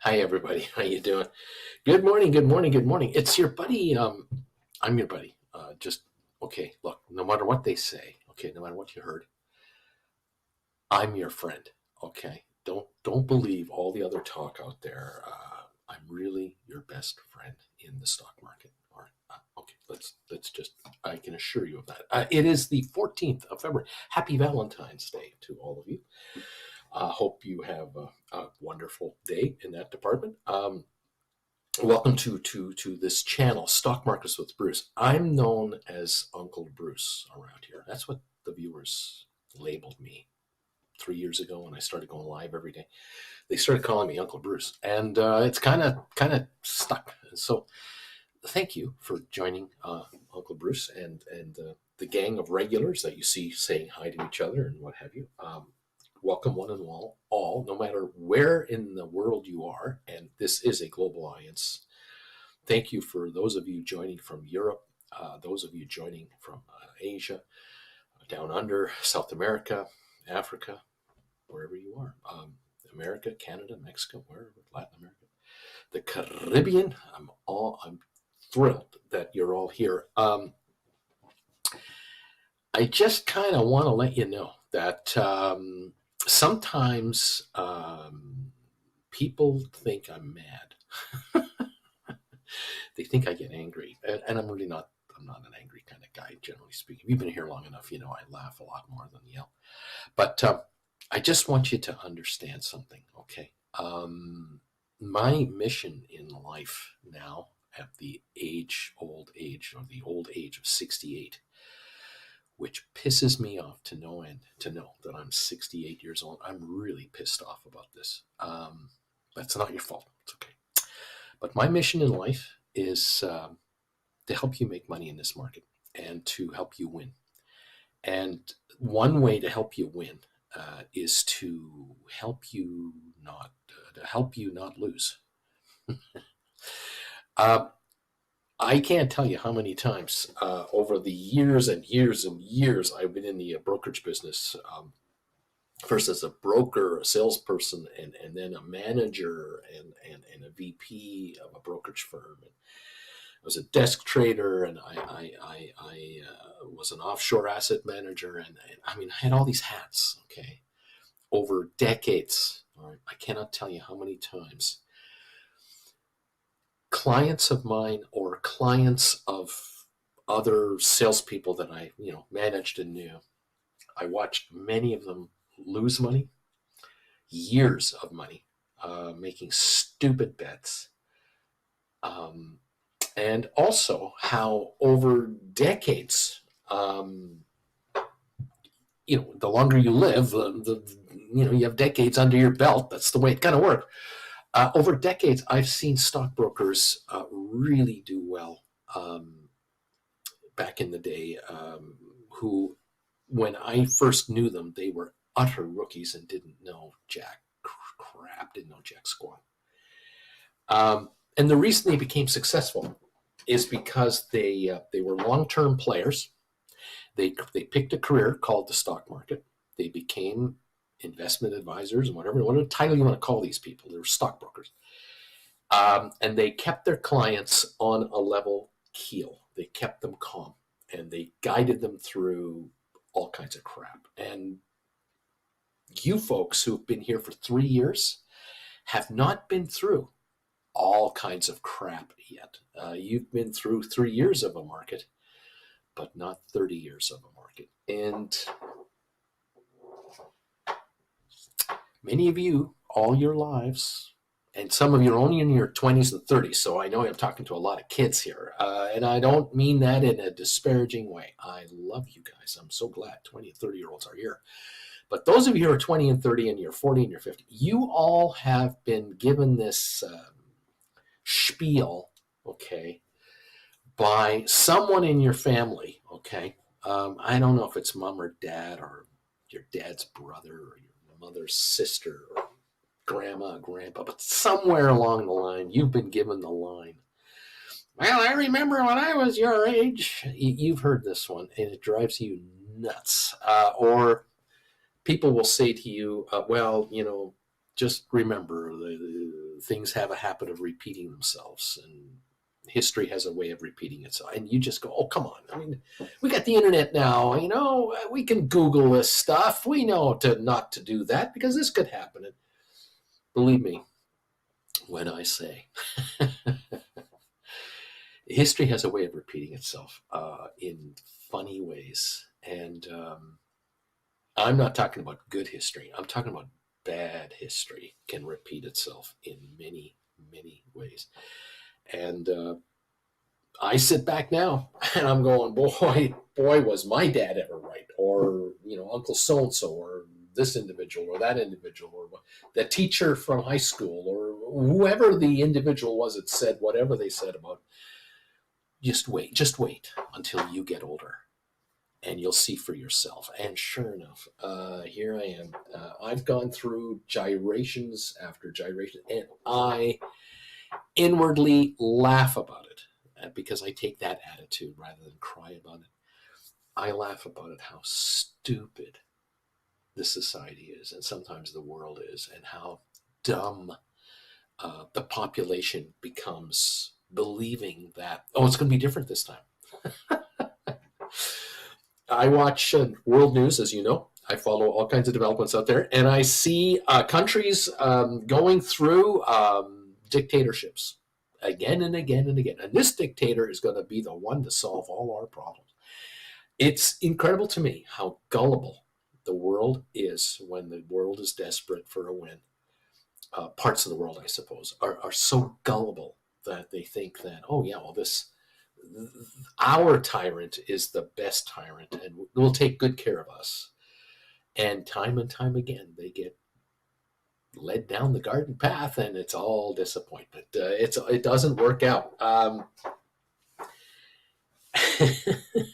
Hi, everybody. How you doing? Good morning. Good morning. Good morning. It's your buddy. I'm your buddy. Just okay. Look, no matter what they say, okay, no matter what you heard, I'm your friend. Okay. Don't believe all the other talk out there. I'm really your best friend in the stock market. All right. Okay. Let's just. I can assure you of that. It is the 14th of February. Happy Valentine's Day to all of you. Hope you have a wonderful day in that department. Welcome to this channel, Stock Markets with Bruce. I'm known as Uncle Bruce around here. That's what the viewers labeled me 3 years ago when I started going live every day. They started calling me Uncle Bruce, and it's kind of stuck. So thank you for joining Uncle Bruce and the gang of regulars that you see saying hi to each other and what have you. Welcome one and all, no matter where in the world you are, and this is a global audience. Thank you for those of you joining from Europe, those of you joining from Asia, down under, South America, Africa, wherever you are, America, Canada, Mexico, wherever, Latin America, the Caribbean. I'm thrilled that you're all here. I just kind of want to let you know that sometimes people think I'm mad. They think I get angry, and I'm really not. I'm not an angry kind of guy, generally speaking. If you've been here long enough, you know I laugh a lot more than yell. But I just want you to understand something, okay? My mission in life now, at the old age of 68, which pisses me off to no end to know that I'm 68 years old. I'm really pissed off about this. That's not your fault. It's okay. But my mission in life is to help you make money in this market and to help you win. And one way to help you win is to help you not lose. I can't tell you how many times over the years and years and years I've been in the brokerage business. First as a broker, a salesperson, and then a manager and a VP of a brokerage firm. And I was a desk trader, and I was an offshore asset manager, and I mean, I had all these hats, okay, over decades. All right, I cannot tell you how many times clients of mine or clients of other salespeople that I, managed and knew, I watched many of them lose money, years of money, making stupid bets. And also how over decades, the longer you live, you have decades under your belt. That's the way it kind of works. Over decades, I've seen stockbrokers really do well back in the day, who, when I first knew them, they were utter rookies and didn't know jack crap, didn't know jack squat. And the reason they became successful is because they were long-term players. They picked a career called the stock market. They became investment advisors and whatever title you want to call these people. They were stockbrokers. And they kept their clients on a level keel. They kept them calm, and they guided them through all kinds of crap. And you folks who've been here for 3 years have not been through all kinds of crap yet. You've been through 3 years of a market, but not 30 years of a market. And many of you, all your lives, and some of you are only in your 20s and 30s, so I know I'm talking to a lot of kids here. And I don't mean that in a disparaging way. I love you guys. I'm so glad 20 and 30-year-olds are here. But those of you who are 20 and 30 and you're 40 and you're 50, you all have been given this spiel, okay, by someone in your family, okay? I don't know if it's mom or dad or your dad's brother or your mother's sister or grandma, grandpa, but somewhere along the line, you've been given the line. Well, I remember when I was your age. You've heard this one, and it drives you nuts. Or people will say to you, well, just remember, things have a habit of repeating themselves, and history has a way of repeating itself. And you just go, oh, come on. I mean, we got the internet now, we can Google this stuff. We know not to do that because this could happen. And believe me when I say history has a way of repeating itself in funny ways. And I'm not talking about good history. I'm talking about bad history can repeat itself in many, many ways. And I sit back now and I'm going, boy, was my dad ever right? Or, Uncle so-and-so, or this individual or that individual, or the teacher from high school, or whoever the individual was that said whatever they said about. Just wait until you get older and you'll see for yourself. And sure enough, here I am. I've gone through gyrations after gyrations, and I inwardly laugh about it because I take that attitude rather than cry about it. I laugh about it, how stupid this society is, and sometimes the world is, and how dumb the population becomes, believing that, it's going to be different this time. I watch world news, as you know. I follow all kinds of developments out there, and I see countries going through dictatorships again and again and again. And this dictator is going to be the one to solve all our problems. It's incredible to me how gullible the world is when the world is desperate for a win. Parts of the world, I suppose, are so gullible that they think that, our tyrant is the best tyrant and will take good care of us. And time again, they get led down the garden path, and it's all disappointment. It doesn't work out.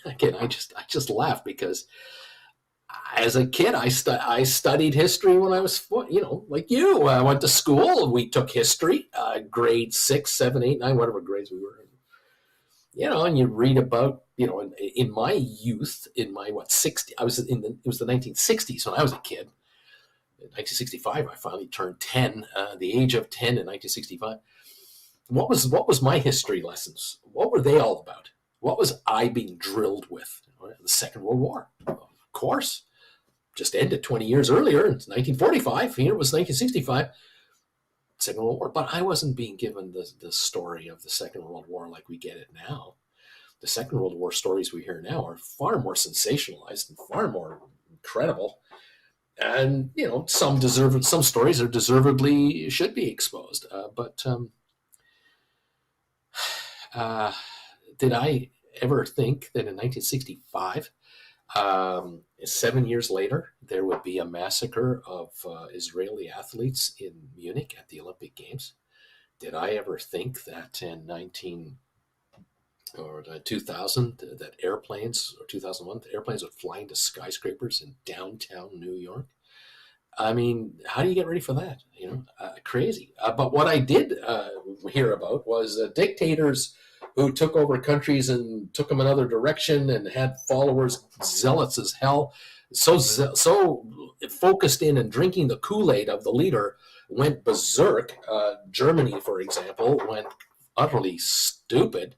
Again, I just laugh because as a kid, I studied history when I was, like you. I went to school and we took history, grade 6, 7, 8, 9, whatever grades we were in. And you read about, in my youth, in my, 60, it was the 1960s when I was a kid. In 1965, I finally turned 10, the age of 10 in 1965. What was my history lessons? What were they all about? What was I being drilled with? The Second World War, of course. Just ended 20 years earlier, in 1945. Here it was 1965. Second World War, but I wasn't being given the story of the Second World War like we get it now. The Second World War stories we hear now are far more sensationalized and far more incredible. And, some stories are deservedly should be exposed. But did I ever think that in 1965, 7 years later, there would be a massacre of Israeli athletes in Munich at the Olympic Games? Did I ever think that in 2000 that airplanes, or 2001, airplanes would fly into skyscrapers in downtown New York? I mean, how do you get ready for that? Crazy. But what I did hear about was dictators who took over countries and took them another direction and had followers zealots as hell, so focused in and drinking the Kool-Aid of the leader, went berserk. Germany, for example, went utterly stupid.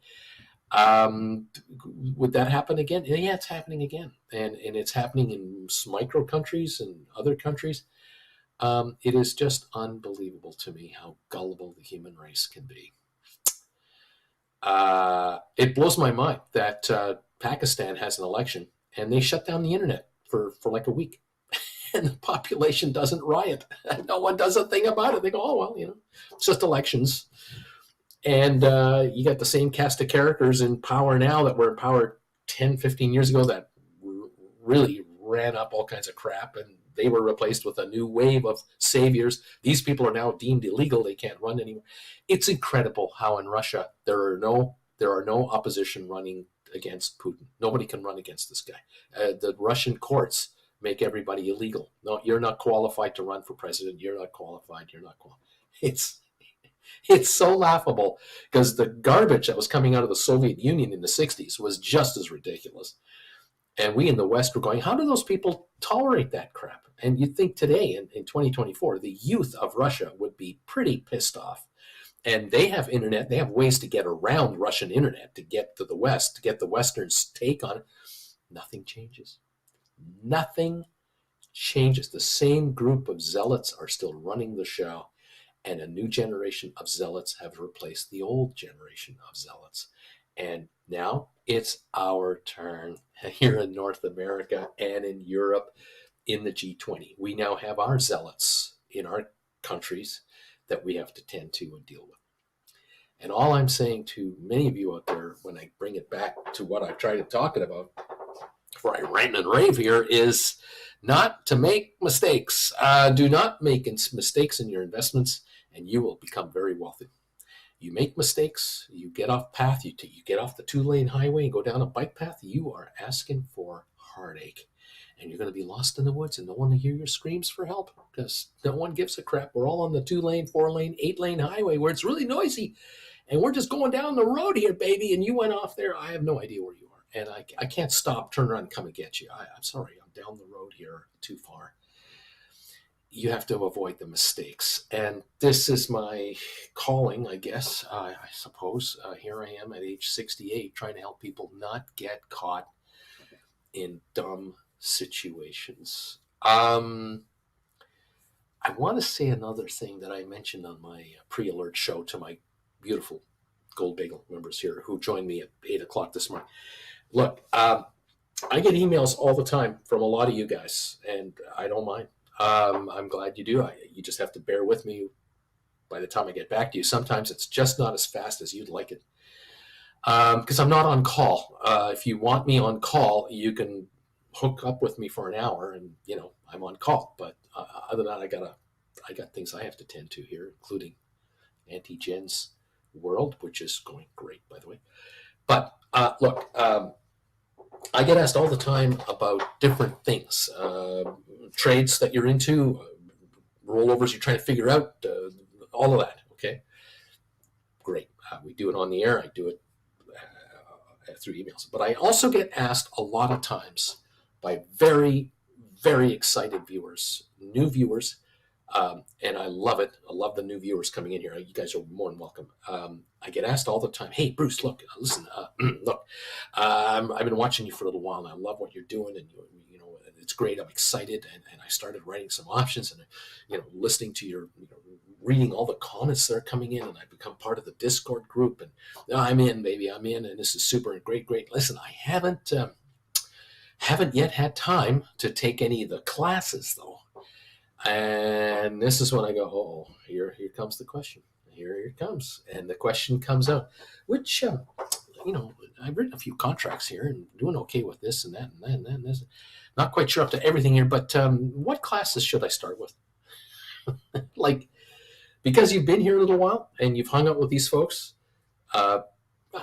Would that happen again? Yeah, it's happening again. And it's happening in micro countries and other countries. It is just unbelievable to me how gullible the human race can be. It blows my mind that Pakistan has an election and they shut down the internet for like a week. And the population doesn't riot. No one does a thing about it. They go, it's just elections. And you got the same cast of characters in power now that were in power 10, 15 years ago that really ran up all kinds of crap, and they were replaced with a new wave of saviors. These people are now deemed illegal. They can't run anymore. It's incredible how in Russia there are no opposition running against Putin. Nobody can run against this guy. The Russian courts make everybody illegal. No, you're not qualified to run for president. You're not qualified. It's so laughable because the garbage that was coming out of the Soviet Union in the 60s was just as ridiculous. And we in the West were going, how do those people tolerate that crap? And you'd think today in 2024, the youth of Russia would be pretty pissed off. And they have internet. They have ways to get around Russian internet to get to the West, to get the Western's take on it. Nothing changes. Nothing changes. The same group of zealots are still running the show, and a new generation of zealots have replaced the old generation of zealots. And now it's our turn here in North America and in Europe in the G20. We now have our zealots in our countries that we have to tend to and deal with. And all I'm saying to many of you out there, when I bring it back to what I've tried to talk about before I rant and rave here, is not to make mistakes. Do not make mistakes in your investments, and you will become very wealthy. You make mistakes, you get off path, you get off the 2-lane highway and go down a bike path, you are asking for heartache. And you're going to be lost in the woods, and no one will hear your screams for help because no one gives a crap. We're all on the 2-lane, 4-lane, 8-lane highway where it's really noisy. And we're just going down the road here, baby. And you went off there. I have no idea where you are. And I can't stop, turn around, and come and get you. I'm sorry. I'm down the road here too far. You have to avoid the mistakes. And this is my calling, I guess, I suppose. Here I am at age 68 trying to help people not get caught in dumb situations. I want to say another thing that I mentioned on my pre-alert show to my beautiful Gold Bagel members here who joined me at 8 o'clock this morning. Look, I get emails all the time from a lot of you guys, and I don't mind. I'm glad you do. You just have to bear with me by the time I get back to you. Sometimes it's just not as fast as you'd like it. Because I'm not on call. If you want me on call, you can hook up with me for an hour and, I'm on call. But other than that, I got things I have to tend to here, including Auntie Jen's world, which is going great, by the way. But look, I get asked all the time about different things, trades that you're into, rollovers you're trying to figure out, all of that. Okay, great. We do it on the air. I do it through emails. But I also get asked a lot of times by very, very excited viewers, new viewers, and I love it. I love the new viewers coming in here. You guys are more than welcome. I get asked all the time, hey, Bruce, look, listen, look, I've been watching you for a little while, and I love what you're doing, and it's great. I'm excited, and I started writing some options, and listening to your, reading all the comments that are coming in, and I've become part of the Discord group, and I'm in, baby, I'm in, and this is super and great. Listen, I haven't yet had time to take any of the classes though. And this is when I go, oh, here comes the question. Here it comes. And the question comes out, which, I've written a few contracts here and doing okay with this and that and that and that and this. Not quite sure up to everything here, but what classes should I start with? Because you've been here a little while and you've hung out with these folks, I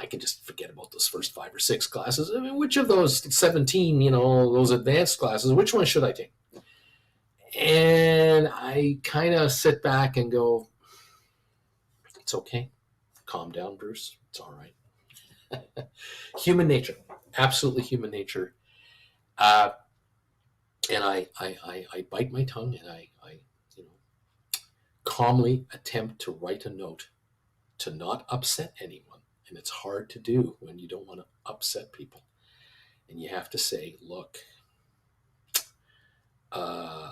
can just forget about those first 5 or 6 classes. I mean, which of those 17, those advanced classes, which one should I take? And I kind of sit back and go, it's okay. Calm down, Bruce. It's all right. Human nature, absolutely human nature. And I bite my tongue and I calmly attempt to write a note to not upset anyone. And it's hard to do when you don't want to upset people. And you have to say, look,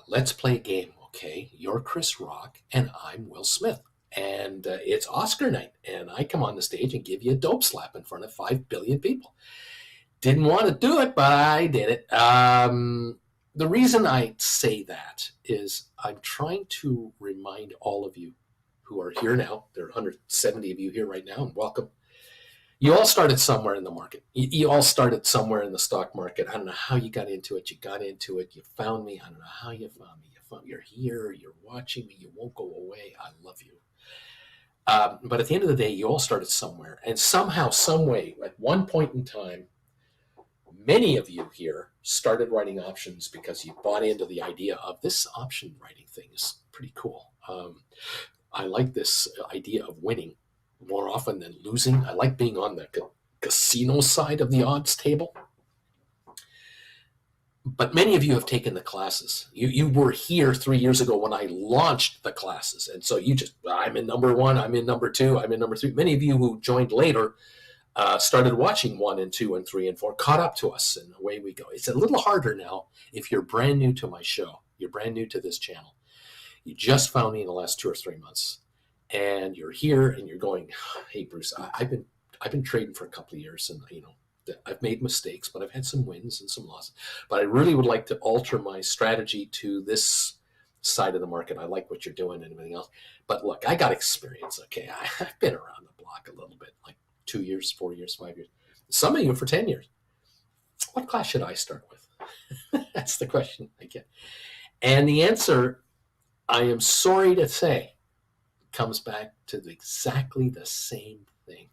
let's play a game, okay? You're Chris Rock, and I'm Will Smith. And it's Oscar night, and I come on the stage and give you a dope slap in front of 5 billion people. Didn't want to do it, but I did it. The reason I say that is I'm trying to remind all of you who are here now. There are 170 of you here right now, and welcome. You all started somewhere in the market. You all started somewhere in the stock market. I don't know how you got into it. You got into it. You found me. I don't know how you found me. You're here. You're watching me. You won't go away. I love you. But at the end of the day, you all started somewhere. And somehow, some way, at one point in time, many of you here started writing options because you bought into the idea of this option writing thing is pretty cool. I like this idea of winning more often than losing. I like being on the casino side of the odds table. But many of you have taken the classes. You were here 3 years ago when I launched the classes. And so I'm in number one, I'm in number two, I'm in number three. Many of you who joined later started watching 1 and 2 and 3 and 4, caught up to us, and away we go. It's a little harder now if you're brand new to my show. You're brand new to this channel. You just found me in the last 2 or 3 months, and you're here and you're going, hey, Bruce, I've been trading for a couple of years, and I've made mistakes, but I've had some wins and some losses. But I really would like to alter my strategy to this side of the market. I like what you're doing and everything else. But look, I got experience, okay? I've been around the block a little bit, like 2 years, 4 years, 5 years. Some of you for 10 years. What class should I start with? That's the question I get. And the answer, I am sorry to say, comes back to exactly the same thing.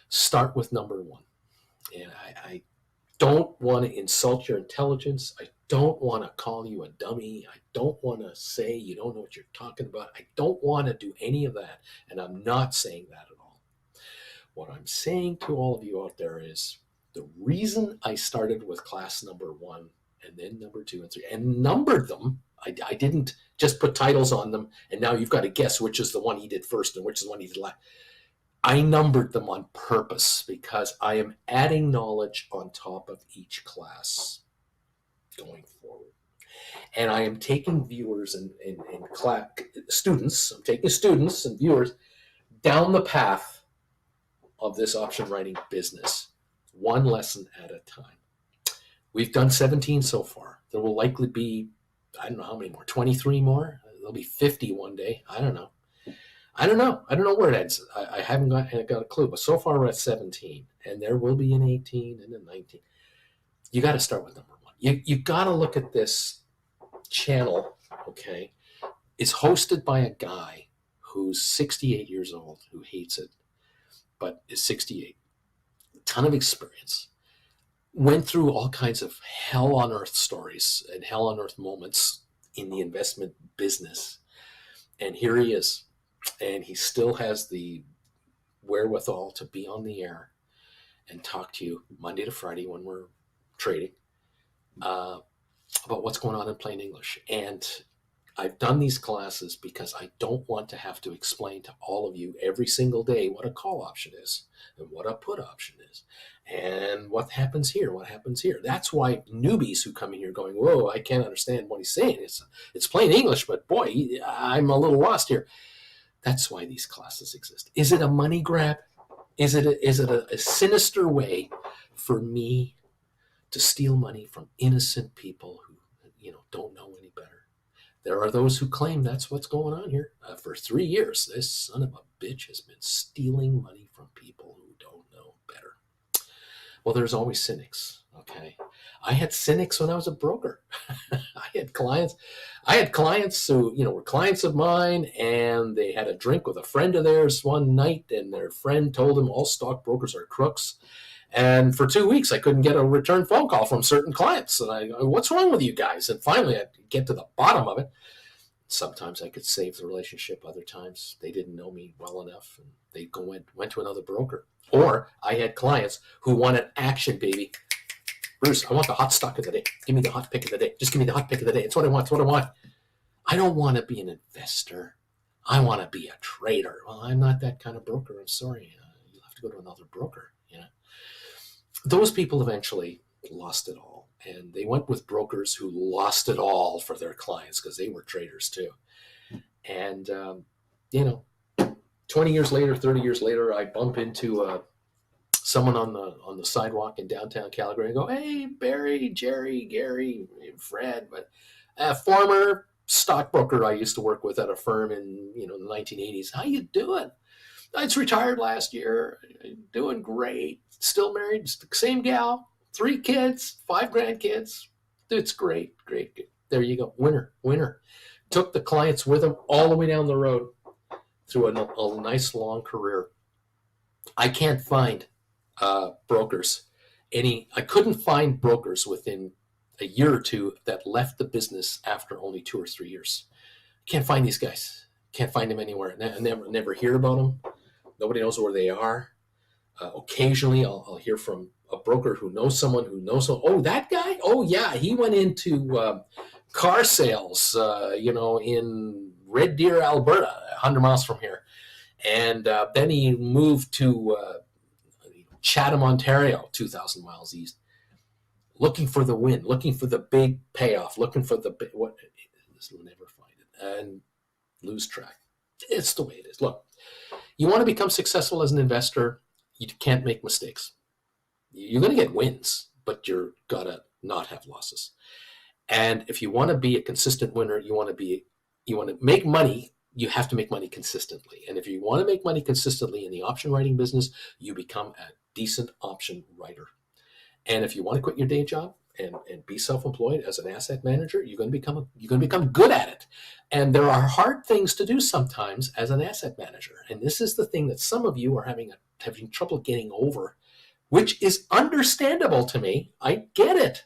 Start with number one. And I don't want to insult your intelligence. I don't want to call you a dummy. I don't want to say you don't know what you're talking about. I don't want to do any of that. And I'm not saying that at all. What I'm saying to all of you out there is the reason I started with class number one and then number 2 and 3 and numbered them. I didn't just put titles on them and now you've got to guess which is the one he did first and which is the one he did last. I numbered them on purpose because I am adding knowledge on top of each class going forward. And I am taking viewers and students, I'm taking students and viewers down the path of this option writing business, one lesson at a time. We've done 17 so far. There will likely be, I don't know how many more, 23 more. There'll be 50 one day. I don't know. I don't know where it ends. I haven't got a clue. But so far we're at 17, and there will be an 18 and a 19. You got to start with number one. You got to look at this channel. Okay, it's hosted by a guy who's 68 years old, who hates it, but is 68. A ton of experience. Went through all kinds of hell on earth stories and hell on earth moments in the investment business, and here he is. And he still has the wherewithal to be on the air and talk to you Monday to Friday when we're trading about what's going on in plain English. And I've done these classes because I don't want to have to explain to all of you every single day what a call option is and what a put option is and what happens here, what happens here. That's why newbies who come in here going, whoa, I can't understand what he's saying. It's plain English, but boy, I'm a little lost here. That's why these classes exist. Is it a money grab? Is it a sinister way for me to steal money from innocent people who don't know any better? There are those who claim that's what's going on here. For 3 years, this son of a bitch has been stealing money from people who don't know better. Well, there's always cynics, okay? I had cynics when I was a broker. I had clients who, were clients of mine, and they had a drink with a friend of theirs one night, and their friend told them all stockbrokers are crooks. And for 2 weeks, I couldn't get a return phone call from certain clients. And I go, what's wrong with you guys? And finally, I'd get to the bottom of it. Sometimes I could save the relationship. Other times, they didn't know me well enough, and they went to another broker. Or I had clients who wanted action, baby. Bruce, I want the hot stock of the day. Give me the hot pick of the day. Just give me the hot pick of the day. It's what I want. It's what I want. I don't want to be an investor. I want to be a trader. Well, I'm not that kind of broker. I'm sorry. You'll have to go to another broker. Those people eventually lost it all. And they went with brokers who lost it all for their clients because they were traders too. And, 20 years later, 30 years later, I bump into someone on the sidewalk in downtown Calgary and go, hey, Barry, Jerry, Gary, Fred, but a former stockbroker I used to work with at a firm in the 1980s. How you doing? I just retired last year. Doing great. Still married. Same gal. 3 kids. 5 grandkids. It's great. There you go. Winner. Took the clients with him all the way down the road through a nice long career. I can't find brokers. I couldn't find brokers within a year or two that left the business after only 2 or 3 years. Can't find these guys. Can't find them anywhere. Never hear about them. Nobody knows where they are. Occasionally, I'll hear from a broker who knows someone who knows. Oh, that guy. Oh, yeah, he went into car sales, in Red Deer, Alberta, 100 miles from here, and then he moved to Chatham, Ontario, 2,000 miles east, looking for the win, looking for the big payoff, looking for the big, what. He'll never find it and lose track. It's the way it is. Look, you want to become successful as an investor, you can't make mistakes. You're going to get wins, but you're got to not have losses. And if you want to be a consistent winner, you want to make money, you have to make money consistently. And if you want to make money consistently in the option writing business, you become a decent option writer. And if you want to quit your day job and be self-employed as an asset manager, you're going to become good at it. And there are hard things to do sometimes as an asset manager. And this is the thing that some of you are having trouble getting over, which is understandable to me. I get it.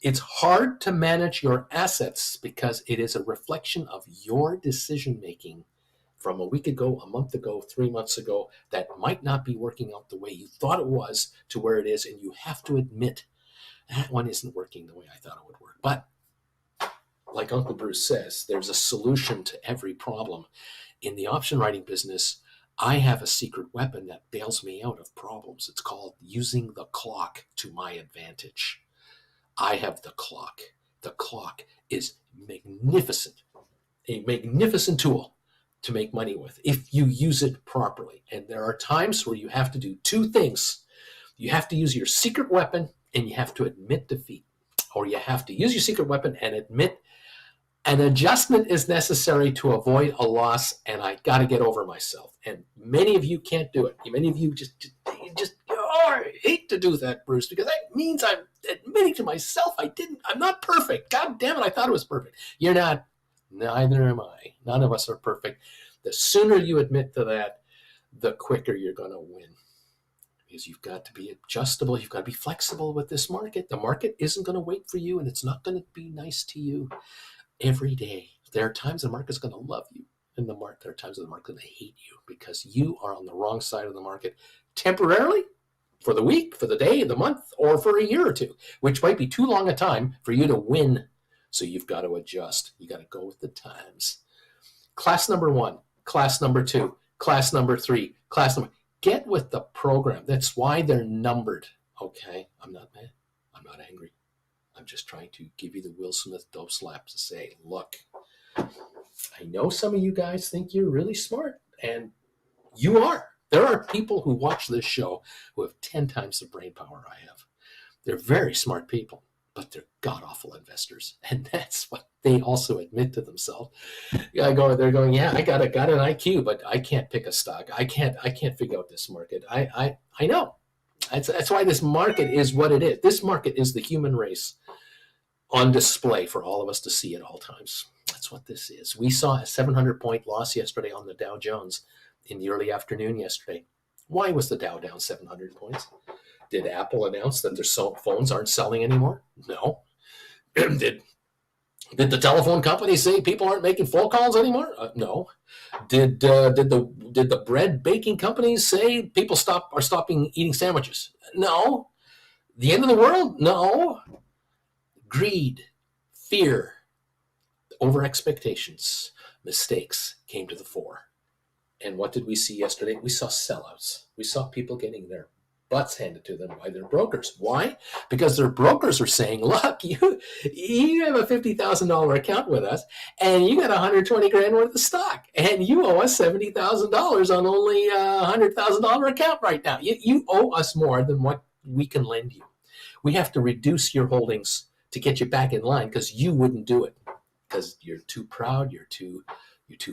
It's hard to manage your assets because it is a reflection of your decision-making from a week ago, a month ago, 3 months ago, that might not be working out the way you thought it was to where it is. And you have to admit that one isn't working the way I thought it would work. But like Uncle Bruce says, there's a solution to every problem. In the option writing business, I have a secret weapon that bails me out of problems. It's called using the clock to my advantage. I have the clock. The clock is magnificent, a magnificent tool to make money with if you use it properly. And there are times where you have to do two things. You have to use your secret weapon and you have to admit defeat. Or you have to use your secret weapon and admit an adjustment is necessary to avoid a loss, and I got to get over myself. And many of you can't do it. Many of you just I hate to do that, Bruce, because that means I'm admitting to myself I'm not perfect. God damn it, I thought it was perfect. You're not. Neither am I. None of us are perfect. The sooner you admit to that, the quicker you're going to win. Because you've got to be adjustable. You've got to be flexible with this market. The market isn't going to wait for you, and it's not going to be nice to you every day. There are times the market's going to love you, and there are times the market's going to hate you because you are on the wrong side of the market temporarily, for the week, for the day, the month, or for a year or two, which might be too long a time for you to win. So you've got to adjust. You got to go with the times. Class number 1, class number 2, class number 3, get with the program. That's why they're numbered. Okay, I'm not mad. I'm not angry. I'm just trying to give you the Will Smith dope slap to say, look, I know some of you guys think you're really smart, and you are. There are people who watch this show who have 10 times the brain power I have. They're very smart people, but they're god-awful investors. And that's what they also admit to themselves. They're going, yeah, I got an IQ, but I can't pick a stock. I can't figure out this market. I know. That's why this market is what it is. This market is the human race on display for all of us to see at all times. That's what this is. We saw a 700-point loss yesterday on the Dow Jones in the early afternoon yesterday. Why was the Dow down 700 points? Did Apple announce that their phones aren't selling anymore? No. Did the telephone company say people aren't making phone calls anymore? No. Did the bread baking companies say people are stopping eating sandwiches? No. The end of the world? No. Greed, fear, over expectations, mistakes came to the fore. And what did we see yesterday? We saw sellouts. We saw people getting their butts handed to them by their brokers. Why? Because their brokers are saying, look, you have a $50,000 account with us, and you got 120 grand worth of stock, and you owe us $70,000 on only a $100,000 account right now. You owe us more than what we can lend you. We have to reduce your holdings to get you back in line because you wouldn't do it because you're too proud, you're too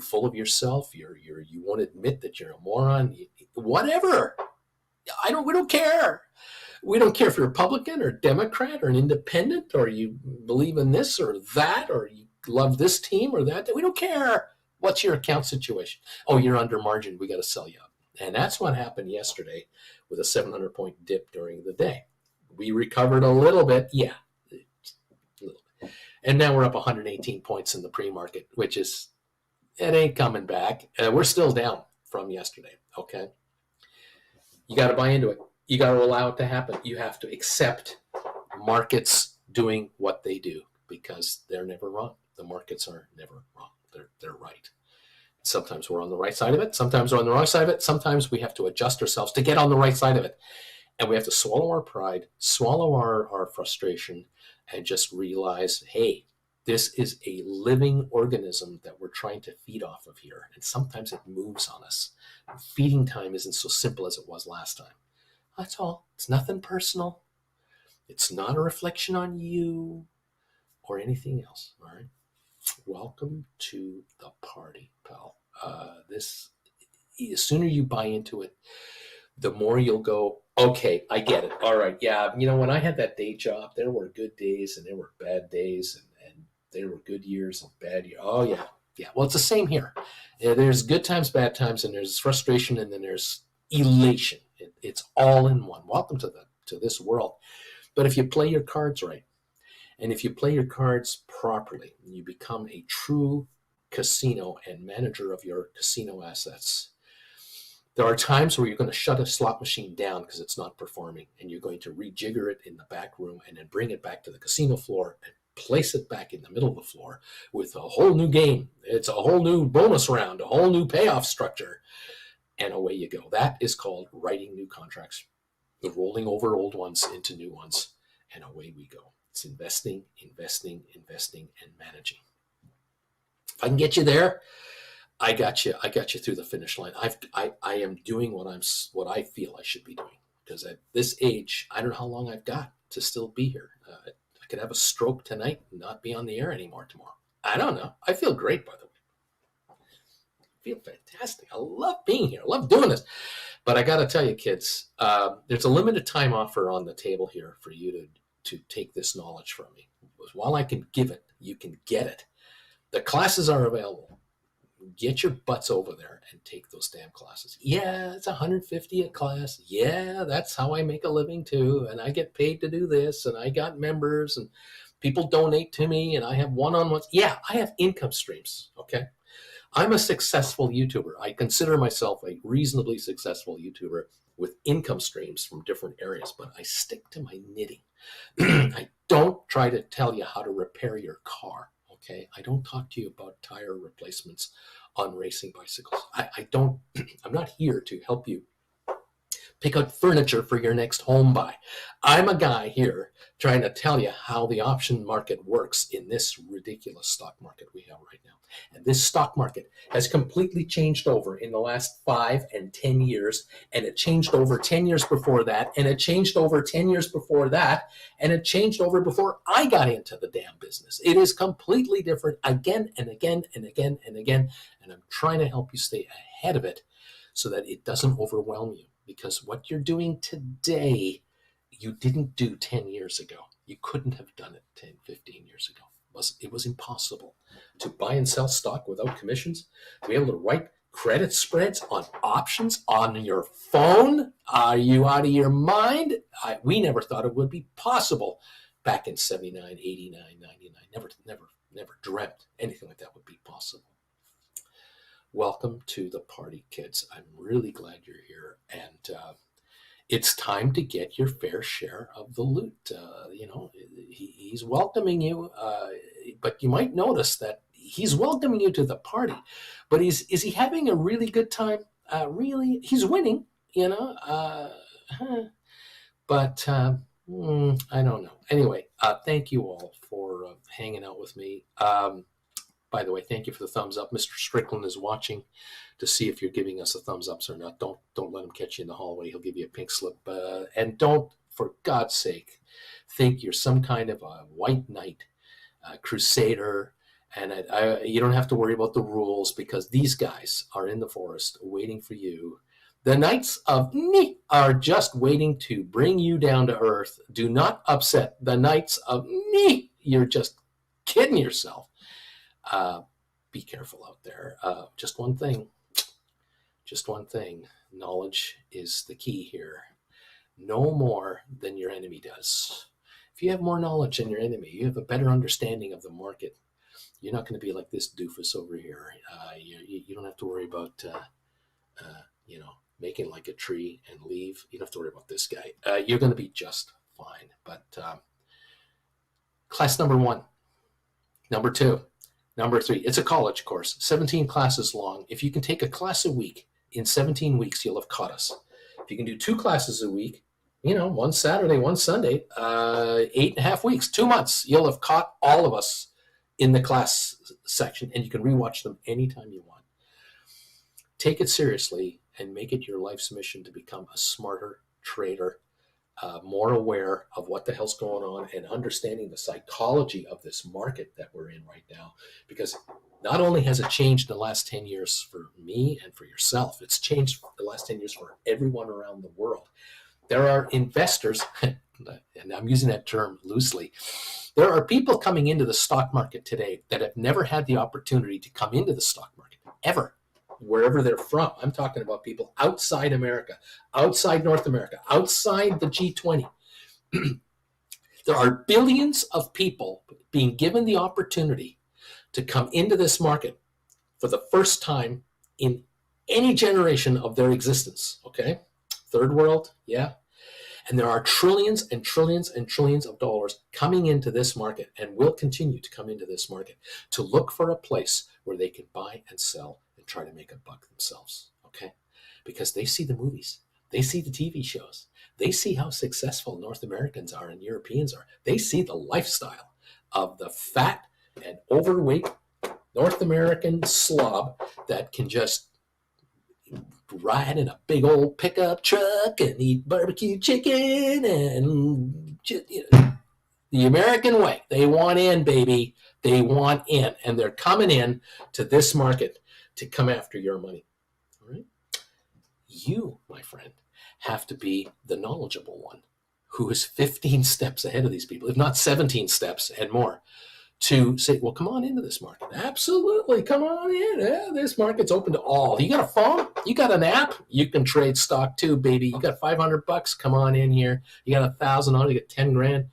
full of yourself, you won't admit that you're a moron, whatever. We don't care. We don't care if you're Republican or Democrat or an independent or you believe in this or that or you love this team or that. We don't care. What's your account situation? Oh, you're under margin. We got to sell you up. And that's what happened yesterday with a 700-point dip during the day. We recovered a little bit. Yeah. A little bit. And now we're up 118 points in the pre-market, which is, it ain't coming back. We're still down from yesterday. Okay. You got to buy into it. You got to allow it to happen. You have to accept markets doing what they do because they're never wrong. The markets are never wrong. They're right. Sometimes we're on the right side of it. Sometimes we're on the wrong side of it. Sometimes we have to adjust ourselves to get on the right side of it. And we have to swallow our pride, swallow our frustration, and just realize, hey, this is a living organism that we're trying to feed off of here. And sometimes it moves on us. Feeding time isn't so simple as it was last time. That's all. It's nothing personal. It's not a reflection on you or anything else. All right. Welcome to the party, pal. The sooner you buy into it, the more you'll go, okay, I get it. All right. Yeah. When I had that day job, there were good days and there were bad days and there were good years and bad years. Oh, yeah. Yeah. Well, it's the same here. There's good times, bad times, and there's frustration, and then there's elation. It's all in one. Welcome to this world. But if you play your cards right, and if you play your cards properly, you become a true casino and manager of your casino assets. There are times where you're going to shut a slot machine down because it's not performing, and you're going to rejigger it in the back room and then bring it back to the casino floor and place it back in the middle of the floor with a whole new game. It's a whole new bonus round, a whole new payoff structure, and away you go. That is called writing new contracts, rolling over old ones into new ones, and away we go. It's investing, investing, investing, and managing. If I can get you there, I got you through the finish line. I am doing what I feel I should be doing, because at this age, I don't know how long I've got to still be here. I could have a stroke tonight and not be on the air anymore tomorrow. I don't know. I feel great, by the way. I feel fantastic. I love being here. I love doing this. But I got to tell you, kids, there's a limited time offer on the table here for you to take this knowledge from me. While I can give it, you can get it. The classes are available. Get your butts over there and take those damn classes. Yeah, it's $150 a class. Yeah, that's how I make a living too. And I get paid to do this, and I got members and people donate to me, and I have one-on-ones. Yeah, I have income streams. Okay. I'm a successful YouTuber. I consider myself a reasonably successful YouTuber with income streams from different areas, but I stick to my knitting. I don't try to tell you how to repair your car. Okay, I don't talk to you about tire replacements on racing bicycles. I'm not here to help you pick out furniture for your next home buy. I'm a guy here trying to tell you how the option market works in this ridiculous stock market we have right now. And this stock market has completely changed over in the last 5 and 10 years. And it changed over 10 years before that. And it changed over 10 years before that. And it changed over before I got into the damn business. It is completely different again and again and again and again. And I'm trying to help you stay ahead of it so that it doesn't overwhelm you. Because what you're doing today, you didn't do 10 years ago. You couldn't have done it 10, 15 years ago. It was impossible to buy and sell stock without commissions, to be able to write credit spreads on options on your phone. Are you out of your mind? We never thought it would be possible back in 79, 89, 99. Never dreamt anything like that would be possible. Welcome to the party, kids. I'm really glad you're here. And it's time to get your fair share of the loot. He's welcoming you, but you might notice that he's welcoming you to the party. But is he having a really good time? Really? He's winning, but I don't know. Anyway, thank you all for hanging out with me. By the way, thank you for the thumbs up. Mr. Strickland is watching to see if you're giving us a thumbs up or not. Don't let him catch you in the hallway. He'll give you a pink slip. And don't, for God's sake, think you're some kind of a white knight, crusader, and you don't have to worry about the rules, because these guys are in the forest waiting for you. The Knights of Ni are just waiting to bring you down to earth. Do not upset the Knights of Ni. You're just kidding yourself. Be careful out there. Just one thing. Knowledge is the key here. Know more than your enemy does. If you have more knowledge than your enemy, you have a better understanding of the market. You're not going to be like this doofus over here. You don't have to worry about, making like a tree and leave. You don't have to worry about this guy. You're going to be just fine. But class number 1, number 2, number 3, it's a college course, 17 classes long. If you can take a class a week, in 17 weeks, you'll have caught us. If you can do 2 classes a week, one Saturday, one Sunday, 8.5 weeks, 2 months, you'll have caught all of us in the class section, and you can rewatch them anytime you want. Take it seriously and make it your life's mission to become a smarter trader, more aware of what the hell's going on and understanding the psychology of this market that we're in right now. Because not only has it changed in the last 10 years for me and for yourself, it's changed the last 10 years for everyone around the world. There are investors, and I'm using that term loosely, there are people coming into the stock market today that have never had the opportunity to come into the stock market, ever, wherever they're from. I'm talking about people outside America, outside North America, outside the G20. There are billions of people being given the opportunity to come into this market for the first time in any generation of their existence, okay? Third world, yeah. And there are trillions and trillions and trillions of dollars coming into this market and will continue to come into this market to look for a place where they can buy and sell and try to make a buck themselves, okay? Because they see the movies, they see the TV shows, they see how successful North Americans are and Europeans are. They see the lifestyle of the fat and overweight North American slob that can just ride in a big old pickup truck and eat barbecue chicken and the American way. They want in, baby. They want in. And they're coming in to this market to come after your money. All right? You, my friend, have to be the knowledgeable one who is 15 steps ahead of these people, if not 17 steps and more, to say, well, come on into this market. Absolutely, come on in. Yeah, this market's open to all. You got a phone? You got an app? You can trade stock too, baby. You got $500? Come on in here. You got $1,000 on it, you got 10 grand.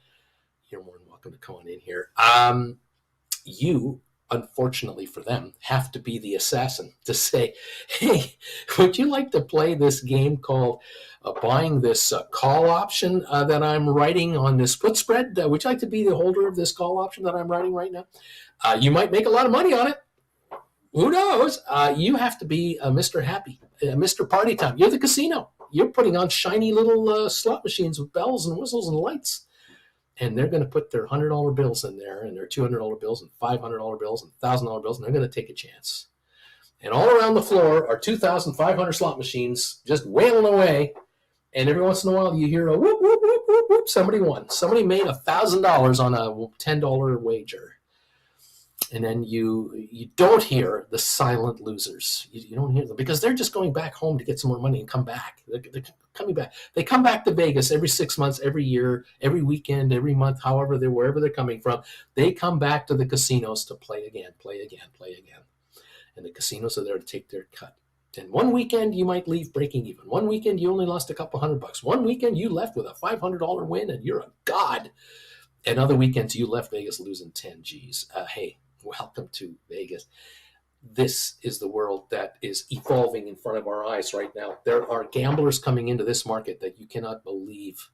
You're more than welcome to come on in here. You, unfortunately for them, have to be the assassin to say, hey, would you like to play this game called buying this call option that I'm writing on this put spread? Would you like to be the holder of this call option that I'm writing right now? You might make a lot of money on it. Who knows? You have to be Mr. Happy, Mr. Party Time. You're the casino. You're putting on shiny little slot machines with bells and whistles and lights. And they're going to put their $100 bills in there and their $200 bills and $500 bills and $1,000 bills, and they're going to take a chance. And all around the floor are 2,500 slot machines just wailing away. And every once in a while you hear a whoop, whoop, whoop, whoop, whoop. Somebody won. Somebody made $1,000 on a $10 wager. And then you don't hear the silent losers. You don't hear them because they're just going back home to get some more money and come back. They're coming back. They come back to Vegas every 6 months, every year, every weekend, every month, wherever they're coming from. They come back to the casinos to play again, play again, play again. And the casinos are there to take their cut. And one weekend you might leave breaking even. One weekend you only lost a couple $100. One weekend you left with a $500 win and you're a god. And other weekends you left Vegas losing 10 G's. Hey, welcome to Vegas. This is the world that is evolving in front of our eyes right now. There are gamblers coming into this market that you cannot believe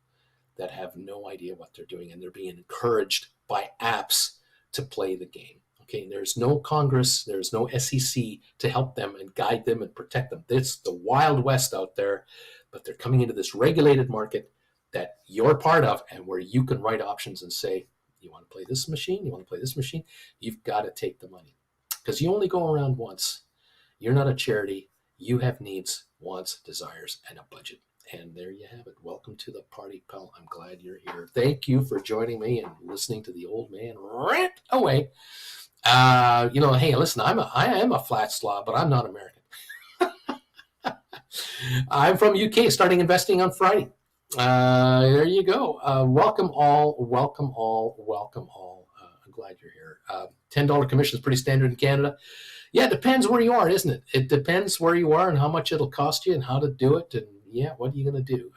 that have no idea what they're doing, and they're being encouraged by apps to play the game. Okay, there's no Congress, there's no SEC to help them and guide them and protect them. It's the Wild West out there, but they're coming into this regulated market that you're part of and where you can write options and say, you want to play this machine? You want to play this machine? You've got to take the money because you only go around once. You're not a charity. You have needs, wants, desires, and a budget. And there you have it. Welcome to the party, pal. I'm glad you're here. Thank you for joining me and listening to the old man rant away. Hey, listen, I am a flat slob, but I'm not American. I'm from UK, starting investing on Friday. There you go. Welcome all. I'm glad you're here. $10 commission is pretty standard in Canada. Yeah, it depends where you are, isn't it? It depends where you are and how much it'll cost you and how to do it. And yeah, what are you going to do?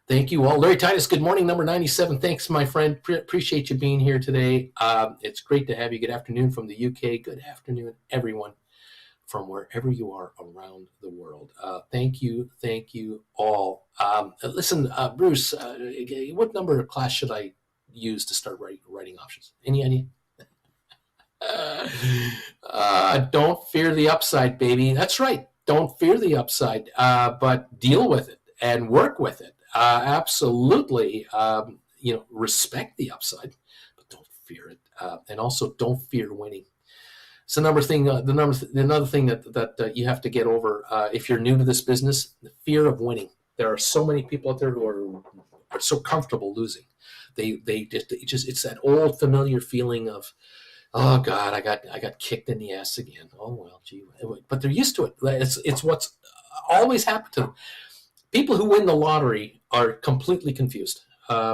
Thank you all. Larry Titus, good morning, number 97. Thanks, my friend. Appreciate you being here today. It's great to have you. Good afternoon from the UK. Good afternoon, everyone from wherever you are around the world. Thank you all. Listen, Bruce, what number of class should I use to start writing options? Any idea? Don't fear the upside, baby. That's right. Don't fear the upside, but deal with it and work with it. Absolutely, respect the upside, but don't fear it, and also don't fear winning. It's another thing. Another thing that you have to get over if you're new to this business: the fear of winning. There are so many people out there who are so comfortable losing. They just it's that old familiar feeling of, oh God, I got kicked in the ass again. Oh well, gee, but they're used to it. It's what's always happened to them. People who win the lottery are completely confused.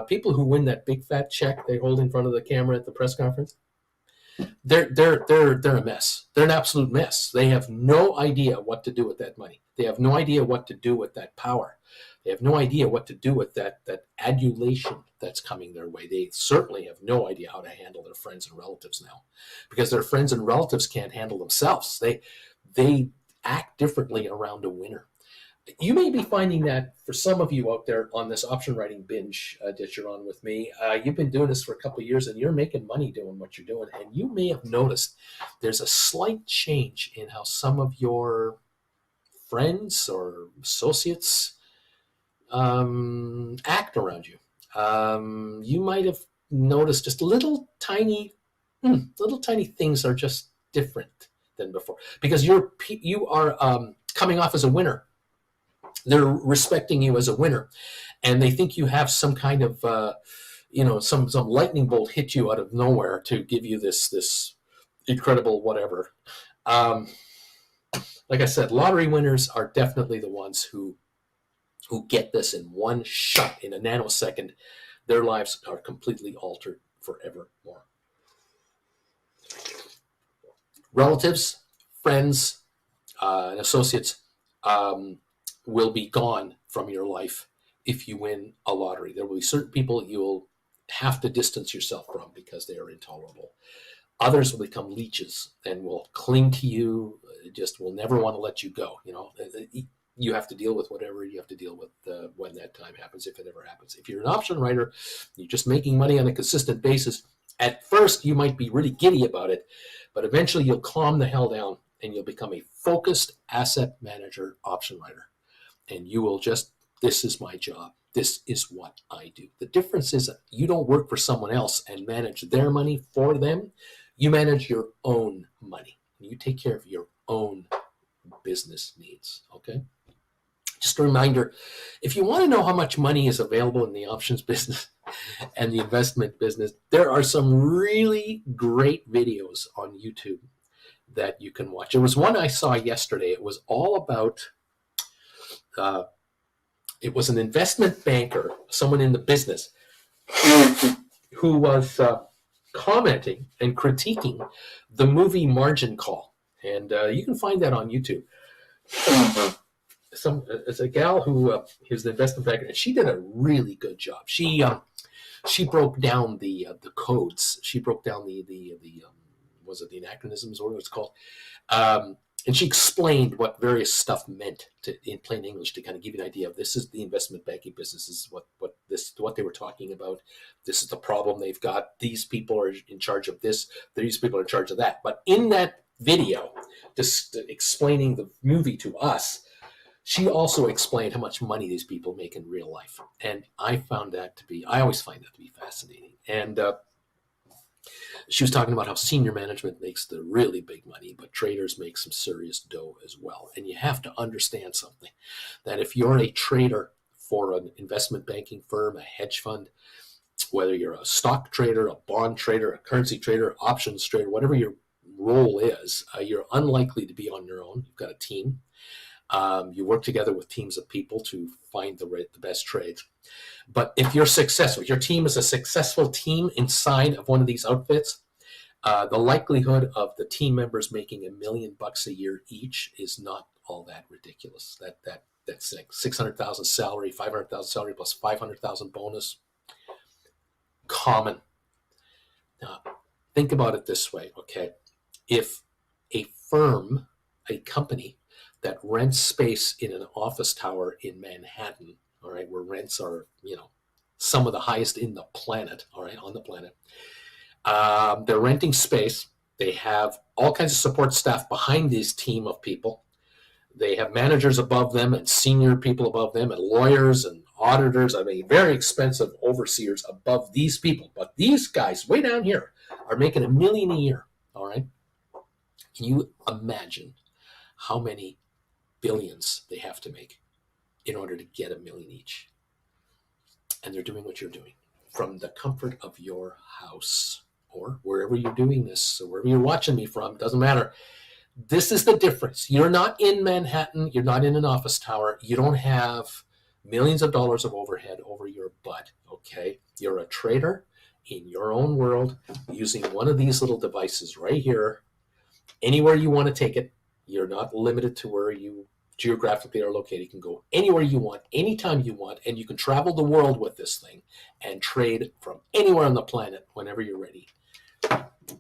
People who win that big fat check they hold in front of the camera at the press conference, they're a mess. They're an absolute mess. They have no idea what to do with that money. They have no idea what to do with that power. They have no idea what to do with that adulation that's coming their way. They certainly have no idea how to handle their friends and relatives now, because their friends and relatives can't handle themselves. They act differently around a winner. You may be finding that for some of you out there on this option writing binge that you're on with me, you've been doing this for a couple of years and you're making money doing what you're doing. And you may have noticed there's a slight change in how some of your friends or associates act around you. You might have noticed just little tiny things are just different than before, because you are coming off as a winner. They're respecting you as a winner, and they think you have some kind of some lightning bolt hit you out of nowhere to give you this incredible whatever. Like I said, lottery winners are definitely the ones who get this in one shot, in a nanosecond. Their lives are completely altered forevermore. Relatives, friends, and associates will be gone from your life if you win a lottery. There will be certain people you'll have to distance yourself from because they are intolerable. Others will become leeches and will cling to you, just will never want to let you go. You have to deal with whatever you have to deal with when that time happens, if it ever happens. If you're an option writer, you're just making money on a consistent basis. At first, you might be really giddy about it, but eventually you'll calm the hell down and you'll become a focused asset manager option writer. And you will just, this is my job. This is what I do. The difference is that you don't work for someone else and manage their money for them. You manage your own money. You take care of your own business needs, okay? Just a reminder, if you want to know how much money is available in the options business and the investment business, there are some really great videos on YouTube that you can watch. There was one I saw yesterday. It was all about it was an investment banker, someone in the business, who was commenting and critiquing the movie Margin Call. And you can find that on YouTube. It's a gal who is the investment banker, and she did a really good job. She broke down the codes. She broke down the was it the anachronisms, or what it's called? And she explained what various stuff meant in plain English to kind of give you an idea of, this is the investment banking business. This is what they were talking about. This is the problem they've got. These people are in charge of this. These people are in charge of that. But in that video, just explaining the movie to us, she also explained how much money these people make in real life. And I always find that to be fascinating. And she was talking about how senior management makes the really big money, but traders make some serious dough as well. And you have to understand something, that if you're a trader for an investment banking firm, a hedge fund, whether you're a stock trader, a bond trader, a currency trader, options trader, whatever your role is, you're unlikely to be on your own. You've got a team. You work together with teams of people to find the best trades. But if you're successful, if your team is a successful team inside of one of these outfits, the likelihood of the team members making $1 million a year each is not all that ridiculous. That's like 600,000 salary, 500,000 salary plus 500,000 bonus. Common. Now, think about it this way, okay? If a firm a company that rents space in an office tower in Manhattan, all right, where rents are, some of the highest in the planet, all right, on the planet. They're renting space. They have all kinds of support staff behind this team of people. They have managers above them and senior people above them and lawyers and auditors. I mean, very expensive overseers above these people. But these guys way down here are making $1 million a year. All right. Can you imagine how many billions they have to make in order to get $1 million each? And they're doing what you're doing from the comfort of your house or wherever you're doing this, or wherever you're watching me from, doesn't matter. This is the difference. You're not in Manhattan. You're not in an office tower. You don't have millions of dollars of overhead over your butt, okay? You're a trader in your own world using one of these little devices right here. Anywhere you want to take it, you're not limited to where you geographically are located. You can go anywhere you want, anytime you want, and you can travel the world with this thing and trade from anywhere on the planet whenever you're ready.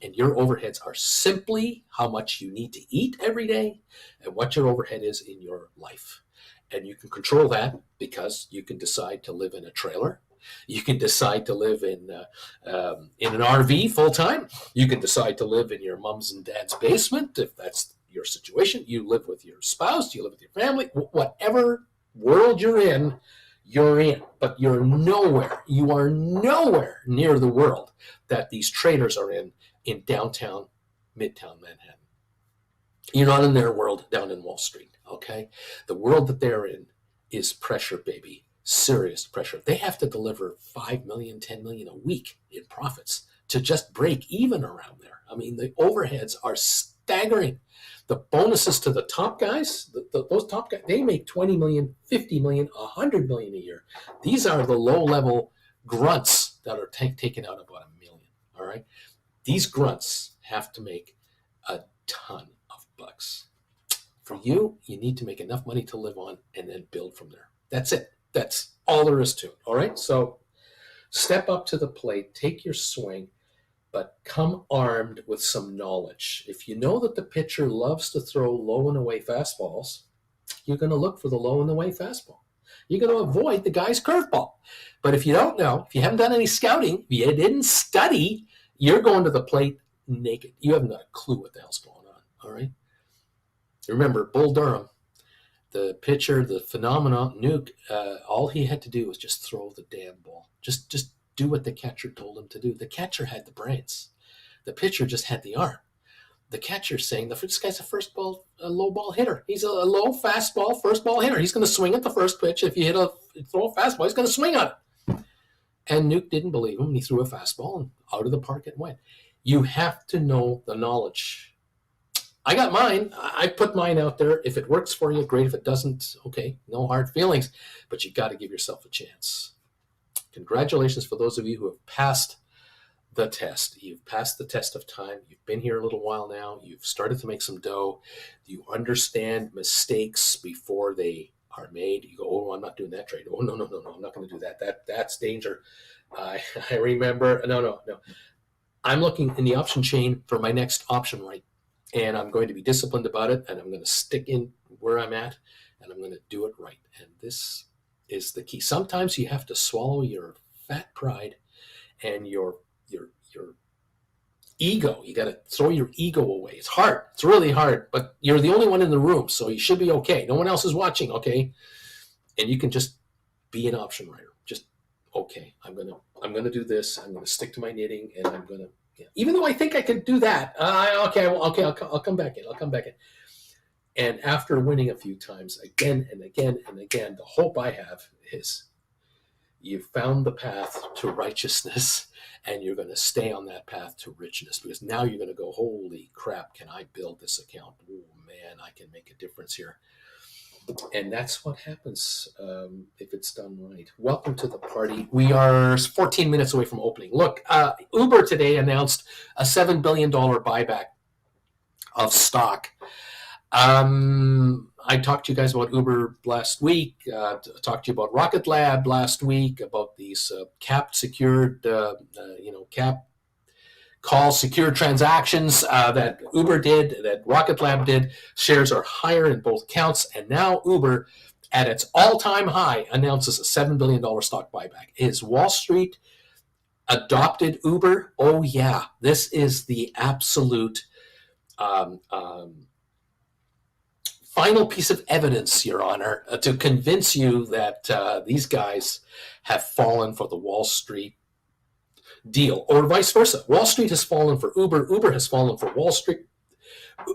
And your overheads are simply how much you need to eat every day and what your overhead is in your life. And you can control that because you can decide to live in a trailer. You can decide to live in an RV full time. You can decide to live in your mom's and dad's basement if that's your situation. You live with your spouse. You live with your family. Whatever world you're in, but you're nowhere. You are nowhere near the world that these traders are in downtown, midtown Manhattan. You're not in their world down in Wall Street, okay? The world that they're in is pressure, baby. Serious pressure. They have to deliver 5 million, 10 million a week in profits to just break even around there. I mean, the overheads are staggering. The bonuses to the top guys, those top guys, they make 20 million, 50 million, 100 million a year. These are the low-level grunts that are taking out about $1 million, all right? These grunts have to make a ton of bucks. For you, you need to make enough money to live on and then build from there. That's it. That's all there is to it, all right? So step up to the plate, take your swing, but come armed with some knowledge. If you know that the pitcher loves to throw low and away fastballs, you're going to look for the low and away fastball. You're going to avoid the guy's curveball. But if you don't know, if you haven't done any scouting, if you didn't study, you're going to the plate naked. You haven't got a clue what the hell's going on, all right? Remember, Bull Durham, the pitcher, the phenomenon, Nuke, all he had to do was just throw the damn ball. Just do what the catcher told him to do. The catcher had the brains. The pitcher just had the arm. The catcher's saying, this guy's a low ball hitter. He's a low fastball, first ball hitter. He's going to swing at the first pitch. If you throw a fastball, he's going to swing on it. And Nuke didn't believe him. He threw a fastball and out of the park it went. You have to know the knowledge. I got mine. I put mine out there. If it works for you, great. If it doesn't, okay, no hard feelings. But you got to give yourself a chance. Congratulations for those of you who have passed the test. You've passed the test of time. You've been here a little while now. You've started to make some dough. You understand mistakes before they are made. You go, oh, I'm not doing that trade. Oh, no, I'm not going to do that. That's danger. I remember. No. I'm looking in the option chain for my next option right. And I'm going to be disciplined about it. And I'm going to stick in where I'm at. And I'm going to do it right. And this is the key. Sometimes you have to swallow your fat pride and your ego. You got to throw your ego away. It's hard. It's really hard, but you're the only one in the room, so you should be okay. No one else is watching, okay? And you can just be an option writer. Just okay. I'm gonna do this. I'm gonna stick to my knitting, and I'm gonna. Yeah. Even though I think I could do that, I'll come back in. And after winning a few times, again and again and again, the hope I have is you've found the path to righteousness and you're going to stay on that path to richness, because now you're going to go, holy crap, can I build this account? Oh, man, I can make a difference here. And that's what happens if it's done right. Welcome to the party. We are 14 minutes away from opening. Look, Uber today announced a $7 billion buyback of stock. I talked to you guys about Uber last week. Talked to you about Rocket Lab last week, about these capped secured, call secure transactions that Uber did, that Rocket Lab did. Shares are higher in both counts, and now Uber, at its all-time high, announces a $7 billion stock buyback. Is Wall Street adopted Uber? Oh, yeah. This is the absolute um, um, final piece of evidence, Your Honor, to convince you that these guys have fallen for the Wall Street deal, or vice versa. Wall Street has fallen for Uber. Uber has fallen for Wall Street.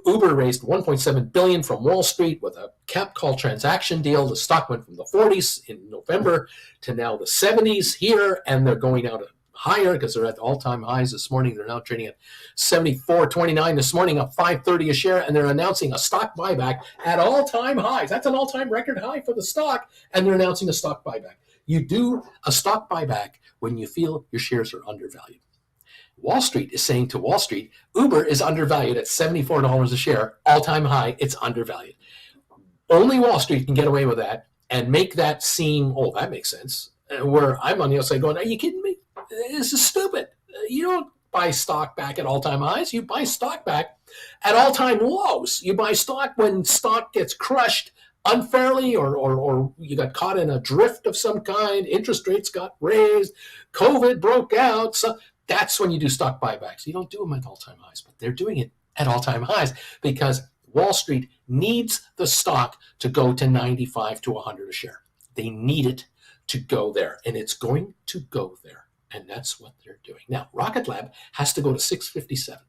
Uber raised $1.7 billion from Wall Street with a cap call transaction deal. The stock went from the 40s in November to now the 70s here, and they're going out higher because they're at all-time highs this morning. They're now trading at 74.29 this morning, up 5.30 a share, and they're announcing a stock buyback at all-time highs. That's an all-time record high for the stock, and they're announcing a stock buyback. You do a stock buyback when you feel your shares are undervalued. Wall Street is saying to Wall Street, Uber is undervalued at $74 a share, all-time high, it's undervalued. Only Wall Street can get away with that and make that seem, oh, that makes sense. Where I'm on the outside going, are you kidding me? This is stupid. You don't buy stock back at all-time highs. You buy stock back at all-time lows. You buy stock when stock gets crushed unfairly, or you got caught in a drift of some kind, interest rates got raised, COVID broke out. So that's when you do stock buybacks. You don't do them at all-time highs, but they're doing it at all-time highs because Wall Street needs the stock to go to 95 to 100 a share. They need it to go there, and it's going to go there, and that's what they're doing. Now, Rocket Lab has to go to 657.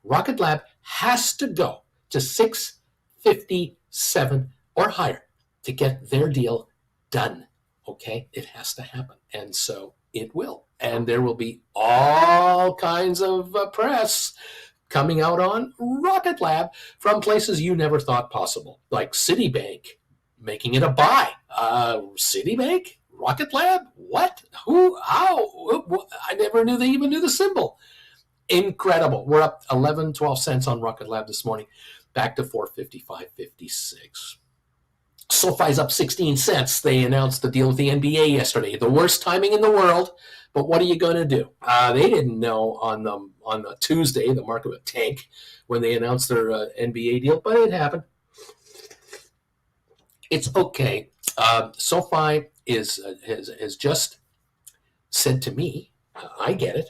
Rocket Lab has to go to 657 or higher to get their deal done, okay? It has to happen, and so it will. And there will be all kinds of press coming out on Rocket Lab from places you never thought possible, like Citibank making it a buy. Citibank? Rocket Lab? What? Who? How? I never knew they even knew the symbol. Incredible. We're up 11, 12 cents on Rocket Lab this morning, back to 455.56. SoFi's up 16 cents. They announced the deal with the NBA yesterday. The worst timing in the world, but what are you going to do? They didn't know on the Tuesday the market would tank when they announced their NBA deal, but it happened. It's okay. SoFi has just said to me, I get it.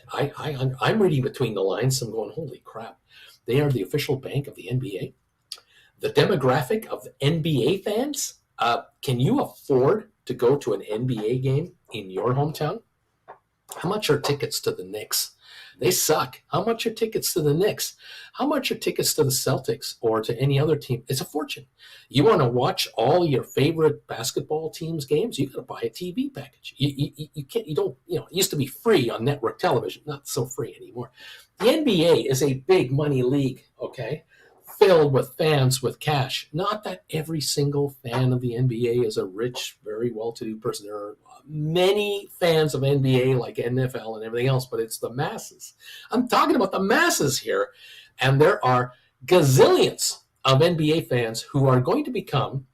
I'm reading between the lines. I'm going, holy crap. They are the official bank of the NBA. The demographic of NBA fans, can you afford to go to an NBA game in your hometown? How much are tickets to the Knicks? They suck. How much are tickets to the Knicks? How much are tickets to the Celtics or to any other team? It's a fortune. You want to watch all your favorite basketball teams' games? You got to buy a TV package. You can't. You don't. You know, it used to be free on network television. Not so free anymore. The NBA is a big money league. Okay. Filled with fans with cash. Not that every single fan of the NBA is a rich, very well-to-do person. There are many fans of NBA like NFL and everything else, but it's the masses. I'm talking about the masses here. And there are gazillions of NBA fans who are going to become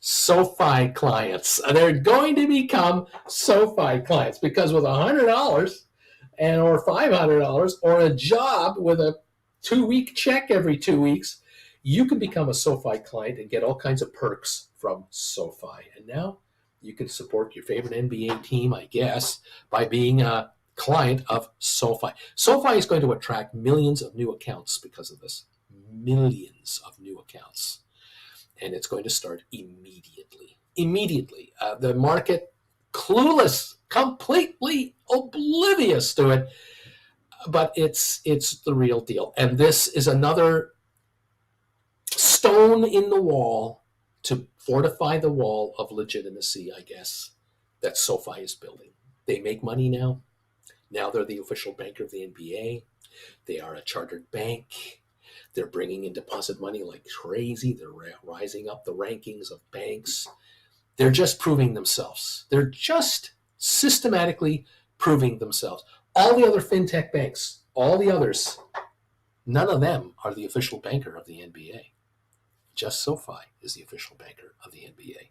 SoFi clients. They're going to become SoFi clients because with $100 and or $500 or a job with a 2-week check every 2 weeks, you can become a SoFi client and get all kinds of perks from SoFi. And now you can support your favorite NBA team, I guess, by being a client of SoFi. SoFi is going to attract millions of new accounts because of this. Millions of new accounts. And it's going to start immediately. Immediately. The market, clueless, completely oblivious to it. But it's the real deal. And this is another stone in the wall to fortify the wall of legitimacy, I guess, that SoFi is building. They make money now. Now they're the official banker of the NBA. They are a chartered bank. They're bringing in deposit money like crazy. They're rising up the rankings of banks. They're just proving themselves. They're just systematically proving themselves. All the other fintech banks, all the others, none of them are the official banker of the NBA. Just SoFi is the official banker of the NBA.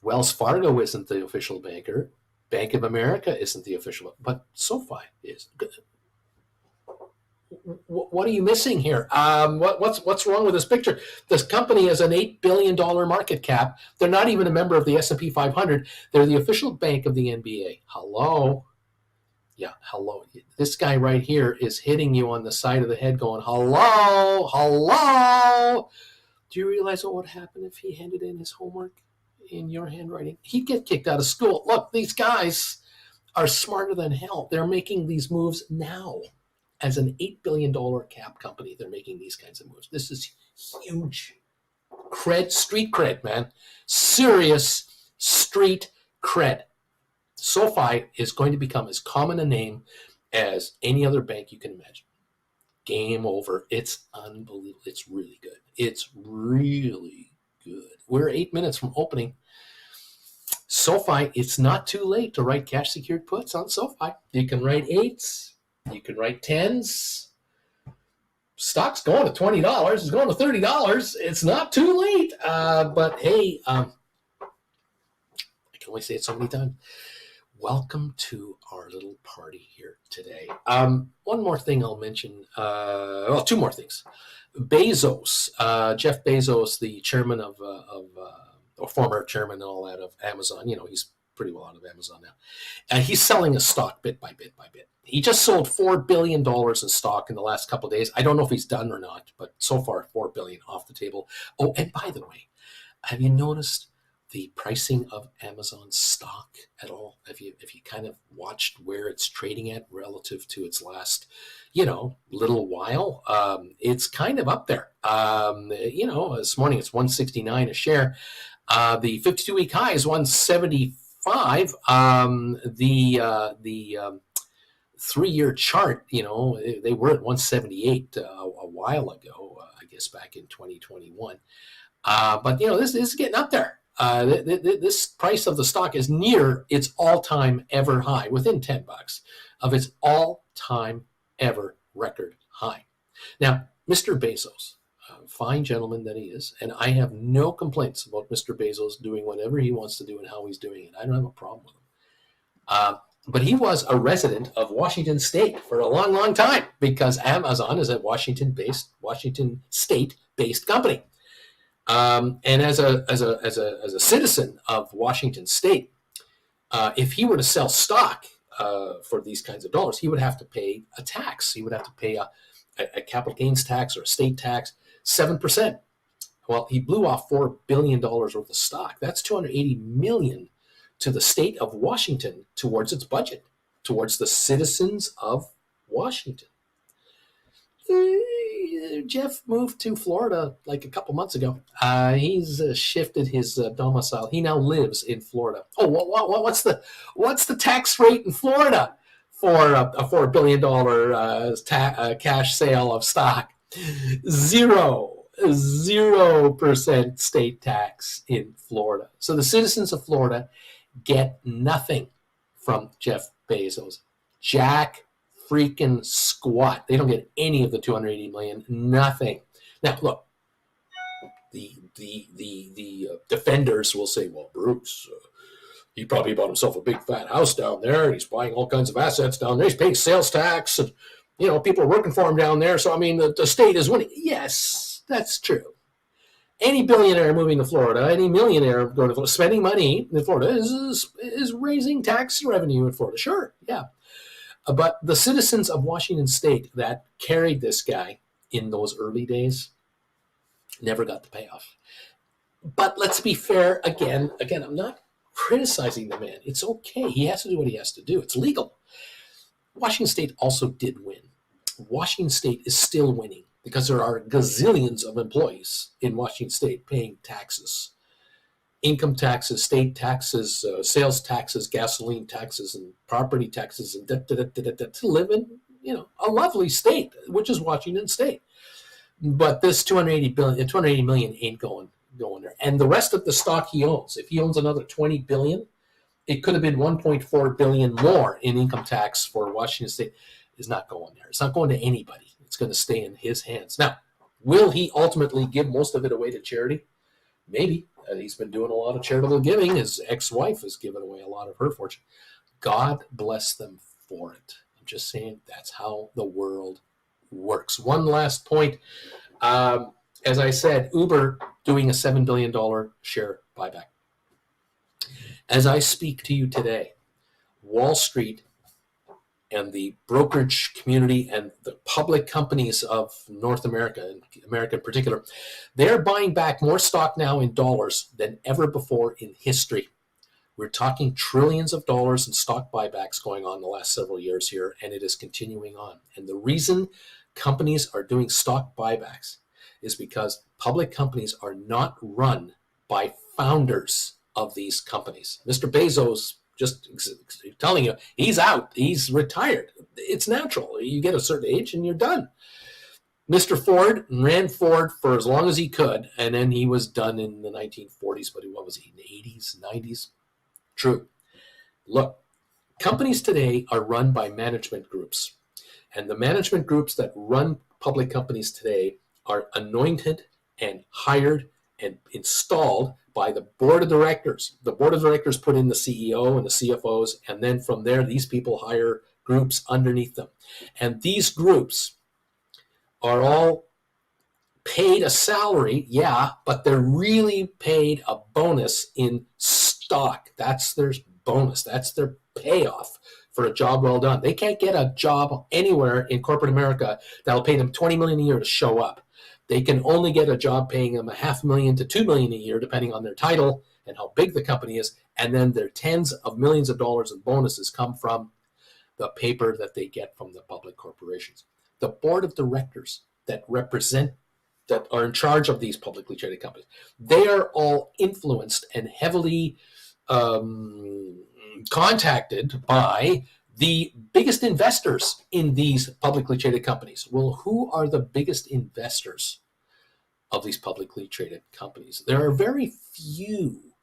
Wells Fargo isn't the official banker. Bank of America isn't the official, but SoFi is. what are you missing here? What's wrong with this picture? This company has an $8 billion market cap. They're not even a member of the S&P 500. They're the official bank of the NBA. Hello, yeah, hello. This guy right here is hitting you on the side of the head, going, "Hello, hello." Do you realize what would happen if he handed in his homework in your handwriting? He'd get kicked out of school. Look, these guys are smarter than hell. They're making these moves now. As an $8 billion cap company, they're making these kinds of moves. This is huge. Cred, street cred, man. Serious street cred. SoFi is going to become as common a name as any other bank you can imagine. Game over. It's unbelievable. It's really good. It's really good. We're 8 minutes from opening. SoFi, it's not too late to write cash secured puts on SoFi. You can write 8s. You can write 10s. Stock's going to $20. It's going to $30. It's not too late. But hey, I can only say it so many times. Welcome to our little party here today. One more thing I'll mention. Well, two more things. Bezos, Jeff Bezos, the chairman or former chairman and all that of Amazon. You know, he's pretty well out of Amazon now. He's selling his stock bit by bit by bit. He just sold $4 billion in stock in the last couple of days. I don't know if he's done or not, but so far, $4 billion off the table. Oh, and by the way, have you noticed the pricing of Amazon stock at all? If you kind of watched where it's trading at relative to its last, little while, it's kind of up there. This morning it's 169 a share. The 52-week high is 175. The 3-year chart, they were at 178 a while ago, I guess back in 2021. But this is getting up there. This price of the stock is near its all-time ever high, within $10 of its all-time ever record high. Now, Mr. Bezos, fine gentleman that he is, and I have no complaints about Mr. Bezos doing whatever he wants to do and how he's doing it. I don't have a problem with him. But he was a resident of Washington State for a long, long time, because Amazon is a Washington State-based company. And as a citizen of Washington State, if he were to sell stock for these kinds of dollars, he would have to pay a tax. He would have to pay a capital gains tax or a state tax, 7%. Well, he blew off $4 billion worth of stock. That's $280 million to the state of Washington towards its budget, towards the citizens of Washington. Jeff moved to Florida like a couple months ago. He's shifted his domicile. He now lives in Florida. Oh, what's the tax rate in Florida for a $4 billion cash sale of stock? 0% state tax in Florida. So the citizens of Florida get nothing from Jeff Bezos. Jack freaking squat. They don't get any of the $280 million. Nothing. Now, look, the defenders will say, well, Bruce, he probably bought himself a big fat house down there. He's buying all kinds of assets down there. He's paying sales tax, and people are working for him down there. So I mean, the state is winning. Yes, that's true. Any billionaire moving to Florida, any millionaire going to Florida, spending money in Florida is raising tax revenue in Florida. Sure, yeah. But the citizens of Washington State that carried this guy in those early days never got the payoff. But let's be fair, again, I'm not criticizing the man. It's okay. He has to do what he has to do. It's legal. Washington State also did win. Washington State is still winning because there are gazillions of employees in Washington State paying taxes. Income taxes, state taxes, sales taxes, gasoline taxes, and property taxes, and to live in, a lovely state, which is Washington State. But this $280 million ain't going there. And the rest of the stock he owns, if he owns another $20 billion, it could have been $1.4 billion more in income tax for Washington State. Is not going there. It's not going to anybody. It's going to stay in his hands. Now, will he ultimately give most of it away to charity? Maybe. He's been doing a lot of charitable giving. His ex-wife has given away a lot of her fortune. God bless them for it. I'm just saying that's how the world works. One last point. As I said, Uber doing a $7 billion share buyback. As I speak to you today, Wall Street and the brokerage community and the public companies of North America, and America in particular, they're buying back more stock now in dollars than ever before in history. We're talking trillions of dollars in stock buybacks going on the last several years here, and it is continuing on. And the reason companies are doing stock buybacks is because public companies are not run by founders of these companies. Mr. Bezos just telling you he's out, he's retired. It's natural. You get a certain age and you're done. Mr. Ford ran Ford for as long as he could, and then he was done in the 1940s, but what was he, in the 80s, 90s? True. Look, companies today are run by management groups, and the management groups that run public companies today are anointed and hired and installed by the board of directors. The board of directors put in the CEO and the CFOs, and then from there, these people hire groups underneath them. And these groups are all paid a salary, yeah, but they're really paid a bonus in stock. That's their bonus. That's their payoff for a job well done. They can't get a job anywhere in corporate America that'll pay them $20 million a year to show up. They can only get a job paying them $500,000 to $2 million a year, depending on their title and how big the company is. And then their tens of millions of dollars in bonuses come from the paper that they get from the public corporations. The board of directors that are in charge of these publicly traded companies, they are all influenced and heavily contacted by the biggest investors in these publicly traded companies. Well, who are the biggest investors of these publicly traded companies? There are very few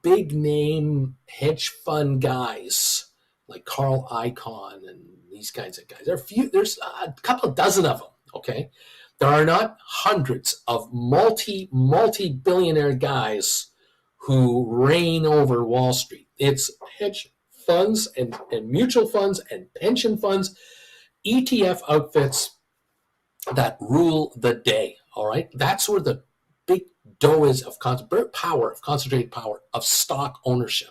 big name hedge fund guys like Carl Icahn and these kinds of guys. There's a couple of dozen of them, okay? There are not hundreds of multi-billionaire guys who reign over Wall Street. It's hedge funds and mutual funds and pension funds, ETF outfits that rule the day, all right? That's where the big dough is of concentrated power of stock ownership.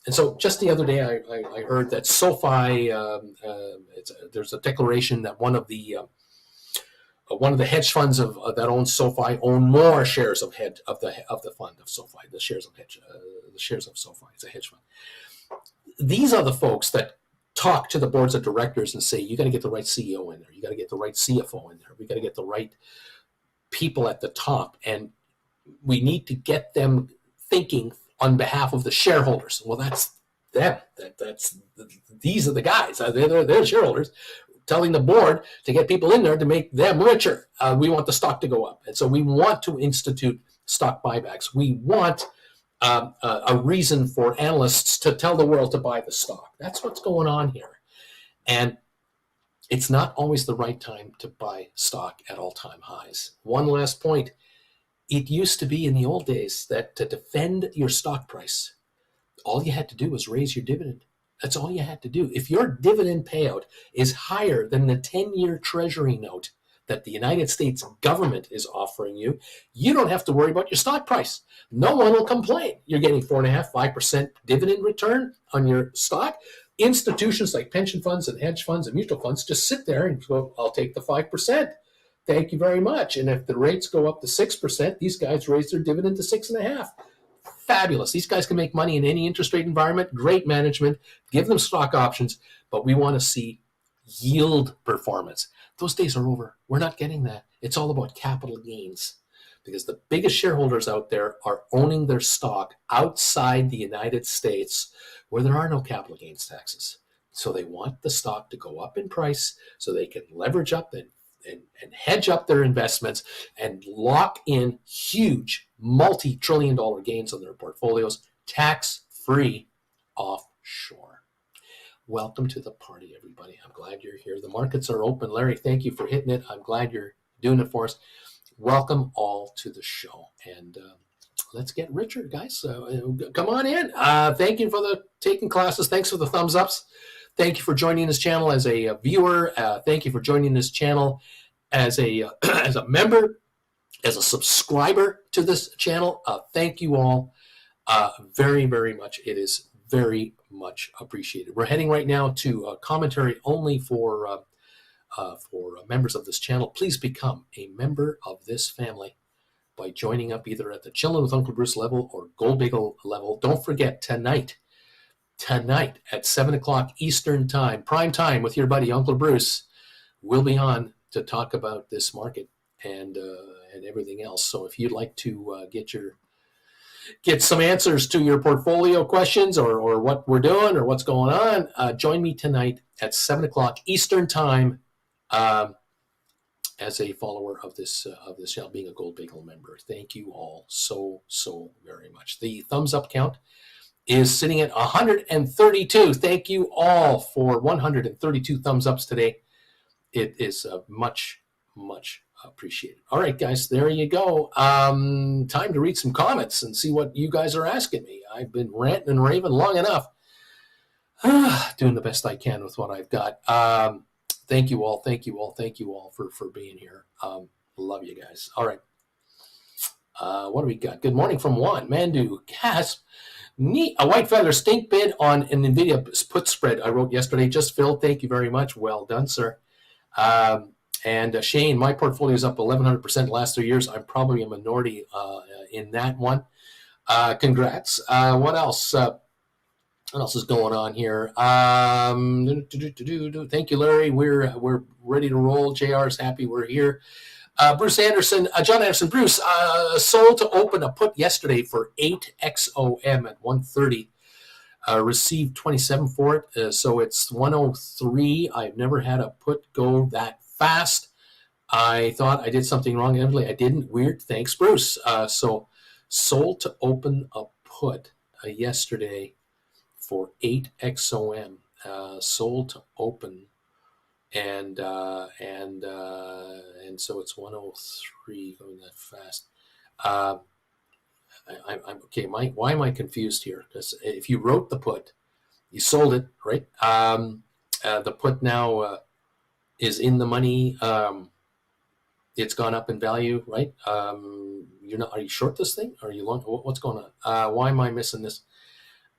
And so just the other day, I heard that Sofi, there's a declaration that one of the hedge funds that owns SoFi own more shares of the fund of SoFi, the shares of SoFi. It's a hedge fund. These are the folks that talk to the boards of directors and say, you got to get the right CEO in there. You got to get the right CFO in there. We got to get the right people at the top. And we need to get them thinking on behalf of the shareholders. Well, that's them. These are the guys. They're shareholders telling the board to get people in there to make them richer. We want the stock to go up. And so we want to institute stock buybacks. We want a reason for analysts to tell the world to buy the stock. That's what's going on here. And it's not always the right time to buy stock at all-time highs. One last point. It used to be in the old days that to defend your stock price, all you had to do was raise your dividend. That's all you had to do. If your dividend payout is higher than the 10-year Treasury note that the United States government is offering you, you don't have to worry about your stock price. No one will complain. You're getting 4.5%, 5% dividend return on your stock. Institutions like pension funds and hedge funds and mutual funds just sit there and go, I'll take the 5%. Thank you very much. And if the rates go up to 6%, these guys raise their dividend to 6.5%. Fabulous. These guys can make money in any interest rate environment. Great management. Give them stock options, but we want to see yield performance. Those days are over. We're not getting that. It's all about capital gains because the biggest shareholders out there are owning their stock outside the United States where there are no capital gains taxes. So they want the stock to go up in price so they can leverage up and hedge up their investments and lock in huge multi-trillion-dollar gains on their portfolios, tax-free offshore. Welcome to the party, everybody. I'm glad you're here. The markets are open. Larry, thank you for hitting it. I'm glad you're doing it for us. Welcome all to the show. And let's get richer, guys. Come on in. Thank you for the taking classes. Thanks for the thumbs ups. Thank you for joining this channel as a viewer. Thank you for joining this channel as a as a member, as a subscriber to this channel. Thank you all very, very much. It is very much appreciated. We're heading right now to commentary only for members of this channel. Please become a member of this family by joining up either at the Chillin' with Uncle Bruce level or Gold Bagel level. Don't forget, tonight at 7 o'clock Eastern time, prime time with your buddy Uncle Bruce, we'll be on to talk about this market and everything else. So if you'd like to get some answers to your portfolio questions or what we're doing or what's going on, join me tonight at 7 o'clock Eastern time as a follower of this channel, being a Gold Bagel member. Thank you all so very much. The thumbs up count is sitting at 132. Thank you all for 132 thumbs ups today. It is much appreciated. All right, guys, there you go. Time to read some comments and see what you guys are asking me. I've been ranting and raving long enough. Doing the best I can with what I've got. Thank you all for being here. Love you guys. All right. What do we got? Good morning from Juan. Mandu. Gasp. Neat. A white feather stink bid on an NVIDIA put spread I wrote yesterday. Just filled. Thank you very much. Well done, sir. And Shane, my portfolio is up 1,100% the last 3 years. I'm probably a minority in that one. Congrats. What else? What else is going on here? Thank you, Larry. We're ready to roll. JR is happy we're here. Bruce Anderson, John Anderson, Bruce, sold to open a put yesterday for 8XOM at 130. Received 27 for it, so it's 103. I've never had a put go that fast. I thought I did something wrong. Evidently, I didn't. Weird. Thanks, Bruce. So sold to open a put yesterday for 8XOM. Sold to open. And so it's 103 going that fast. I'm okay. Why am I confused here? Because if you wrote the put, you sold it, right? The put now is in the money. It's gone up in value, right? You're not. Are you short this thing? Are you long? What's going on? Why am I missing this?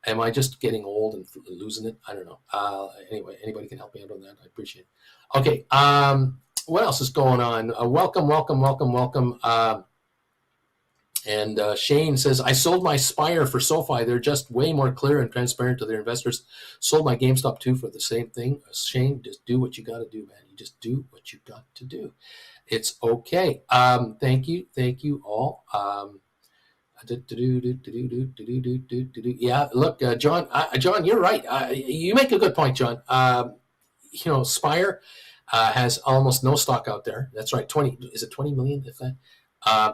Am I just getting old and losing it? I don't know. Anyway, anybody can help me out on that. I appreciate it. Okay. What else is going on? Welcome. And Shane says, I sold my Spire for Sofi. They're just way more clear and transparent to their investors. Sold my GameStop too for the same thing. Shane, just do what you got to do, man. You just do what you got to do. It's okay. Thank you all. Yeah, look, John, you're right. You make a good point, John. Spire has almost no stock out there. That's right. 20 million? If that.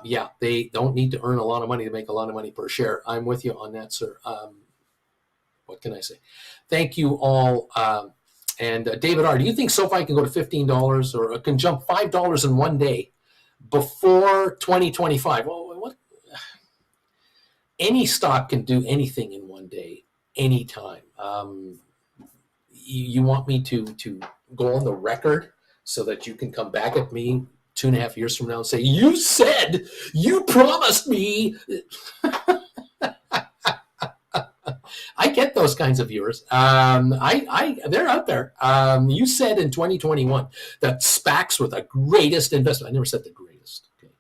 Yeah, they don't need to earn a lot of money to make a lot of money per share. I'm with you on that, sir. What can I say? Thank you all. And David R., do you think SoFi can go to $15 or can jump $5 in one day before 2025? Well, what? Any stock can do anything in one day, anytime. You want me to go on the record so that you can come back at me 2.5 years from now and say, you promised me. I get those kinds of viewers. They're out there. You said in 2021 that SPACs were the greatest investment. I never said the greatest. Okay.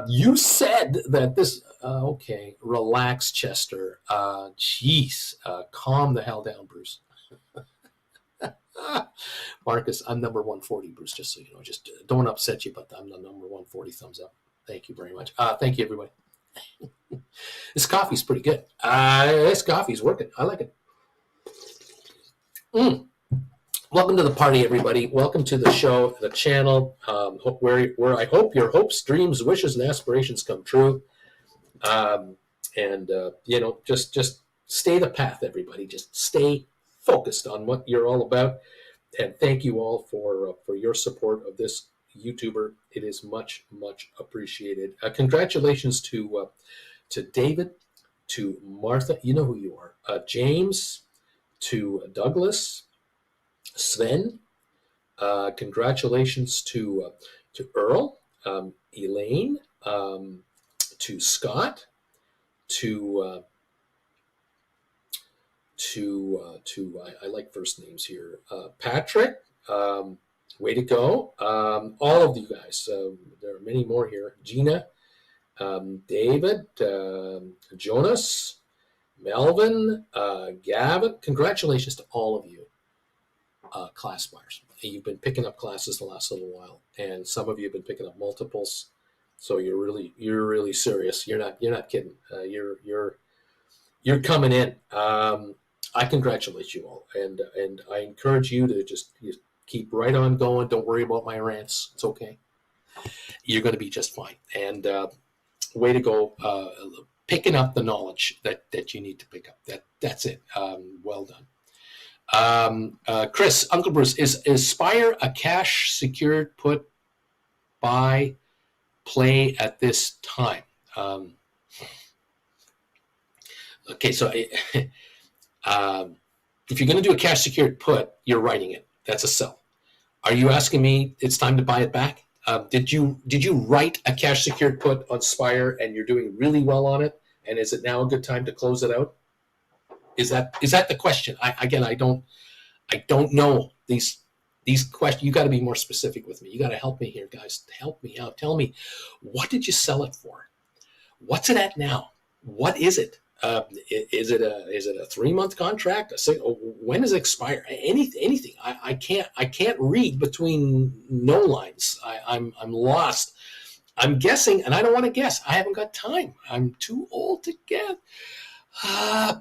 You said that this. Okay, relax, Chester. Jeez, calm the hell down, Bruce. Marcus, I'm number 140, Bruce, just so you know. Just don't upset you, but I'm the number 140. Thumbs up. Thank you very much. Thank you, everybody. This coffee's pretty good. This coffee's working. I like it. Welcome to the party, everybody. Welcome to the show, the channel, where I hope your hopes, dreams, wishes, and aspirations come true. Just stay the path, everybody. Just stay focused on what you're all about. And thank you all for your support of this YouTuber. It is much appreciated. Congratulations to David, to Martha. You know who you are. James, to Douglas, Sven. Congratulations to Earl, Elaine, to Scott, to I like first names here. Patrick, way to go. All of you guys. There are many more here. Gina, David, Jonas, Melvin, Gavin. Congratulations to all of you, class buyers. You've been picking up classes the last little while, and some of you have been picking up multiples. So you're really serious. You're not kidding. You're coming in. I congratulate you all, and I encourage you to just keep right on going. Don't worry about my rants. It's okay. You're going to be just fine. And way to go, picking up the knowledge that you need to pick up. That's it. Well done. Chris, Uncle Bruce, is Spire a cash secured put buy play at this time? Okay, so if you're going to do a cash secured put, you're writing it. That's a sell. Are you asking me it's time to buy it back? Did you write a cash secured put on Spire and you're doing really well on it? And is it now a good time to close it out? Is that the question? I don't know these questions. You got to be more specific with me. You got to help me here, guys. Help me out. Tell me, what did you sell it for? What's it at now? What is it? Is it a 3-month contract? When does it expire? Anything? I can't read between no lines. I'm lost. I'm guessing, and I don't want to guess. I haven't got time. I'm too old to get.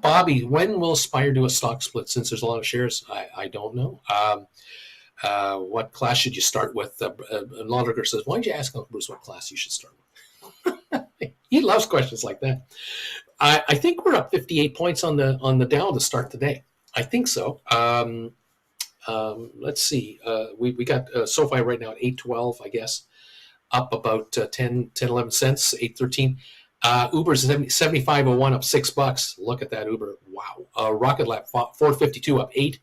Bobby, when will Spire do a stock split? Since there's a lot of shares, I don't know. What class should you start with? Lodriger says, why don't you ask Uncle Bruce what class you should start with? He loves questions like that. I think we're up 58 points on the Dow to start today. I think so. Let's see. We got Sofi right now at 812, I guess, up about 10, 11 cents, 813. Uber's 75.01, up $6. Look at that Uber. Wow. Rocket Lab 452, up 8.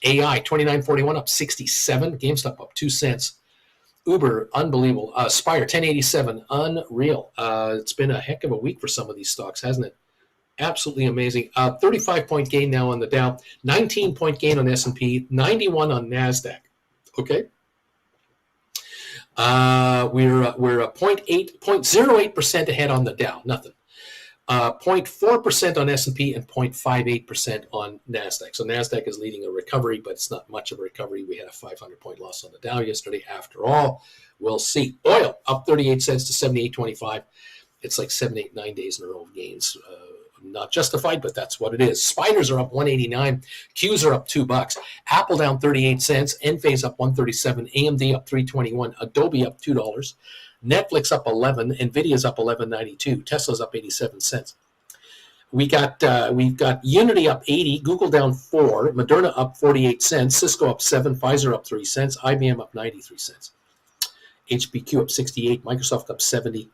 AI 29.41, up 67. GameStop up 2 cents. Uber, unbelievable. Spire 1087, unreal. It's been a heck of a week for some of these stocks, hasn't it? Absolutely amazing. 35-point gain now on the Dow, 19-point gain on S&P, 91 on NASDAQ. Okay. We're 0.08% ahead on the Dow, nothing. 0.4% on S&P and 0.58% on NASDAQ. So NASDAQ is leading a recovery, but it's not much of a recovery. We had a 500-point loss on the Dow yesterday. After all, we'll see. Oil up 38 cents to 78.25. It's like 7, 8, 9 days in a row of gains. Not justified, but that's what it is. Spiders are up 189. Qs are up $2. Apple down 38 cents. Enphase up 137. AMD up 321. Adobe up $2. Netflix up 11. Nvidia's up 11.92. Tesla's up 87 cents. We've got Unity up 80. Google down 4. Moderna up 48 cents. Cisco up 7. Pfizer up 3 cents. IBM up 93 cents. HPQ up 68. Microsoft up 70.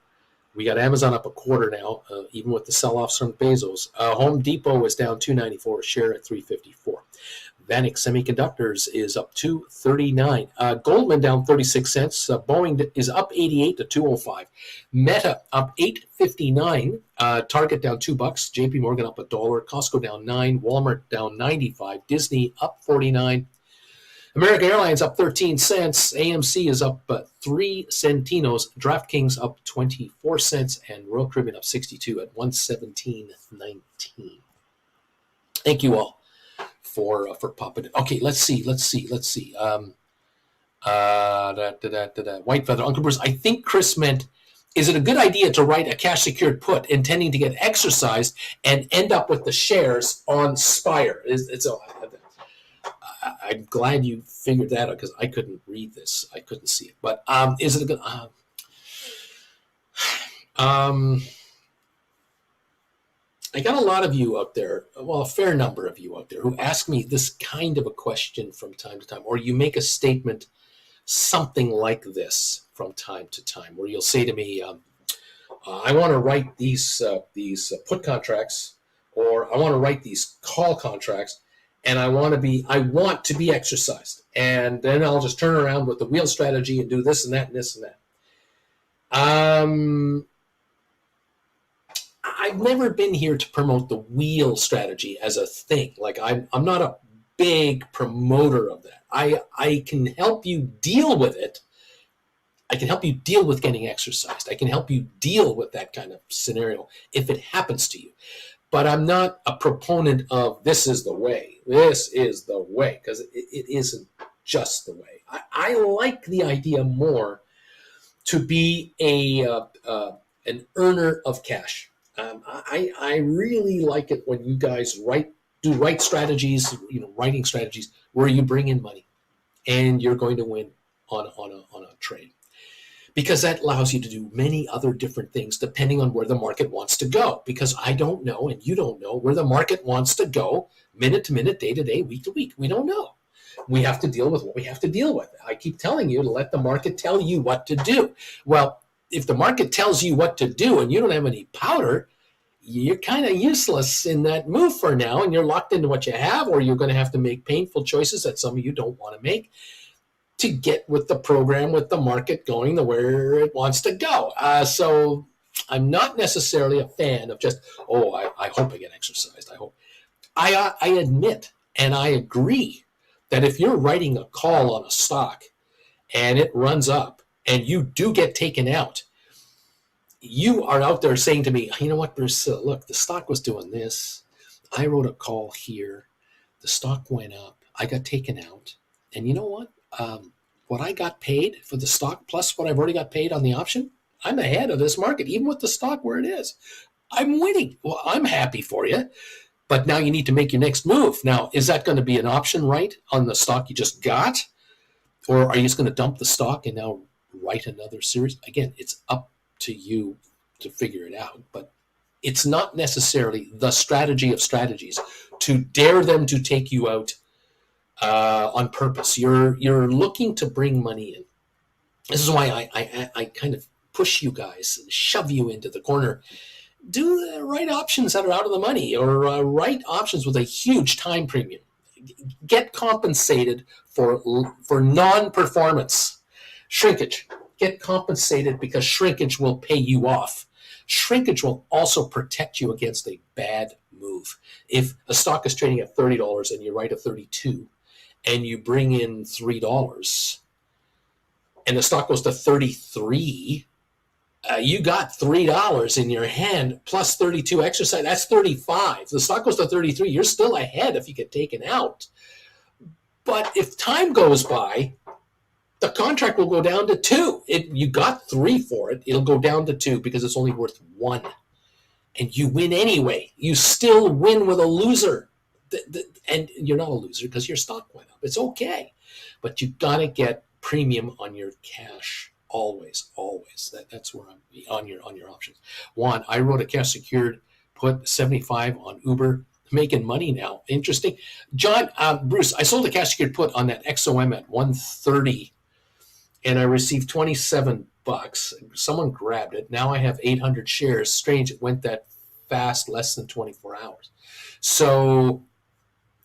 We got Amazon up a quarter now, even with the sell-offs from Bezos. Home Depot is down $2.94 a share at $3.54. Vanik Semiconductors is up $2.39. Goldman down 36 cents. Boeing is up 88 to 205. Meta up $8.59. Target down $2. JP Morgan up $1. Costco down 9. Walmart down 95. Disney up 49. American Airlines up 13 cents. AMC is up 3 centinos. DraftKings up 24 cents. And Royal Caribbean up 62 at 117.19. Thank you all for popping in. Okay, let's see. White Feather. Uncle Bruce, I think Chris meant, is it a good idea to write a cash secured put intending to get exercised and end up with the shares on Spire? I'm glad you figured that out because I couldn't read this. I couldn't see it. But is it a good... I got a lot of you out there, well, a fair number of you out there who ask me this kind of a question from time to time, or you make a statement something like this from time to time, where you'll say to me, I want to write these put contracts, or I want to write these call contracts, and I want to be exercised. And then I'll just turn around with the wheel strategy and do this and that and this and that. I've never been here to promote the wheel strategy as a thing. Like I'm not a big promoter of that. I can help you deal with it. I can help you deal with getting exercised. I can help you deal with that kind of scenario if it happens to you. But I'm not a proponent of this is the way. This is the way, because it isn't just the way. I like the idea more to be an earner of cash. I really like it when you guys do right strategies, writing strategies where you bring in money and you're going to win on a trade, because that allows you to do many other different things depending on where the market wants to go. Because I don't know, and you don't know, where the market wants to go minute to minute, day to day, week to week. We don't know. We have to deal with what we have to deal with. I keep telling you to let the market tell you what to do. Well, if the market tells you what to do and you don't have any powder, you're kind of useless in that move for now, and you're locked into what you have, or you're going to have to make painful choices that some of you don't want to make to get with the program, with the market going to where it wants to go. So I'm not necessarily a fan of just, I hope I get exercised. I hope. I admit and I agree that if you're writing a call on a stock and it runs up and you do get taken out, you are out there saying to me, you know what, Bruce, look, the stock was doing this. I wrote a call here. The stock went up. I got taken out. And you know what? What I got paid for the stock plus what I've already got paid on the option, I'm ahead of this market, even with the stock where it is. I'm winning. Well, I'm happy for you. But now you need to make your next move. Now, is that going to be an option right on the stock you just got? Or are you just going to dump the stock and now write another series? Again, it's up to you to figure it out. But it's not necessarily the strategy of strategies to dare them to take you out on purpose. You're looking to bring money in. This is why I kind of push you guys and shove you into the corner. Do the right options that are out of the money, or right options with a huge time premium. Get compensated for non-performance. Shrinkage. Get compensated because shrinkage will pay you off. Shrinkage will also protect you against a bad move. If a stock is trading at $30 and you write a 32 and you bring in $3 and the stock goes to 33, you got $3 in your hand plus 32 exercise. That's 35. The stock goes to 33. You're still ahead if you get taken out. But if time goes by, the contract will go down to 2. You got 3 for it. It'll go down to 2 because it's only worth 1. And you win anyway. You still win with a loser. And you're not a loser because your stock went up. It's okay. But you got to get premium on your cash. Always. That's where I'm on your options. Juan, I wrote a cash secured put 75 on Uber, making money now. Interesting. John, Bruce, I sold a cash secured put on that XOM at 130, and I received $27. Someone grabbed it. Now I have 800 shares. Strange, it went that fast, less than 24 hours. So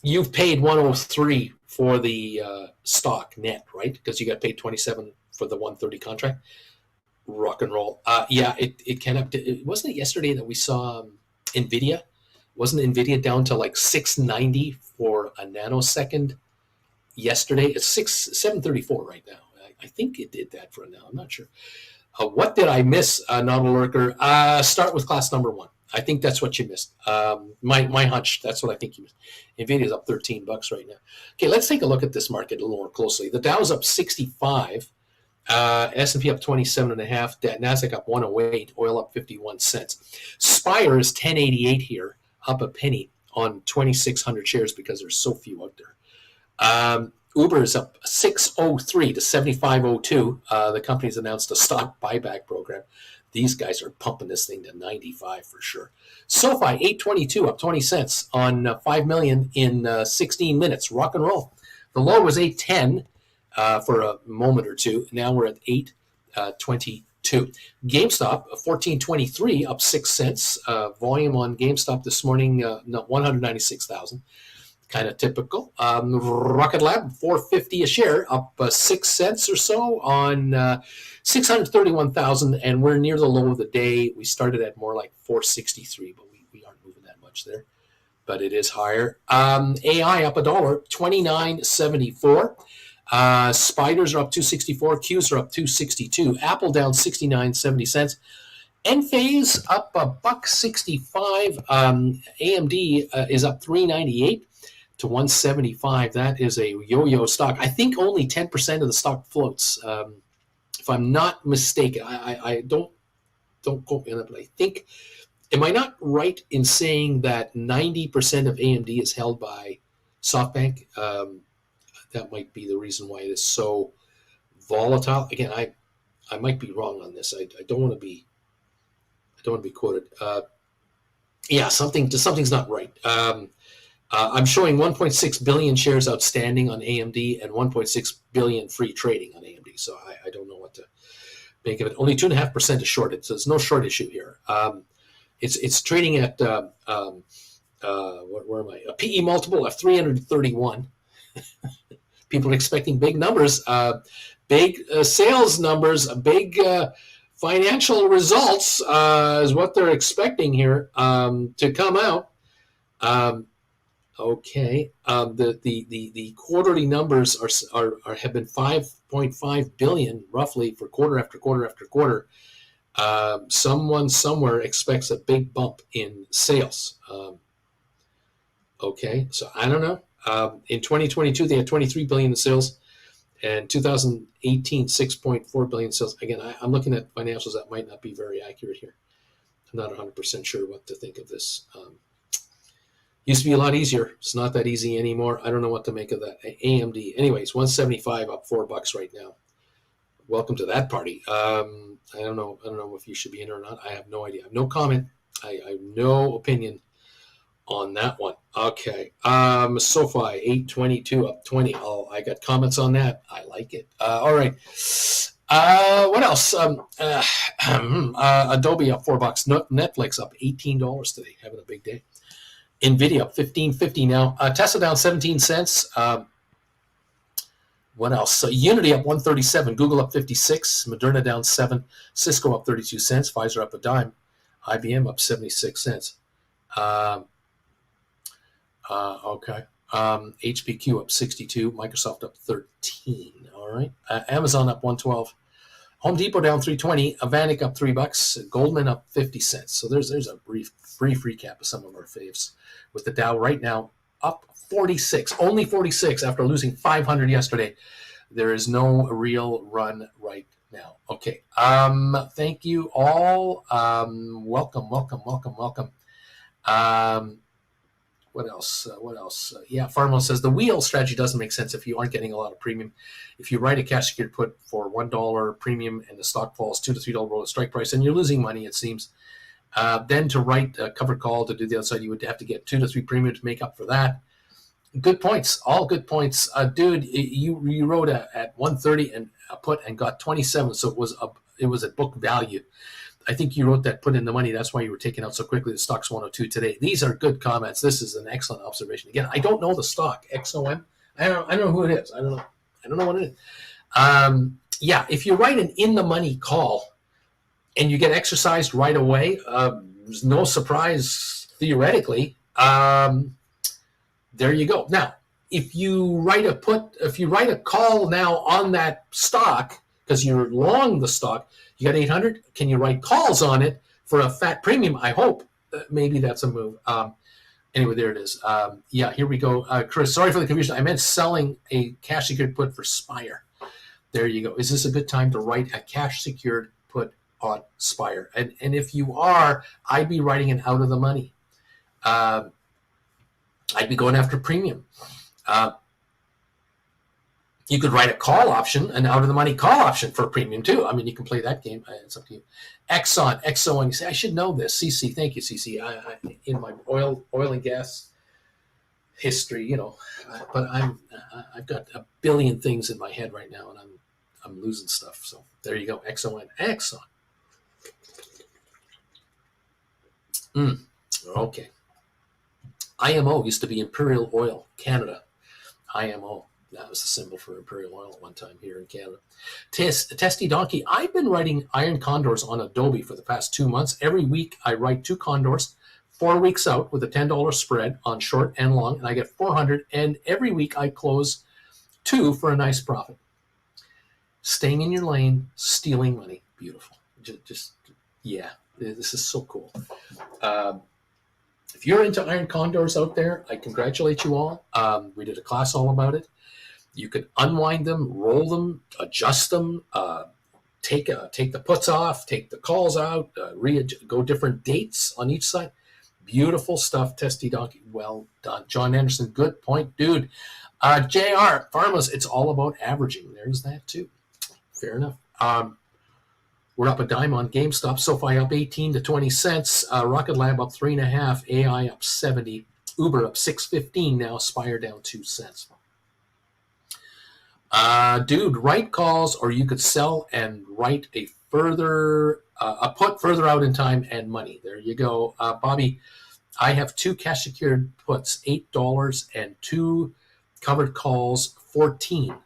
you've paid 103 for the stock net, right? Because you got paid 27 for the 130 contract. Rock and roll. Yeah, it can up. Wasn't it yesterday that we saw NVIDIA? Wasn't NVIDIA down to like 690 for a nanosecond yesterday? It's 734 right now. I think it did that for now. I'm not sure. What did I miss, Novel Lurker? Start with class number 1. I think that's what you missed. My hunch, that's what I think you missed. NVIDIA's up $13 right now. Okay, let's take a look at this market a little more closely. The Dow's up 65. S&P up 27.5, NASDAQ up 108, oil up 51 cents. Spire is 1088 here, up a penny on 2,600 shares because there's so few out there. Uber is up 603 to 7502. The company's announced a stock buyback program. These guys are pumping this thing to 95 for sure. Sofi 822, up 20 cents on 5 million in 16 minutes. Rock and roll. The low was 810. For a moment or two. Now we're at 822. GameStop 1423, up 6 cents. Volume on GameStop this morning 196,000. kind of typical. Rocket Lab, 450 a share, up 6 cents or so on 631,000, and we're near the low of the day. We started at more like 463, but we aren't moving that much there. But it is higher. AI up $1, 29.74. Spiders are up 264. Qs are up 262. Apple down 69.70 cents. Enphase up $1.65. AMD is up 398 to 175. That is a yo-yo stock. I think only 10% of the stock floats. If I'm not mistaken, I don't quote me on that, but I think, am I not right in saying that 90% of AMD is held by SoftBank? That might be the reason why it is so volatile. Again, I might be wrong on this. I don't want to be quoted. Yeah, something's not right. I'm showing 1.6 billion shares outstanding on AMD and 1.6 billion free trading on AMD. So I don't know what to make of it. Only 2.5% is shorted, so there's no short issue here. It's trading at where am I? A PE multiple of 331. People are expecting big numbers, big sales numbers, big financial results is what they're expecting here to come out. Okay, the quarterly numbers are have been 5.5 billion roughly for quarter after quarter after quarter. Someone somewhere expects a big bump in sales. Okay, so I don't know. In 2022, they had 23 billion in sales, and 2018, 6.4 billion sales. Again, I'm looking at financials that might not be very accurate here. I'm not 100% sure what to think of this. Used to be a lot easier. It's not that easy anymore. I don't know what to make of that. AMD. Anyways, 175 up $4 right now. Welcome to that party. I don't know if you should be in or not. I have no idea. I have no comment. I have no opinion on that one. Okay. Sofi, 822 up 20. Oh, I got comments on that. I like it. All right. What else? Adobe up $4. Netflix up $18 today. Having a big day. NVIDIA up 15.50 now. Tesla down 17 cents. What else? Unity up 137. Google up 56. Moderna down 7. Cisco up 32 cents. Pfizer up a dime. IBM up 76 cents. Okay. HPQ up 62. Microsoft up 13. All right. Amazon up 112. Home Depot down 320. Avanik up $3. Goldman up 50 cents. So there's a brief recap of some of our faves. With the Dow right now up 46, only 46 after losing 500 yesterday. There is no real run right now. Okay. Thank you all. Welcome. What else? Yeah, Farmo says the wheel strategy doesn't make sense if you aren't getting a lot of premium. If you write a cash secured put for $1 premium and the stock falls $2 to $3 below the strike price, and you're losing money, it seems. Then to write a covered call to do the outside, you would have to get 2 to 3 premium to make up for that. Good points, all good points, dude. You wrote at 130 and a put and got 27, so it was at book value. I think you wrote that put in the money. That's why you were taken out so quickly. The stock's 102 today. These are good comments. This is an excellent observation. Again, I don't know the stock XOM. I don't know who it is. I don't know what it is. Yeah, if you write an in the money call and you get exercised right away, there's no surprise theoretically. There you go. Now, if you write a call now on that stock because you're long the stock, you got 800. Can you write calls on it for a fat premium? I hope. Maybe that's a move. Anyway, there it is. Yeah, here we go. Chris, sorry for the confusion. I meant selling a cash secured put for Spire. There you go. Is this a good time to write a cash secured put on Spire? And if you are, I'd be writing an out of the money. I'd be going after premium. You could write a call option, an out of the money call option for a premium too. I mean, you can play that game. It's up to you. Exxon. You say, I should know this. CC, thank you, CC. I in my oil and gas history, but I've got a billion things in my head right now, and I'm losing stuff. So there you go. Exxon. Okay. IMO used to be Imperial Oil Canada. IMO. That was the symbol for Imperial Oil at one time here in Canada. Testy Donkey. I've been writing iron condors on Adobe for the past 2 months. Every week I write 2 condors, 4 weeks out with a $10 spread on short and long, and I get 400. And every week I close 2 for a nice profit. Staying in your lane, stealing money. Beautiful. Yeah, this is so cool. If you're into iron condors out there, I congratulate you all. We did a class all about it. You can unwind them, roll them, adjust them, take the puts off, take the calls out, go different dates on each side. Beautiful stuff, Testy Donkey. Well done. John Anderson, good point, dude. JR, Pharmas, it's all about averaging. There's that too. Fair enough. We're up a dime on GameStop. SoFi up 18 to 20 cents. Rocket Lab up 3.5. AI up 70. Uber up 6.15 now. Spire down 2 cents. Dude, write calls, or you could sell and write a put further out in time and money. There you go. Bobby, I have 2 cash secured puts, $8, and 2 covered calls, 14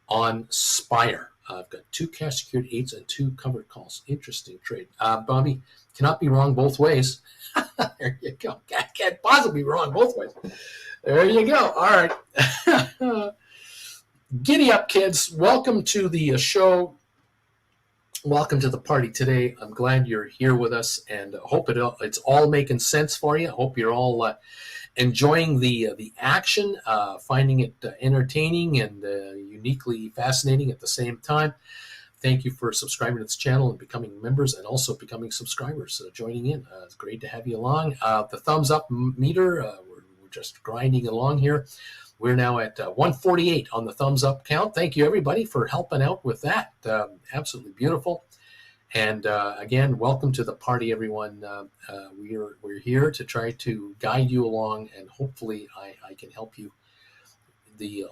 on Spire. I've got 2 cash secured 8s and 2 covered calls. Interesting trade. Bobby, cannot be wrong both ways. There you go. Can't possibly be wrong both ways. There you go. All right. Giddy up, kids. Welcome to the show. Welcome to the party today. I'm glad you're here with us, and hope it's all making sense for you. I hope you're all enjoying the action, finding it entertaining and uniquely fascinating at the same time. Thank you for subscribing to this channel and becoming members, and also becoming subscribers, joining in. It's great to have you along. The thumbs up meter, we're just grinding along here. We're now at 148 on the thumbs up count. Thank you, everybody, for helping out with that. Absolutely beautiful. And again, welcome to the party, everyone. We're here to try to guide you along, and hopefully I can help you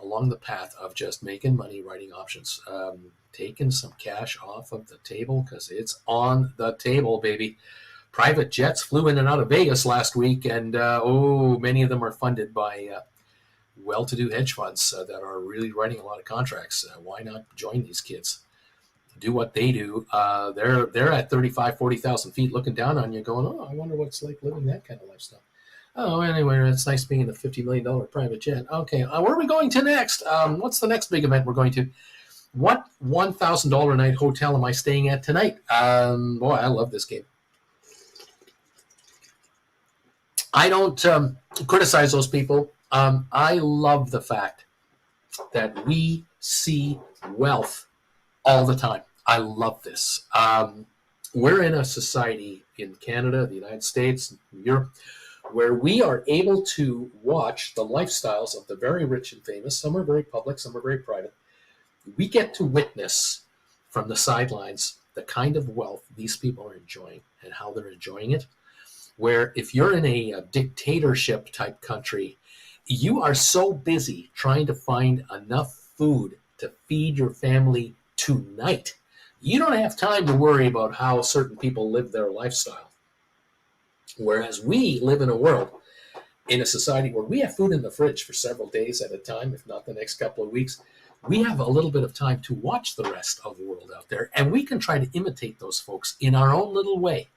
along the path of just making money, writing options, taking some cash off of the table, because it's on the table, baby. Private jets flew in and out of Vegas last week, and many of them are funded by well-to-do hedge funds that are really writing a lot of contracts. Why not join these kids? Do what they do. They're at 35, 40,000 feet looking down on you going, I wonder what it's like living that kind of lifestyle. Oh, anyway, it's nice being in a $50 million private jet. Okay, where are we going to next? What's the next big event we're going to? What $1,000 a night hotel am I staying at tonight? Boy, I love this game. I don't criticize those people. I love the fact that we see wealth all the time. I love this. We're in a society in Canada, the United States, Europe, where we are able to watch the lifestyles of the very rich and famous. Some are very public, some are very private. We get to witness from the sidelines the kind of wealth these people are enjoying and how they're enjoying it. Where if you're in a dictatorship type country, you are so busy trying to find enough food to feed your family tonight. You don't have time to worry about how certain people live their lifestyle. Whereas we live in a world, in a society where we have food in the fridge for several days at a time, if not the next couple of weeks. We have a little bit of time to watch the rest of the world out there, and we can try to imitate those folks in our own little way.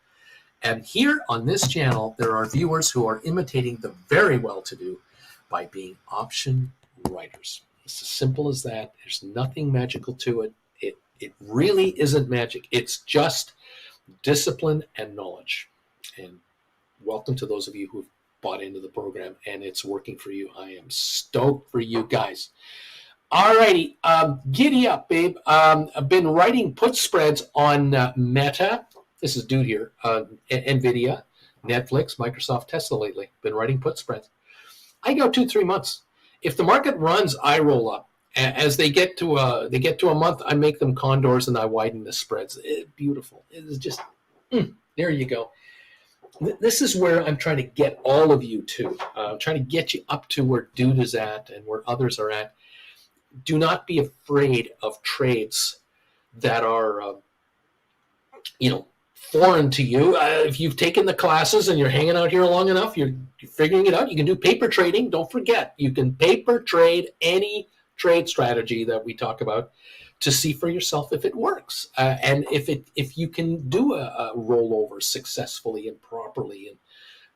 And here on this channel, there are viewers who are imitating the very well-to-do by being option writers. It's as simple as that. There's nothing magical to it. It really isn't magic. It's just discipline and knowledge. And welcome to those of you who've bought into the program and it's working for you. I am stoked for you guys. All righty, giddy up, babe. I've been writing put spreads on Meta. This is dude here. NVIDIA, Netflix, Microsoft, Tesla lately. Been writing put spreads. I go 2-3 months. If the market runs, I roll up. As they get to a month, I make them condors and I widen the spreads. Beautiful. It is just there you go. This is where I'm trying to get all of you to. I'm trying to get you up to where dude is at and where others are at. Do not be afraid of trades that are, foreign to you. If you've taken the classes and you're hanging out here long enough, you're figuring it out. You can do paper trading. Don't forget, you can paper trade any trade strategy that we talk about to see for yourself if it works, and if you can do a rollover successfully and properly, and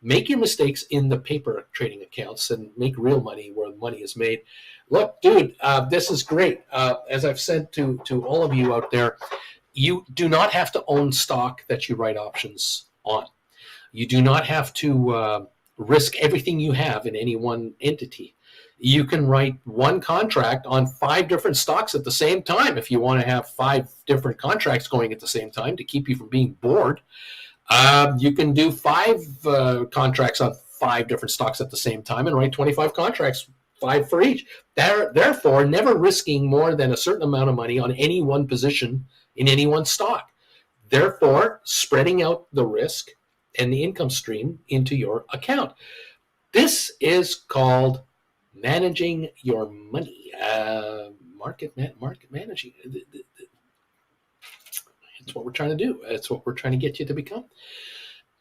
make your mistakes in the paper trading accounts and make real money where the money is made. Look, dude, this is great. As I've said to all of you out there, you do not have to own stock that you write options on. You do not have to risk everything you have in any one entity. You can write one contract on 5 different stocks at the same time if you want to have 5 different contracts going at the same time to keep you from being bored. You can do 5 contracts on 5 different stocks at the same time and write 25 contracts, 5 for each. Therefore, never risking more than a certain amount of money on any one position in any one stock. Therefore, spreading out the risk and the income stream into your account. This is called managing your money, market managing. It's what we're trying to do. It's what we're trying to get you to become.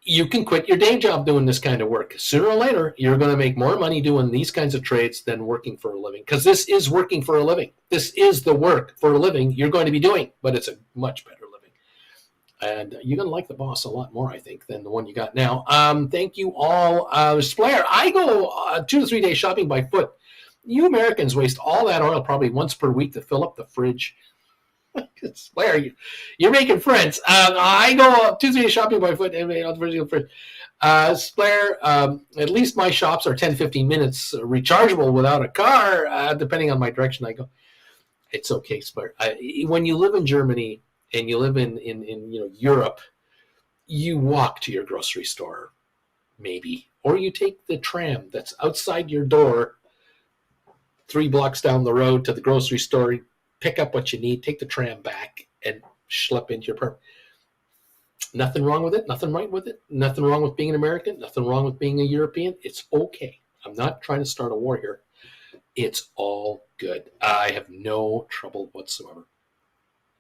You can quit your day job doing this kind of work. Sooner or later, you're going to make more money doing these kinds of trades than working for a living, because this is working for a living. This is the work for a living you're going to be doing, but it's a much better living. And you're going to like the boss a lot more, I think, than the one you got now. Thank you all. Blair, I go 2 to 3 days shopping by foot. You Americans waste all that oil probably once per week to fill up the fridge. Blair, you're making friends. I go 2 3 days shopping by foot and on the fridge. Blair, at least my shops are 10-15 minutes rechargeable without a car, depending on my direction I go. It's okay, Blair. When you live in Germany and you live in Europe, you walk to your grocery store, maybe, or you take the tram that's outside your door 3 blocks down the road to the grocery store, pick up what you need, take the tram back, and schlep into your apartment. Nothing wrong with it, nothing right with it, nothing wrong with being an American, nothing wrong with being a European. It's okay. I'm not trying to start a war here. It's all good. I have no trouble whatsoever.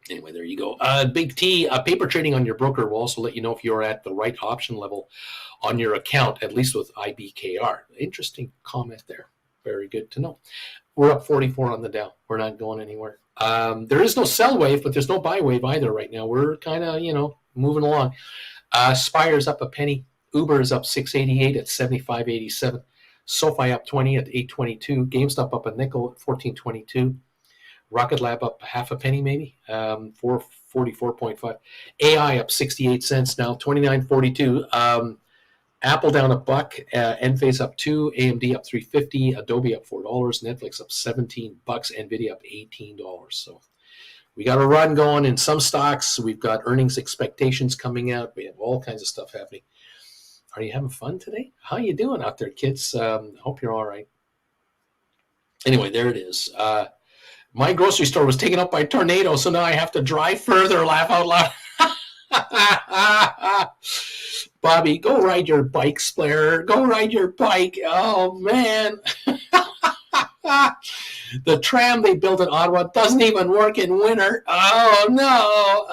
Anyway, there you go. Big T, paper trading on your broker will also let you know if you're at the right option level on your account, at least with IBKR. Interesting comment there. Very good to know. We're up 44 on the Dow. We're not going anywhere. There is no sell wave, but there's no buy wave either right now. We're kind of, moving along. Spire's up a penny. Uber is up 6.88 at 75.87. Sofi up 20 at 8.22. GameStop up a nickel at 14.22. Rocket Lab up half a penny maybe, 444.5. AI up 68 cents now, 29.42. Apple down $1, Enphase up $2, AMD up $3.50, Adobe up $4, Netflix up $17, Nvidia up $18. So we got a run going in some stocks. We've got earnings expectations coming out. We have all kinds of stuff happening. Are you having fun today? How you doing out there, kids? Hope you're all right. Anyway, there it is. My grocery store was taken up by a tornado, so now I have to drive further. Laugh out loud. Bobby, go ride your bike, Blair. Go ride your bike. Oh, man. The tram they built in Ottawa doesn't even work in winter. Oh, no.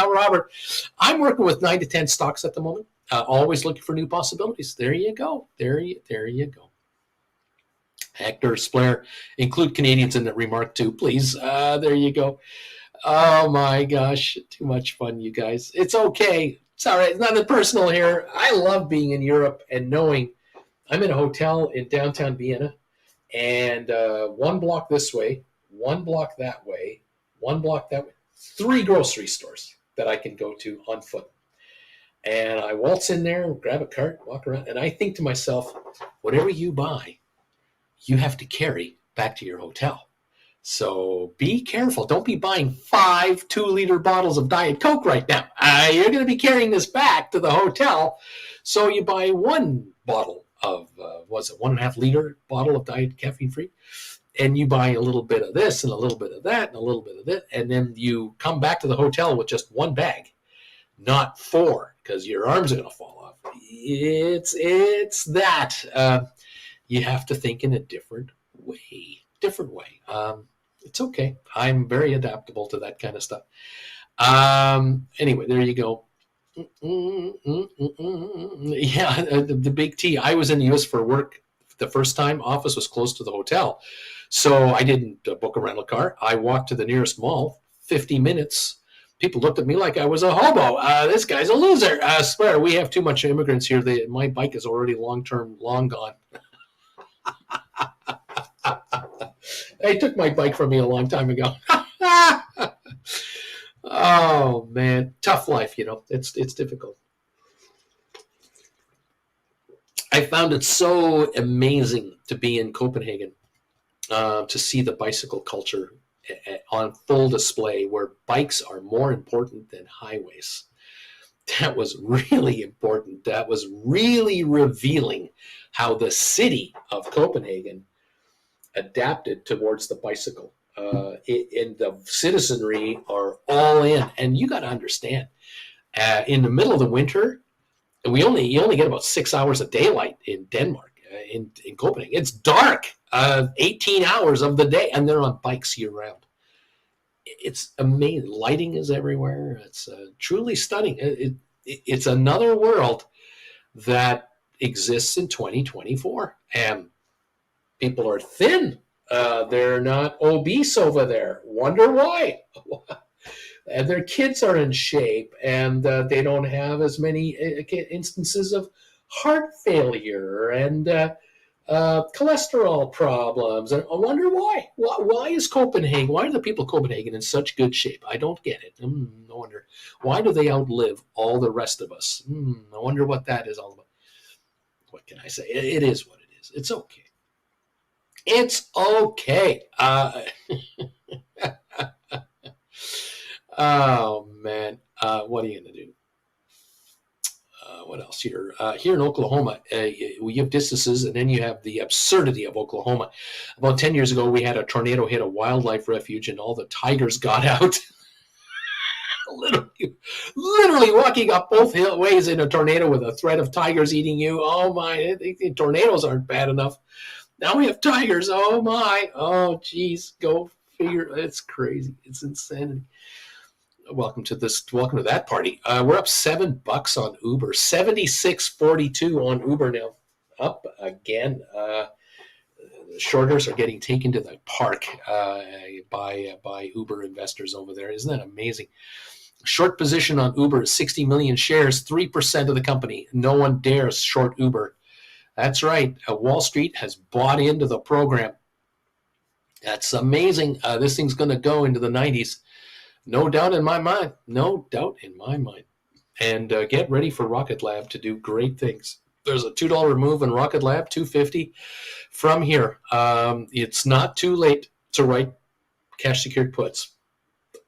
Robert, I'm working with 9 to 10 stocks at the moment. Always looking for new possibilities. There you go. There you go. Hector, Blair, include Canadians in that remark too, please. There you go. Oh my gosh, too much fun, you guys. It's okay. It's all right. It's nothing personal here. I love being in Europe and knowing I'm in a hotel in downtown Vienna, and 1 block this way, 1 block that way, 1 block that way, 3 grocery stores that I can go to on foot. And I waltz in there, grab a cart, walk around, and I think to myself, whatever you buy, you have to carry back to your hotel. So be careful. Don't be buying 5 2-liter bottles of Diet Coke right now. You're going to be carrying this back to the hotel. So you buy 1 bottle of, 1.5-liter bottle of Diet Caffeine Free. And you buy a little bit of this and a little bit of that and a little bit of this. And then you come back to the hotel with just 1 bag, not 4, because your arms are going to fall off. It's that. You have to think in a different way. It's okay. I'm very adaptable to that kind of stuff. Anyway, there you go. Yeah, the big T. I was in the U.S. for work the first time. Office was close to the hotel, so I didn't book a rental car. I walked to the nearest mall. 50 minutes. People looked at me like I was a hobo. This guy's a loser. I swear, we have too much immigrants here. My bike is already long gone. They took my bike from me a long time ago. Oh man, tough life. It's difficult. I found it so amazing to be in Copenhagen, to see the bicycle culture on full display, where bikes are more important than highways. That was really important. That was really revealing how the city of Copenhagen adapted towards the bicycle. And the citizenry are all in. And you got to understand, in the middle of the winter, you only get about 6 hours of daylight in Denmark, in Copenhagen. It's dark, 18 hours of the day, and they're on bikes year round. It's amazing. Lighting is everywhere. It's truly stunning. It's another world that exists in 2024, and people are thin. They're not obese over there. Wonder why? And their kids are in shape, and they don't have as many instances of heart failure and cholesterol problems. And I wonder why. Why is Copenhagen? Why are the people of Copenhagen in such good shape? I don't get it. No wonder. Why do they outlive all the rest of us? I wonder what that is all about. What can I say? It is what it is. It's okay. It's okay. Oh man, what are you gonna do? What else here? Here in Oklahoma, you have distances, and then you have the absurdity of Oklahoma. About 10 years ago, we had a tornado hit a wildlife refuge, and all the tigers got out. literally walking up both ways in a tornado with a threat of tigers eating you. Oh my, tornadoes aren't bad enough. Now we have tigers. Oh my. Oh geez, go figure. It's crazy. It's insanity. Welcome to that party. We're up $7 on Uber, 76.42 on Uber now, up again. Shorters are getting taken to the park by Uber investors over there. Isn't that amazing? Short position on Uber is 60 million shares, 3% of the company. No one dares short Uber. That's right. Wall Street has bought into the program. That's amazing. This thing's going to go into the 90s. No doubt in my mind. No doubt in my mind. And get ready for Rocket Lab to do great things. There's a $2 move in Rocket Lab, $2.50 from here. It's not too late to write cash secured puts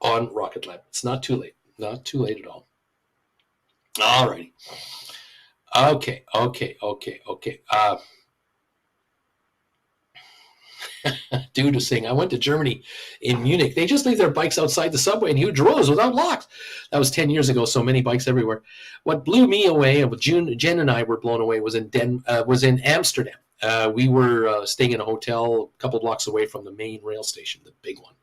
on Rocket Lab. It's not too late. Not too late at all. All righty. Okay. Dude was saying, I went to Germany in Munich. They just leave their bikes outside the subway in huge rows without locks. That was 10 years ago, so many bikes everywhere. What blew me away, and Jen and I were blown away, was in Amsterdam. We were staying in a hotel a couple blocks away from the main rail station, the big one.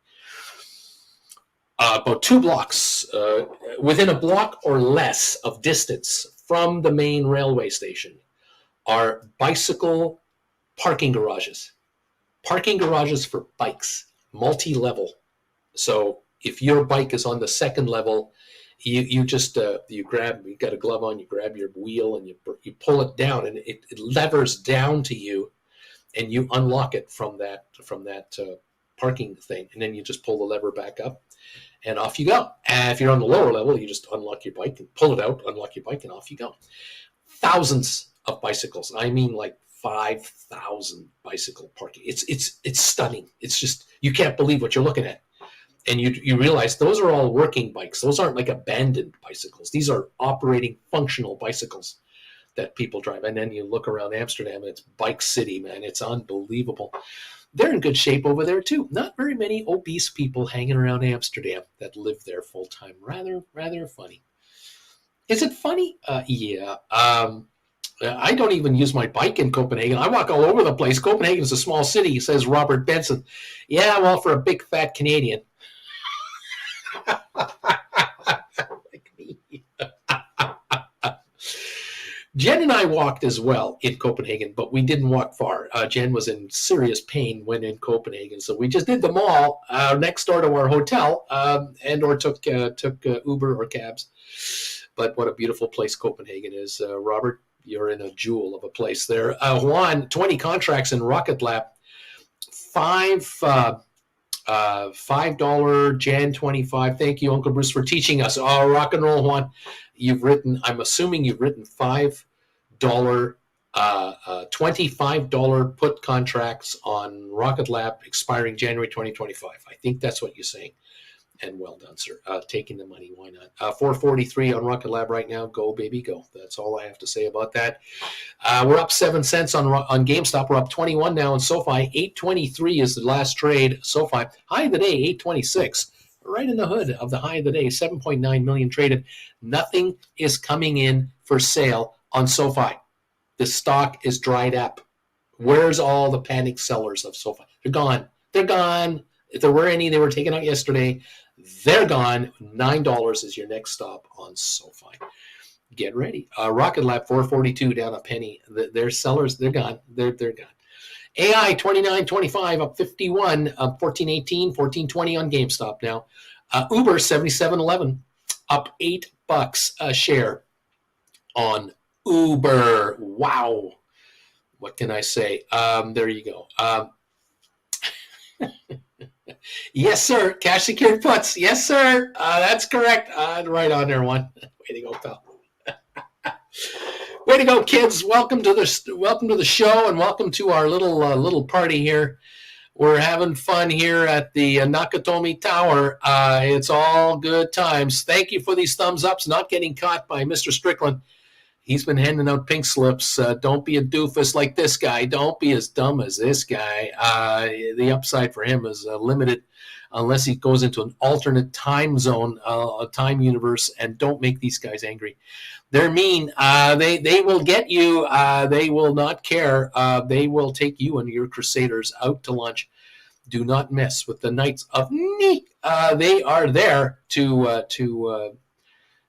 About 2 blocks, within a block or less of distance from the main railway station, are bicycle parking garages. Parking garages for bikes, multi-level. So if your bike is on the second level, you got a glove on, you grab your wheel and you pull it down, and it levers down to you, and you unlock it from that parking thing, and then you just pull the lever back up, and off you go. And if you're on the lower level, you just unlock your bike and pull it out, unlock your bike, and off you go. Thousands of bicycles. I mean, like 5,000 bicycle parking. It's stunning. It's just, you can't believe what you're looking at. And you realize those are all working bikes. Those aren't like abandoned bicycles. These are operating, functional bicycles that people drive. And then you look around Amsterdam, and it's bike city, man. It's unbelievable. They're in good shape over there too. Not very many obese people hanging around Amsterdam that live there full time. Rather funny. Is it funny? Yeah. I don't even use my bike in Copenhagen. I walk all over the place. Copenhagen is a small city, says Robert Benson. Yeah, well, for a big fat Canadian. Jen and I walked as well in Copenhagen, but we didn't walk far. Jen was in serious pain when in Copenhagen, so we just did the mall next door to our hotel, and or took Uber or cabs. But what a beautiful place Copenhagen is, Robert. You're in a jewel of a place there. Juan, 20 contracts in Rocket Lab, $5 Jan 25. Thank you, Uncle Bruce, for teaching us. Oh, rock and roll, Juan. I'm assuming you've written $5, $25 put contracts on Rocket Lab expiring January 2025. I think that's what you're saying. And well done, sir. Taking the money, why not? 443 on Rocket Lab right now. Go, baby, go. That's all I have to say about that. We're up 7 cents on GameStop. We're up 21 now on SoFi. 823 is the last trade. SoFi high of the day, 826. Right in the hood of the high of the day, 7.9 million traded. Nothing is coming in for sale on SoFi. The stock is dried up. Where's all the panic sellers of SoFi? They're gone. They're gone. If there were any, they were taken out yesterday. They're gone. $9 is your next stop on SoFi. Get ready. Rocket Lab 442 down a penny. Their sellers, they're gone. They're gone. AI 29.25 up 51, up 14.18, 14.20 on GameStop now. Uber 77.11 up $8 a share on Uber. Wow. What can I say? There you go. Yes, sir. Cash secured puts. Yes, sir. That's correct. Right on there, one. Way to go, pal. Way to go, kids. Welcome to the show, and welcome to our little party here. We're having fun here at the Nakatomi Tower. It's all good times. Thank you for these thumbs ups. Not getting caught by Mr. Strickland. He's been handing out pink slips. Don't be a doofus like this guy. Don't be as dumb as this guy. The upside for him is limited unless he goes into an alternate time zone, a time universe, and don't make these guys angry. They're mean. They will get you. They will not care. They will take you and your crusaders out to lunch. Do not mess with the Knights of Ni. They are there to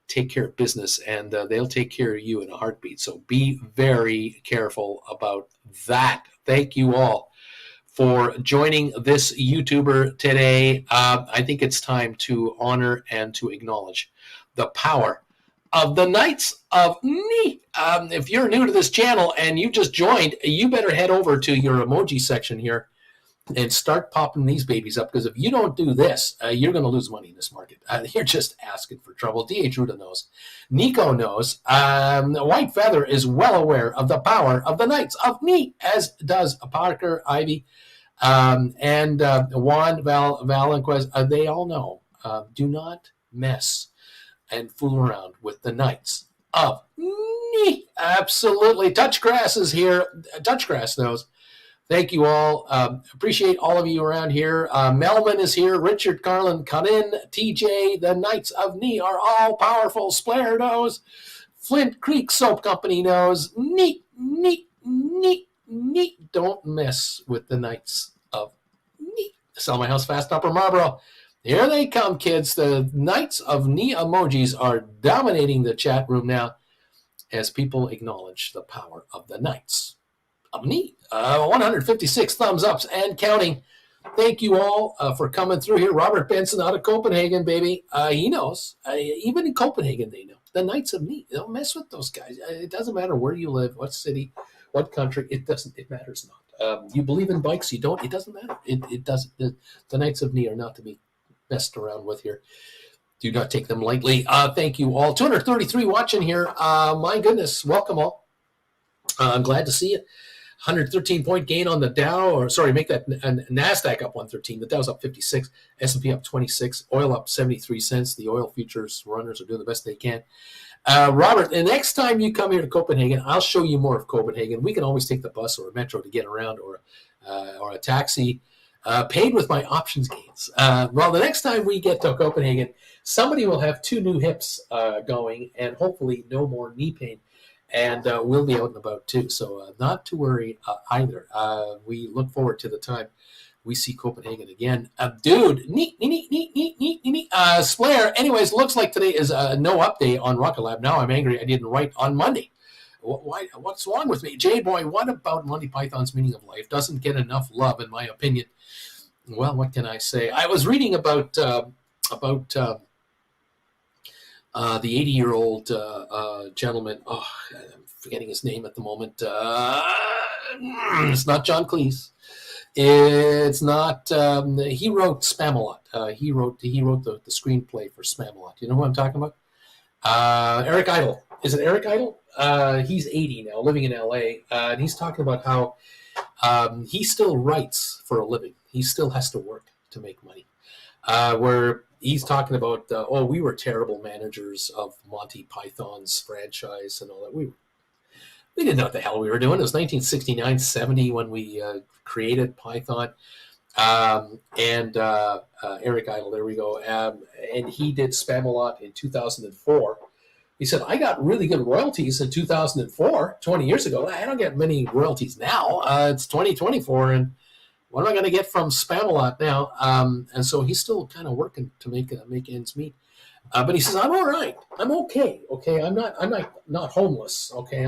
take care of business, and they'll take care of you in a heartbeat. So be very careful about that. Thank you all for joining this YouTuber today. I think it's time to honor and to acknowledge the power of the Knights of Ni. If you're new to this channel and you just joined, you better head over to your emoji section here and start popping these babies up, because if you don't do this, you're going to lose money in this market. You're just asking for trouble. D.H. Ruda knows. Nico knows. White Feather is well aware of the power of the Knights of Ni, as does Parker, Ivy, and Juan Valenquez. They all know. Do not mess and fool around with the Knights of Ni. Absolutely. Touchgrass is here. Touchgrass knows. Thank you all. Appreciate all of you around here. Melvin is here. Richard, Carlin, Karin, TJ. The Knights of Ni are all powerful. Splair knows. Flint Creek Soap Company knows. Neat. Don't mess with the Knights of Ni. Sell my house fast, Upper Marlboro. Here they come, kids. The Knights of Ni emojis are dominating the chat room now as people acknowledge the power of the Knights of Ni. 156 thumbs ups and counting. Thank you all for coming through here. Robert Benson out of Copenhagen, baby. He knows. Even in Copenhagen, they know. The Knights of Ni. Don't mess with those guys. It doesn't matter where you live, what city, what country. It doesn't. It matters not. You believe in bikes, you don't. It doesn't matter. It doesn't. The Knights of Ni are not to be messed around with here. Do not take them lightly. Thank you all. 233 watching here. My goodness. Welcome all. I'm glad to see you. 113-point gain on the Dow, or sorry, make that NASDAQ up 113. The Dow's up 56, S&P up 26, oil up 73 cents. The oil futures runners are doing the best they can. Robert, the next time you come here to Copenhagen, I'll show you more of Copenhagen. We can always take the bus or a metro to get around, or a taxi, paid with my options gains. Well, the next time we get to Copenhagen, somebody will have 2 new hips going, and hopefully no more knee pain. And we'll be out and about too, so not to worry either. We look forward to the time we see Copenhagen again. Dude, neat. Splair, anyways, looks like today is no update on Rocket Lab. Now I'm angry I didn't write on Monday. What's wrong with me? J-Boy, what about Monty Python's Meaning of Life? Doesn't get enough love, in my opinion. Well, what can I say? I was reading about the 80-year-old gentleman. Oh, I'm forgetting his name at the moment. It's not John Cleese. It's not. He wrote Spamalot. He wrote the screenplay for Spamalot. You know who I'm talking about? Eric Idle. Is it Eric Idle? He's 80 now, living in LA, and he's talking about how he still writes for a living. He still has to work to make money. Where he's talking about, we were terrible managers of Monty Python's franchise and all that. We didn't know what the hell we were doing. It was 1969, 70 when we created Python. And Eric Idle, there we go. And he did Spamalot in 2004. He said, I got really good royalties in 2004, 20 years ago. I don't get many royalties now. It's 2024, and what am I going to get from Spamalot now? And so he's still kind of working to make ends meet. But he says, I'm all right. I'm okay. Okay, I'm not homeless. Okay,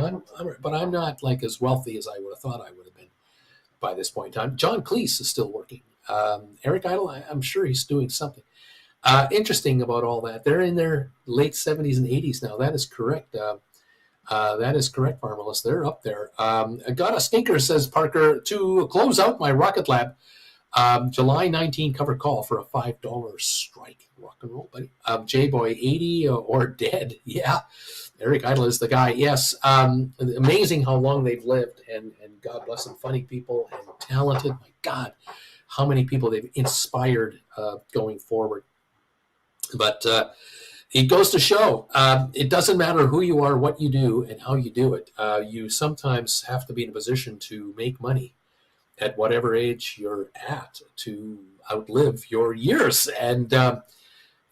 but I'm not like as wealthy as I would have thought I would have been by this point in time. John Cleese is still working. Eric Idle, I'm sure he's doing something. Interesting about all that. They're in their late 70s and 80s now. That is correct. That is correct, Marvelous. They're up there. I got a stinker, says Parker, to close out my Rocket Lab. July 19 cover call for a $5 strike. Rock and roll, buddy. J-Boy, 80 or dead. Yeah. Eric Idle is the guy. Yes. Amazing how long they've lived, and God bless them, funny people and talented. My God, how many people they've inspired going forward. But it goes to show it doesn't matter who you are, what you do, and how you do it. You sometimes have to be in a position to make money at whatever age you're at to outlive your years. And,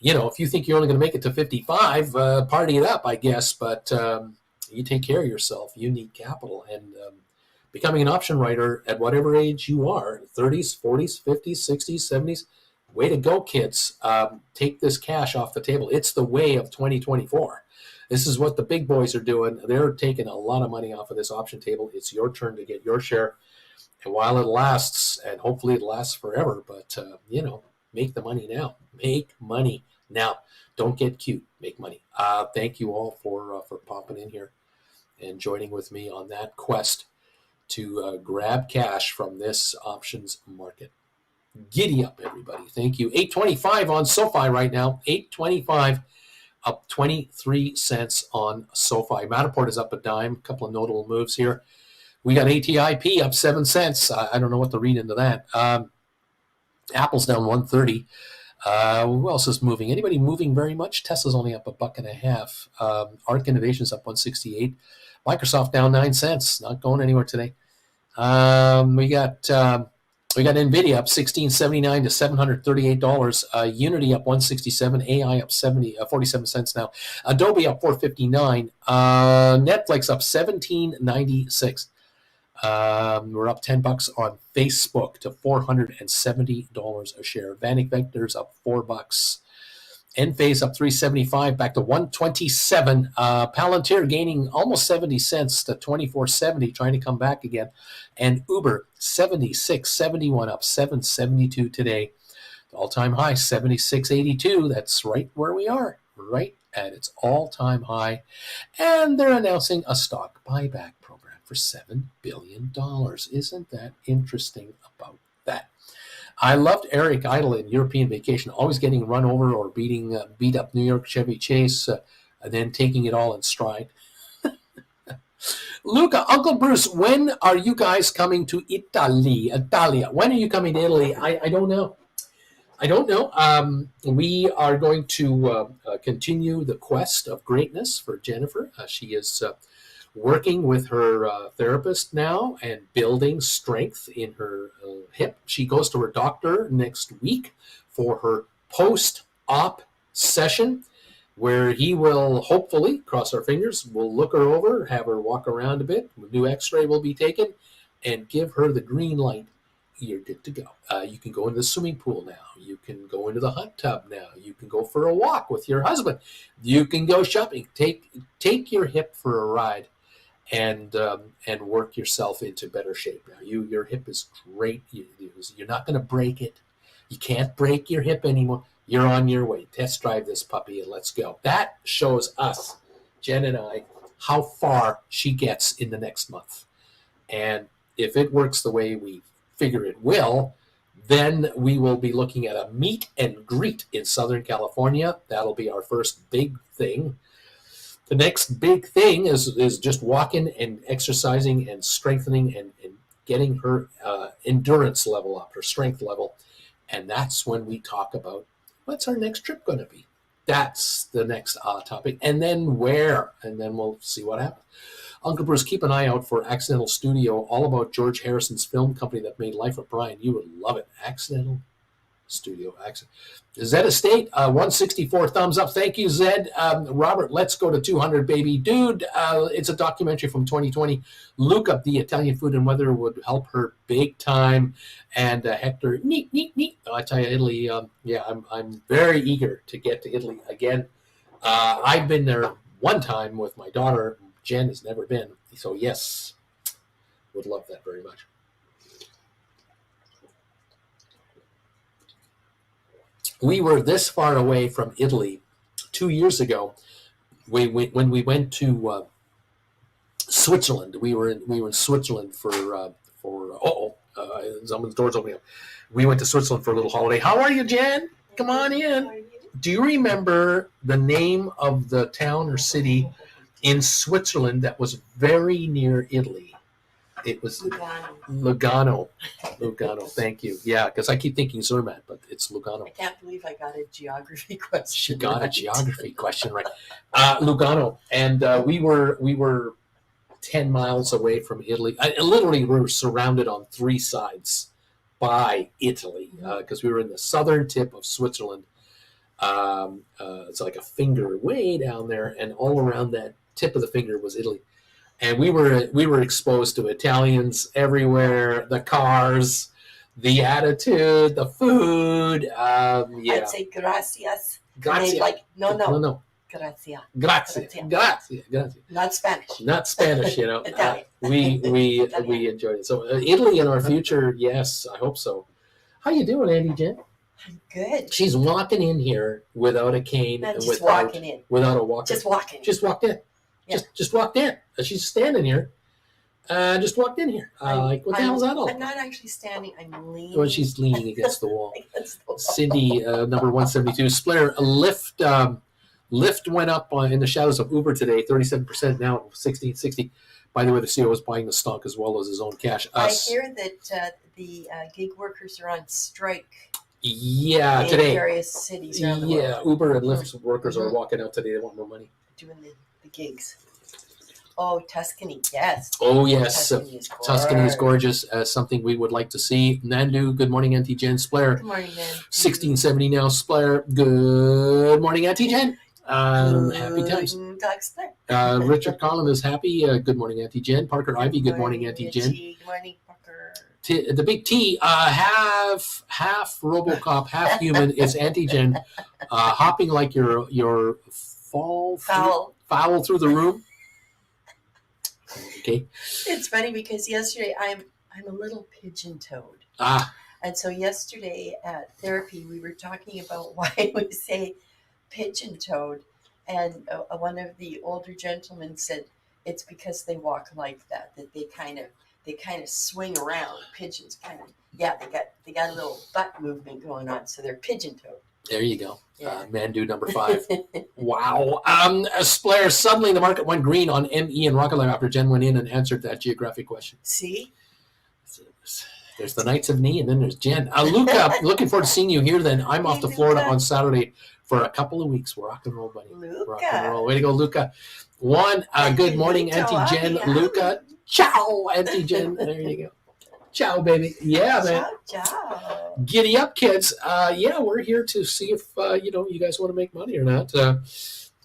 if you think you're only going to make it to 55, party it up, I guess. But you take care of yourself. You need capital. And becoming an option writer at whatever age you are, 30s, 40s, 50s, 60s, 70s, way to go, kids. Take this cash off the table. It's the way of 2024. This is what the big boys are doing. They're taking a lot of money off of this option table. It's your turn to get your share. And while it lasts, and hopefully it lasts forever, but, make the money now. Make money now. Don't get cute. Make money. Thank you all for popping in here and joining with me on that quest to grab cash from this options market. Giddy up, everybody. Thank you. 8.25 on Sofi right now. 8.25, up 23 cents on Sofi. Matterport is up a dime. A couple of notable moves here. We got ATIP up 7 cents. I don't know what to read into that. Apple's down 130. Who else is moving? Anybody moving very much? Tesla's only up $1.50. Arc Innovation's up 168. Microsoft down 9 cents. Not going anywhere today. We got Nvidia up $16.79 to $738. Unity up $167. AI up 47 cents now. Adobe up $4.59. Netflix up $17.96. We're up $10 on Facebook to $470 a share. Vanik Vector's up $4. Enphase up $3.75 back to $127. Palantir gaining almost 70 cents to $24.70, trying to come back again. And Uber $76.71 up $7.72 today. All-time high $76.82. That's right where we are, right at its all-time high. And they're announcing a stock buyback program for $7 billion. Isn't that interesting about that? I loved Eric Idle in European Vacation, always getting run over or beat up New York Chevy Chase, and then taking it all in stride. Luca, Uncle Bruce, when are you guys coming to Italy? When are you coming to Italy? I don't know. We are going to continue the quest of greatness for Jennifer. She is working with her therapist now and building strength in her hip. She goes to her doctor next week for her post-op session, where he will hopefully, cross our fingers, will look her over, have her walk around a bit. A new x-ray will be taken and give her the green light. You're good to go. You can go into the swimming pool now. You can go into the hot tub now. You can go for a walk with your husband. You can go shopping. Take your hip for a ride and work yourself into better shape. Now, your hip is great. You're not going to break it. You can't break your hip anymore. You're on your way. Test drive this puppy and let's go. That shows us, Jen and I, how far she gets in the next month. And if it works the way we figure it will, then we will be looking at a meet and greet in Southern California. That'll be our first big thing. The next big thing is just walking and exercising and strengthening and getting her endurance level up, her strength level. And that's when we talk about what's our next trip going to be. That's the next topic. And then where? And then we'll see what happens. Uncle Bruce, keep an eye out for Accidental Studio, all about George Harrison's film company that made Life of Brian. You would love it. Accidental Studio. Zed Estate, 164 thumbs up. Thank you, Zed. Robert, let's go to 200, baby. Dude, it's a documentary from 2020. Luca, the Italian food and weather would help her big time. And Hector, neat. I tell you, Italy, I'm very eager to get to Italy again. I've been there one time with my daughter. Jen has never been. So, yes, would love that very much. We were this far away from Italy 2 years ago. When we went to Switzerland. We were in Switzerland for someone's door's opening up. We went to Switzerland for a little holiday. How are you, Jen? Come on in. Do you remember the name of the town or city in Switzerland that was very near Italy? It was Lugano. Thank you. Yeah, because I keep thinking Zermatt, but it's Lugano. I can't believe I got a geography question. She got a geography question right. Lugano, and we were 10 miles away from Italy. Literally, we were surrounded on three sides by Italy because we were in the southern tip of Switzerland. It's like a finger way down there, and all around that tip of the finger was Italy. And we were exposed to Italians everywhere, the cars, the attitude, the food. Yeah. I'd say gracias. Gracias. Like no. Grazie. Not Spanish. Not Spanish, you know. Italian. We enjoyed it. So Italy in our future, yes, I hope so. How you doing, Andy Jen? I'm good. She's walking in here without a cane and without a walker. Just walking. Just walked in. Yeah. Just walked in. She's standing here. Just walked in here. What the hell is that all? I'm not actually standing. I'm leaning. Well, she's leaning against the wall. Cindy, number 172. Splair, Lyft went up in the shadows of Uber today, 37% now, 1660. By the way, the CEO is buying the stock as well as his own cash. I hear that the gig workers are on strike. Yeah, in today. Various cities around the world. Yeah, Uber and Lyft workers are walking out today. They want more money. Doing the gigs. Oh, Tuscany, yes. Oh, yes. Tuscany is gorgeous. Something we would like to see. Nandu, good morning, Auntie Jen. Splair. Good morning, Nan. 1670 now. Splair. Good morning, Auntie Jen. Happy times. Richard Collin is happy. Good morning, Auntie Jen. Parker Ivy, good morning, Auntie Jen. Good morning, Parker. The big T, half RoboCop, half human. It's Auntie Jen, hopping like your foul through the room. Okay. It's funny because yesterday I'm a little pigeon-toed. And so yesterday at therapy we were talking about why we say pigeon-toed, and one of the older gentlemen said it's because they walk like that they kind of swing around. Pigeons kind of they got a little butt movement going on, so they're pigeon-toed. There you go. Yeah. Mandu number 5. Wow. Splair, suddenly the market went green on ME and Rocket Lab after Jen went in and answered that geographic question. See? There's the Knights of Knee, and then there's Jen. Luca, looking forward to seeing you here then. I'm off to Florida on Saturday for a couple of weeks. Rock and roll, buddy. Luca. Rock and roll. Way to go, Luca. Good morning, Auntie Jen. Luca. Ciao, Auntie Jen. There you go. Ciao, baby. Yeah, man. Ciao. Giddy up, kids. We're here to see if, you guys want to make money or not.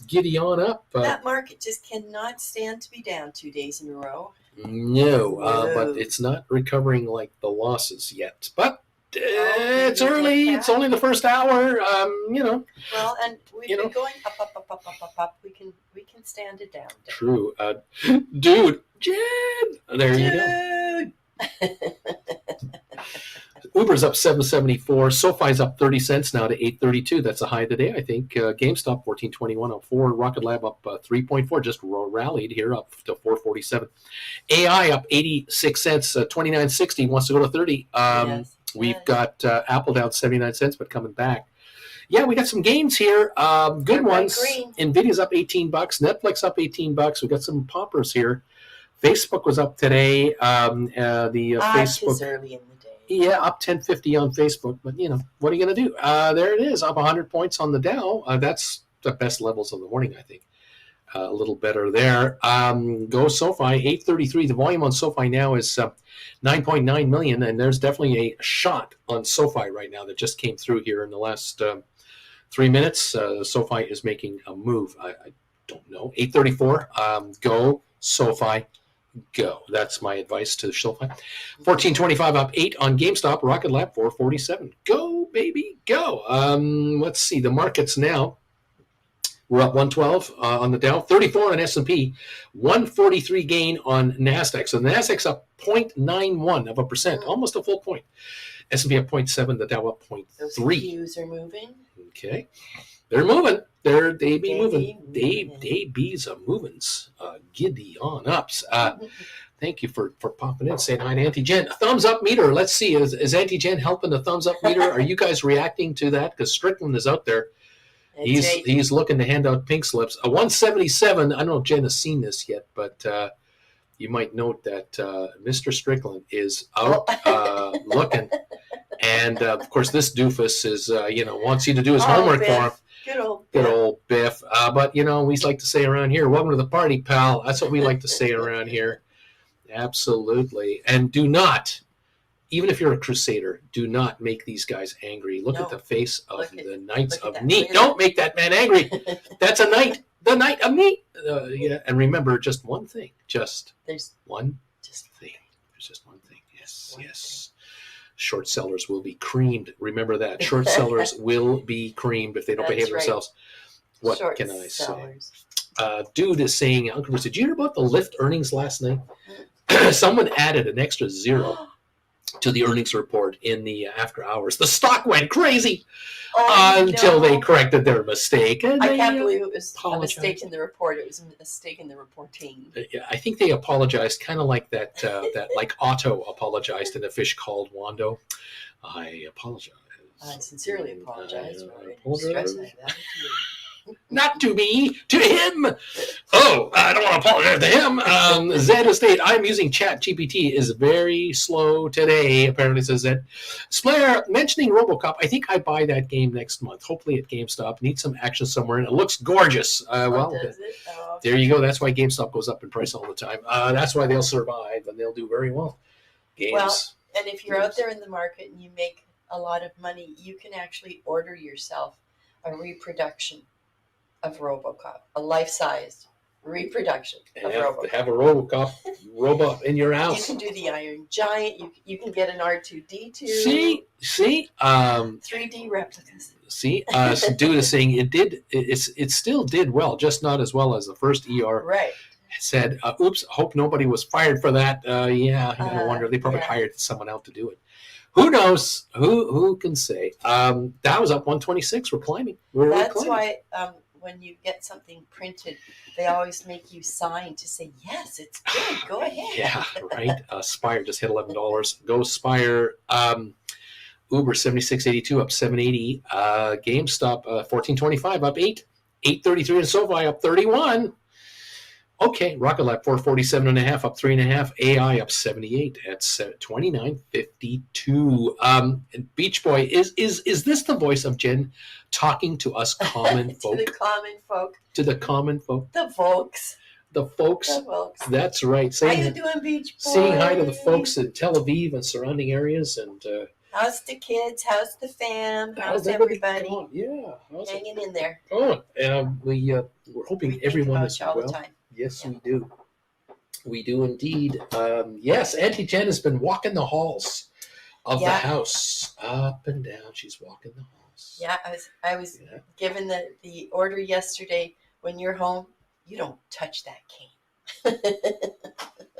Giddy on up. That market just cannot stand to be down 2 days in a row. No, but it's not recovering like the losses yet. But It's early. It's only the first hour. Well, and we've been going up. We can stand it down. True. Dude, Jen. There you go. Uber's up 7.74. SoFi's up 30 cents now to 8.32. That's a high of the day, I think. GameStop 14.21 up 4. Rocket Lab up 3.4. Just rallied here up to 4.47. AI up 86 cents. 29.60 wants to go to 30. We've got Apple down 79 cents, but coming back. Yeah, we got some gains here. Good ones. Nvidia's up $18. Netflix up $18. We got some poppers here. Facebook was up today. Facebook is early in the day. Yeah, up 10.50 on Facebook. But what are you going to do? There it is, up 100 points on the Dow. That's the best levels of the morning, I think. A little better there. Go SoFi 8.33. The volume on SoFi now is 9.9 million, and there's definitely a shot on SoFi right now that just came through here in the last 3 minutes. SoFi is making a move. I don't know. 8.34. Go SoFi. Go. That's my advice to SoFi. 14.25 up 8 on GameStop. Rocket Lab 4.47. Go, baby, go. Let's see the markets now. We're up 112 on the Dow, 34 on S&P, 143 gain on NASDAQ. So the NASDAQ's up 0.91%, almost a full point. S&P up 0.7, the Dow up 0.3. Those Qs are moving. Okay. They're moving. They be moving. They bees are moving. Giddy on ups. Thank you for popping in, saying hi to Auntie Jen. A thumbs up meter. Let's see. Is Auntie Jen helping the thumbs up meter? Are you guys reacting to that? Because Strickland is out there. He's looking to hand out pink slips. A 177. I don't know if Jen has seen this yet, but you might note that Mr. Strickland is out looking. And, of course, this doofus is, wants you to do his homework Biff. for him. Good old Biff. But, we like to say around here, welcome to the party, pal. That's what we like to say around here. Absolutely. And do not, even if you're a crusader, do not make these guys angry. Look at the face of the Knights of Neat. Don't make that man angry. That's a knight. The Knight of Neat. And remember, just one thing. There's one thing. Yes. Short sellers will be creamed. Remember that. Short sellers will be creamed if they don't behave themselves. What can I say? Dude is saying, Uncle Bruce, did you hear about the Lyft earnings last night? Someone added an extra 0 to the earnings report in the after hours. The stock went crazy until they corrected their mistake. And I can't believe it was a mistake in the report. It was a mistake in the reporting. I think they apologized, kind of like that like Otto apologized in A Fish Called Wando. I apologize. I sincerely apologize. Not to me, to him. Oh, I don't want to apologize to him. Zed Estate, I'm using Chat GPT, is very slow today, apparently, says Zed. Splair, mentioning RoboCop, I think I buy that game next month, hopefully at GameStop. Need some action somewhere, and it looks gorgeous. There you go. That's why GameStop goes up in price all the time. That's why they'll survive, and they'll do very well. Well, and if you're out there in the market and you make a lot of money, you can actually order yourself a reproduction of RoboCop, a life-sized reproduction of RoboCop. Have a RoboCop robot in your house. You can do the Iron Giant. You can get an R2D2. See, 3D replicas. See, dude is saying it still did well, just not as well as the first ER. Right. Said, oops, hope nobody was fired for that. I wonder, they probably hired someone out to do it. Who knows? Who can say? That was up 126. We're climbing. That's why when you get something printed, they always make you sign to say, yes, it's good. Go ahead. Yeah, right. Spire just hit $11. Go Spire. Uber 76.82 up 7.80. GameStop 14.25 up 8. 8.33 and SoFi up 31. Okay, Rocket Lab 447.5 up 3.5. AI up 78 at 29.52. Beach Boy, is this the voice of Jen talking to us common folk? To the common folk. To the common folk. The folks. The folks. The folks. That's right. How you doing, Beach Boy? Saying hi to the folks in Tel Aviv and surrounding areas, and how's the kids? How's the fam? How's everybody? Yeah, hanging in there. We're hoping everyone is all well. The time. Yes, we do. We do indeed. Yes, Auntie Jen has been walking the halls of the house. Up and down. She's walking the house. Yeah, I was given the order yesterday. When you're home, you don't touch that cane.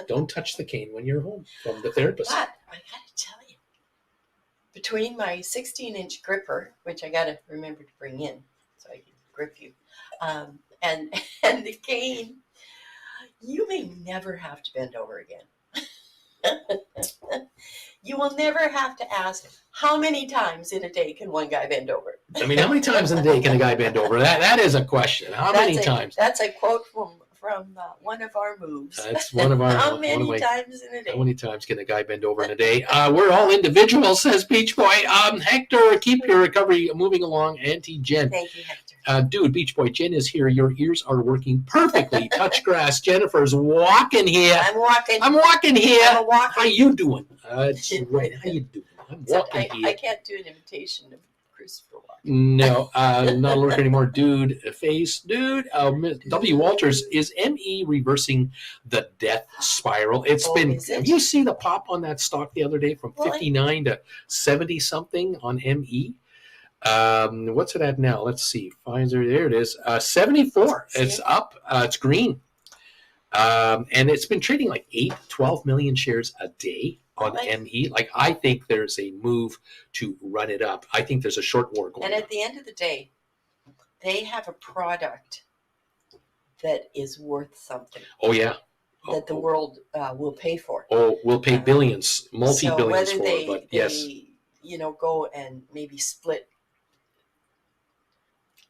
Don't touch the cane when you're home from the therapist. But I gotta tell you, between my 16-inch gripper, which I gotta remember to bring in so I can grip you, and the cane, you may never have to bend over again. You will never have to ask, how many times in a day can one guy bend over? I mean, how many times in a day can a guy bend over? That is a question. How many times? That's a quote from one of our moves. That's one of our. How many times in a day? How many times can a guy bend over in a day? We're all individuals, says Beach Boy. Hector, keep your recovery moving along. Auntie Jen. Thank you, Hector. Dude, Beach Boy, Jen is here. Your ears are working perfectly. Touch grass. Jennifer's walking here. I'm walking here. I'm walking. How you doing? That's right. How you doing? I'm walking here. I can't do an imitation of Christopher Walken. No, not a lurker anymore. Dude, face. Dude, W. Walters, is ME reversing the death spiral? It's been. Have you seen the pop on that stock the other day from 59 to 70 something on ME? What's it at now? Let's see. Pfizer, there it is. 74. It's up. It's green. And it's been trading like 12 million shares a day on ME. Like, I think there's a move to run it up. I think there's a short war going on. And at the end of the day, they have a product that is worth something. Oh, yeah. That the world will pay for. Oh, we'll pay billions, multi-billions so for it. But yes. Go and maybe split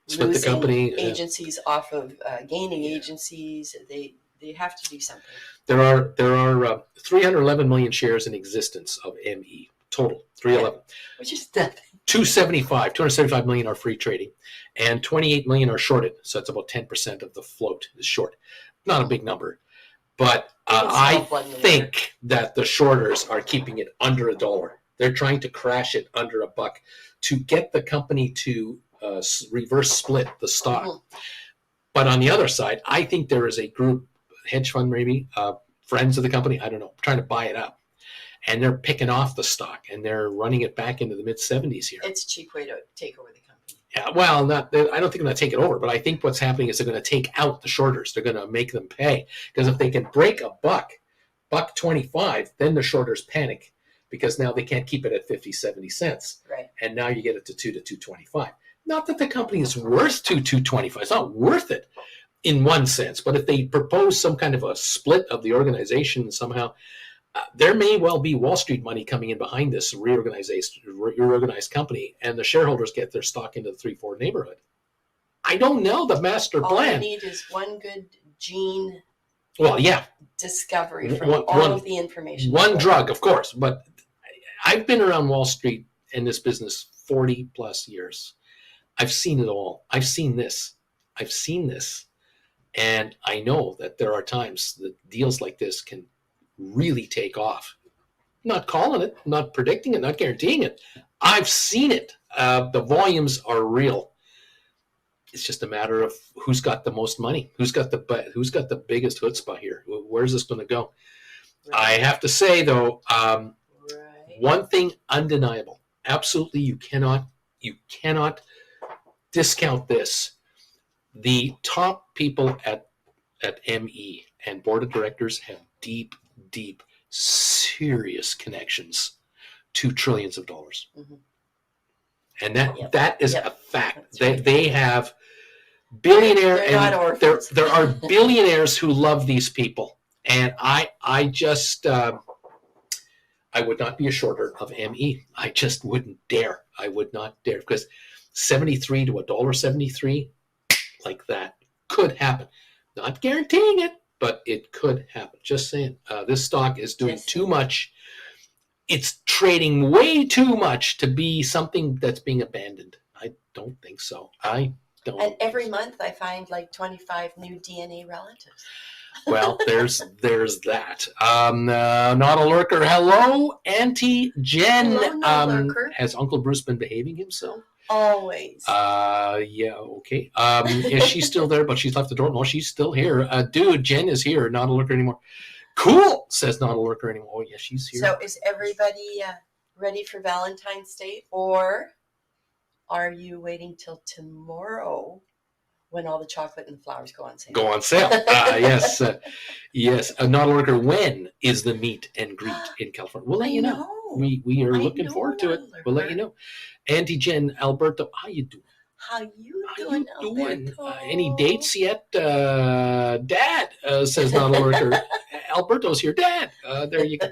the company. Agencies off of gaining agencies. They have to do something. There are 311 million shares in existence of ME total. 311, which is nothing. 275 million are free trading, and 28 million are shorted. So that's about 10% of the float is short. Not a big number, but I think that the shorters are keeping it under $1. They're trying to crash it under $1 to get the company to reverse split the stock. Mm-hmm. But on the other side, I think there is a group, hedge fund maybe, friends of the company, I don't know, trying to buy it up. And they're picking off the stock, and they're running it back into the mid-70s here. It's a cheap way to take over the company. Yeah, well, I don't think they're going to take it over, but I think what's happening is they're going to take out the shorters. They're going to make them pay. Because if they can break $1.25, then the shorters panic, because now they can't keep it at 50, 70 cents. Right. And now you get it to $2 to $2.25. Not that the company is worth $2.25. It's not worth it in one sense. But if they propose some kind of a split of the organization somehow, there may well be Wall Street money coming in behind this reorganized company, and the shareholders get their stock into the 3-4 neighborhood. I don't know the master plan. All I need is one good gene. Well, yeah. Discovery from all of the information. One drug, of course. But I've been around Wall Street in this business 40 plus years. I've seen it all. I've seen this. And I know that there are times that deals like this can really take off. Not calling it, not predicting it, not guaranteeing it. I've seen it. The volumes are real. It's just a matter of who's got the most money, who's got the biggest chutzpah here. Where's this going to go? Right. I have to say though, one thing undeniable, absolutely, you cannot discount this. The top people at ME and board of directors have deep, serious connections to trillions of dollars. Mm-hmm. And that is a fact. They have billionaire, and there are billionaires who love these people. And I would not be a shorter of ME. I just wouldn't dare. I would not dare, because 73 to $1.73, like that, could happen. Not guaranteeing it, but it could happen. Just saying. This stock is doing too much. It's trading way too much to be something that's being abandoned. I don't think so. I don't. And every month I find like 25 new DNA relatives. Well, there's that. Not a lurker. Hello, Auntie Jen. Hello, lurker. Has Uncle Bruce been behaving himself? Always. Yeah, okay. Is she still there? But she's left the door. No, she's still here. Dude, Jen is here. Not a lurker anymore. Cool, says not a lurker anymore. Oh, yeah, she's here. So is everybody ready for Valentine's Day, or are you waiting till tomorrow when all the chocolate and the flowers go on sale? Go on sale. Yes. Yes. Not lurker. When is the meet and greet in California? We'll let you know. We are looking forward to it. We'll let you know. Auntie Jen, Alberto, how you doing? How you doing, Alberto? Any dates yet? Dad, says not a lurker. Alberto's your dad. There you go.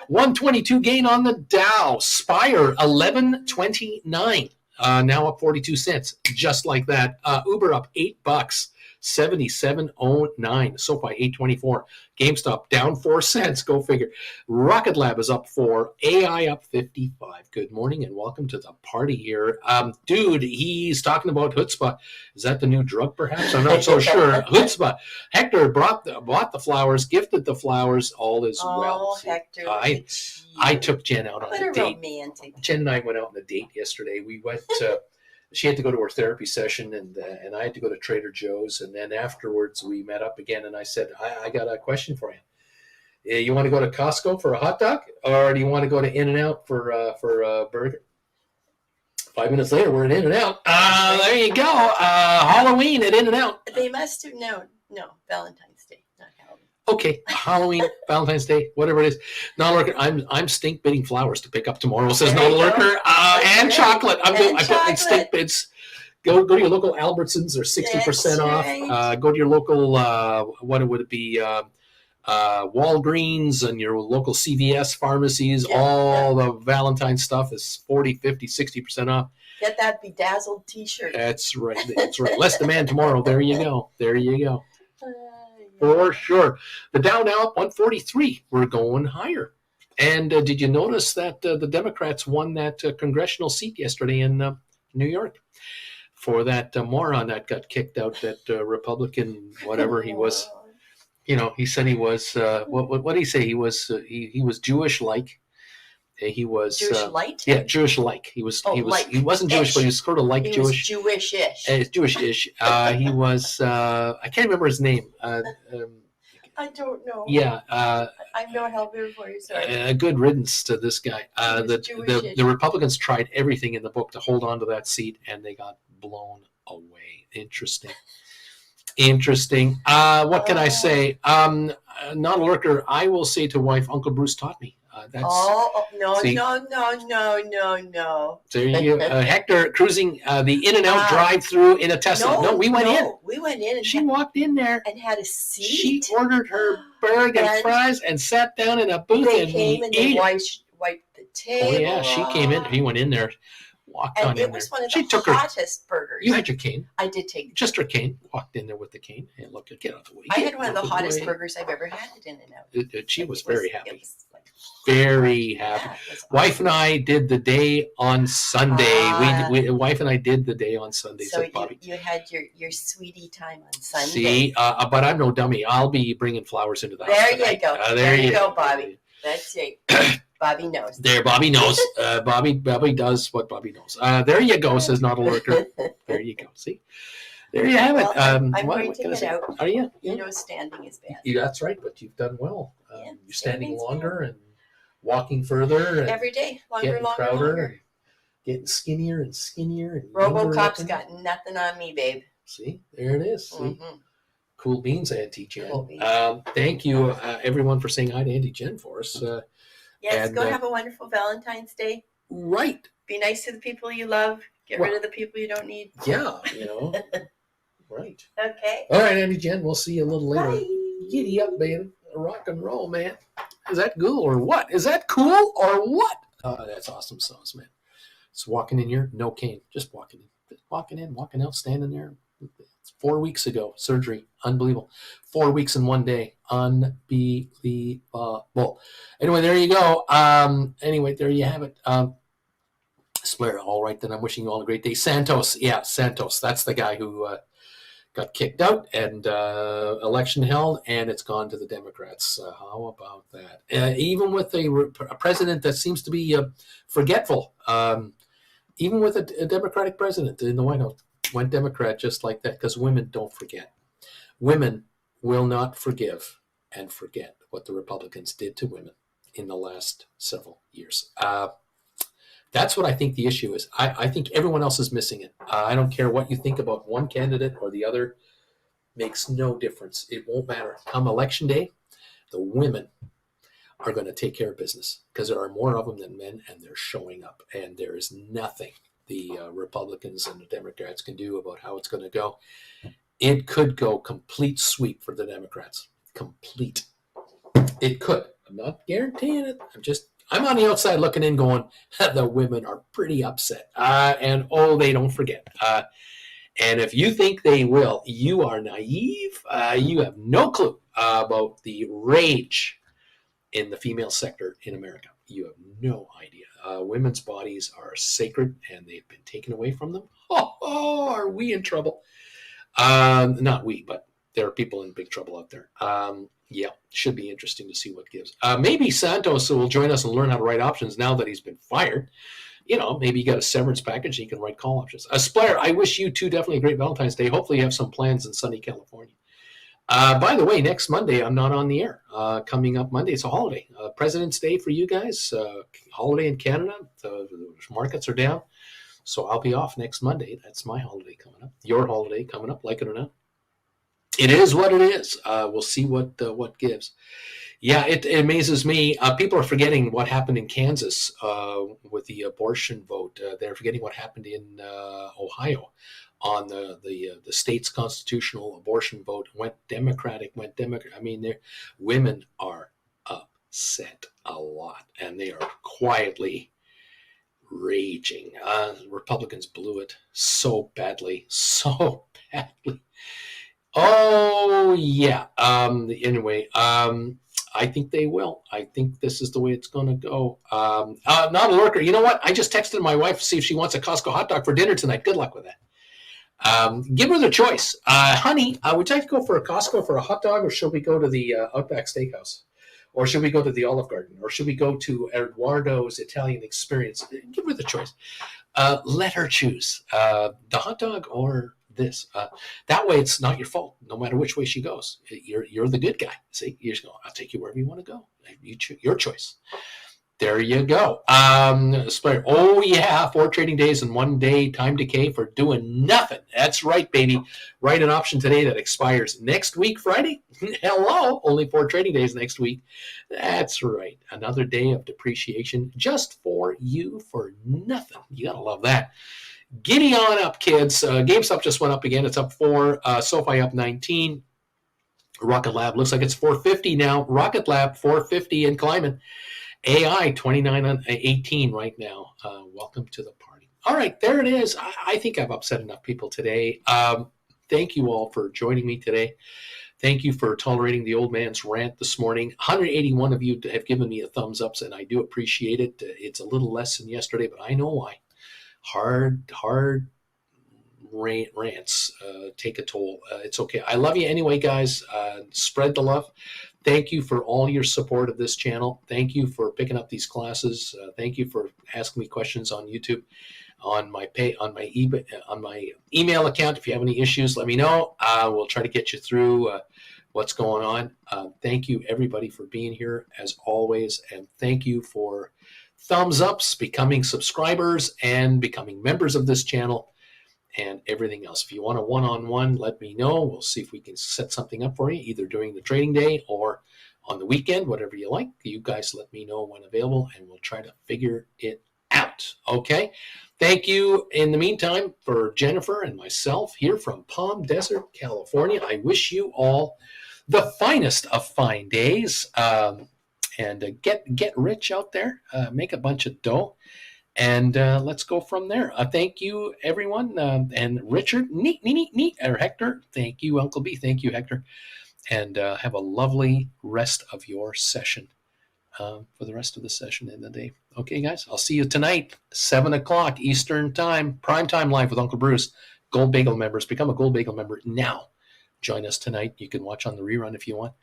122 gain on the Dow. Spire 1129. Now up 42 cents, just like that. Uber up $8, 77.09. SoFi 824. GameStop down 4 cents. Go figure. Rocket Lab is up 4. AI up 55. Good morning and welcome to the party here. Dude, he's talking about chutzpah. Is that the new drug, perhaps? I'm not so sure. Chutzpah. Hector bought the flowers, gifted the flowers. All is well. Oh, Hector. I took Jen out on a date. Romantic. Jen and I went out on a date yesterday. We went. She had to go to her therapy session, and I had to go to Trader Joe's. And then afterwards, we met up again, and I said, I got a question for you. You want to go to Costco for a hot dog, or do you want to go to In-N-Out for a burger? 5 minutes later, we're at In-N-Out. There you go. Halloween at In-N-Out. They must have known. No, Valentine's Day, not Halloween. Okay, Halloween, Valentine's Day, whatever it is. Non lurker, I'm stink bidding flowers to pick up tomorrow. Says non lurker, and chocolate. I'm putting stink bids. Go to your local Albertsons. They're 60% off. Right. Go to your local what would it be? Walgreens and your local CVS pharmacies. All the Valentine stuff is 40, 50, 60% off. Get that bedazzled T-shirt. That's right. That's right. Less demand tomorrow. There you go. There you go. For sure. The Dow now up 143. We're going higher. And did you notice that the Democrats won that congressional seat yesterday in New York for that moron that got kicked out, that Republican, whatever he was. You know, he said he was, what did he say? He was Jewish-like. He was Jewish-like? Yeah, Jewish-like. He wasn't Jewish, but he was sort of like Jewish. He was Jewish-ish. Jewish-ish. He was, I can't remember his name. I don't know. Yeah. I'm no help here for you, sorry. A good riddance to this guy. The Republicans tried everything in the book to hold on to that seat, and they got blown away. Interesting. What can I say? Not a lurker. I will say to wife, Uncle Bruce taught me. No. There you Hector cruising the In-N-Out drive-through in a Tesla. No, we went in. We went in. And she walked in there and had a seat. She ordered her burger and fries and sat down in a booth and came and they wiped the table. Oh yeah, she came in. He went in there. Walked on in there. It was one of the hottest burgers. You had your cane. I did take just her cane. Walked in there with the cane and looked. Get out of the way. I had one of the hottest burgers I've ever had at In-N-Out. She was very happy. Very happy. Yeah, wife and I did the day on Sunday. Wife and I did the day on Sunday. So you had your sweetie time on Sunday. See, but I'm no dummy. I'll be bringing flowers into the house. There you go. There you go, Bobby. That's it. Bobby knows. There, Bobby knows. Bobby does what Bobby knows. There you go, says not a lurker. There you go. See, there you have it. I'm going to get out. Are you? You know, standing is bad. Yeah, that's right, but you've done well. You're standing longer and walking further. And every day, longer. And getting skinnier and skinnier. And RoboCop's got nothing on me, babe. See, there it is. See? Mm-hmm. Cool beans, Auntie Jen. Thank you, everyone, for saying hi to Auntie Jen for us. Yes, go have a wonderful Valentine's Day. Right. Be nice to the people you love. Get rid of the people you don't need. Yeah, Right. Okay. All right, Auntie Jen, we'll see you a little later. Bye. Giddy up, baby. Rock and roll, man. Is that cool or what? Is that cool or what? That's awesome sauce, man. It's walking in here, no cane. Just walking in. Just walking in, walking out, standing there. It's 4 weeks ago, surgery. Unbelievable. 4 weeks in one day. Unbelievable. Anyway, there you go. There you have it. Splair, all right, then I'm wishing you all a great day. Santos. Yeah, Santos. That's the guy who got kicked out and election held, and it's gone to the Democrats. How about that? Even with a president that seems to be forgetful, even with a Democratic president in the White House, went Democrat just like that, because women don't forget. Women will not forgive and forget what the Republicans did to women in the last several years. That's what I think the issue is. I think everyone else is missing it. I don't care what you think about one candidate or the other. Makes no difference. It won't matter. Come election day, the women are going to take care of business because there are more of them than men, and they're showing up. And there is nothing the Republicans and the Democrats can do about how it's going to go. It could go complete sweep for the Democrats. Complete. It could. I'm not guaranteeing it. I'm on the outside looking in going, the women are pretty upset. And they don't forget. And if you think they will, you are naive. You have no clue about the rage in the female sector in America. You have no idea. Women's bodies are sacred and they've been taken away from them. Are we in trouble? Not we, but there are people in big trouble out there. Should be interesting to see what gives. Maybe Santos will join us and learn how to write options now that he's been fired. Maybe you got a severance package and you can write call options. Splair, I wish you two definitely a great Valentine's Day. Hopefully you have some plans in sunny California. By the way, next Monday, I'm not on the air. Coming up Monday, it's a holiday. President's Day for you guys. Holiday in Canada. The markets are down. So I'll be off next Monday. That's my holiday coming up. Your holiday coming up, like it or not. It is what it is. We'll see what gives. Yeah, it amazes me. People are forgetting what happened in Kansas with the abortion vote. They're forgetting what happened in Ohio on the state's constitutional abortion vote. Went Democratic. I mean, women are upset a lot, and they are quietly raging. Republicans blew it so badly. Oh, yeah. Anyway, I think they will. I think this is the way it's going to go. Not a lurker. You know what? I just texted my wife to see if she wants a Costco hot dog for dinner tonight. Good luck with that. Give her the choice. Honey, would you like to go for a Costco for a hot dog, or should we go to the Outback Steakhouse? Or should we go to the Olive Garden? Or should we go to Eduardo's Italian Experience? Give her the choice. Let her choose the hot dog or this. That way it's not your fault, no matter which way she goes. You're the good guy. See, you just go, I'll take you wherever you want to go. Your choice. There you go. Oh, yeah, 4 trading days and 1 day time decay for doing nothing. That's right, baby. Write an option today that expires next week, Friday. Hello, only 4 trading days next week. That's right. Another day of depreciation just for you for nothing. You got to love that. Giddy on up, kids. GameStop just went up again. It's up 4. SoFi up 19. Rocket Lab looks like it's 450 now. Rocket Lab 450 and climbing. AI 29 on 18 right now. Welcome to the party. All right, there it is. I think I've upset enough people today. Thank you all for joining me today. Thank you for tolerating the old man's rant this morning. 181 of you have given me a thumbs up, and I do appreciate it. It's a little less than yesterday, but I know why. Hard rants take a toll. It's okay. I love you anyway, guys. Spread the love. Thank you for all your support of this channel. Thank you for picking up these classes. Thank you for asking me questions on YouTube, on my email account. If you have any issues, let me know. We'll try to get you through what's going on. Thank you, everybody, for being here as always, and thank you for thumbs ups, becoming subscribers, and becoming members of this channel, and everything else. If you want a one-on-one, let me know. We'll see if we can set something up for you, either during the trading day or on the weekend, whatever you like. You guys let me know when available, and we'll try to figure it out. Okay? Thank you in the meantime for Jennifer and myself here from Palm Desert, California. I wish you all the finest of fine days, and get rich out there. Make a bunch of dough. And let's go from there. Thank you, everyone. And Richard, neat, or Hector, thank you, Uncle B. Thank you, Hector. And have a lovely rest of your session for the rest of the session in the day. Okay, guys, I'll see you tonight, 7 o'clock Eastern Time, Prime Time Live with Uncle Bruce. Gold Bagel members, become a Gold Bagel member now. Join us tonight. You can watch on the rerun if you want.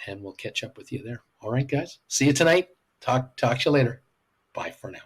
And we'll catch up with you there. All right, guys. See you tonight. Talk to you later. Bye for now.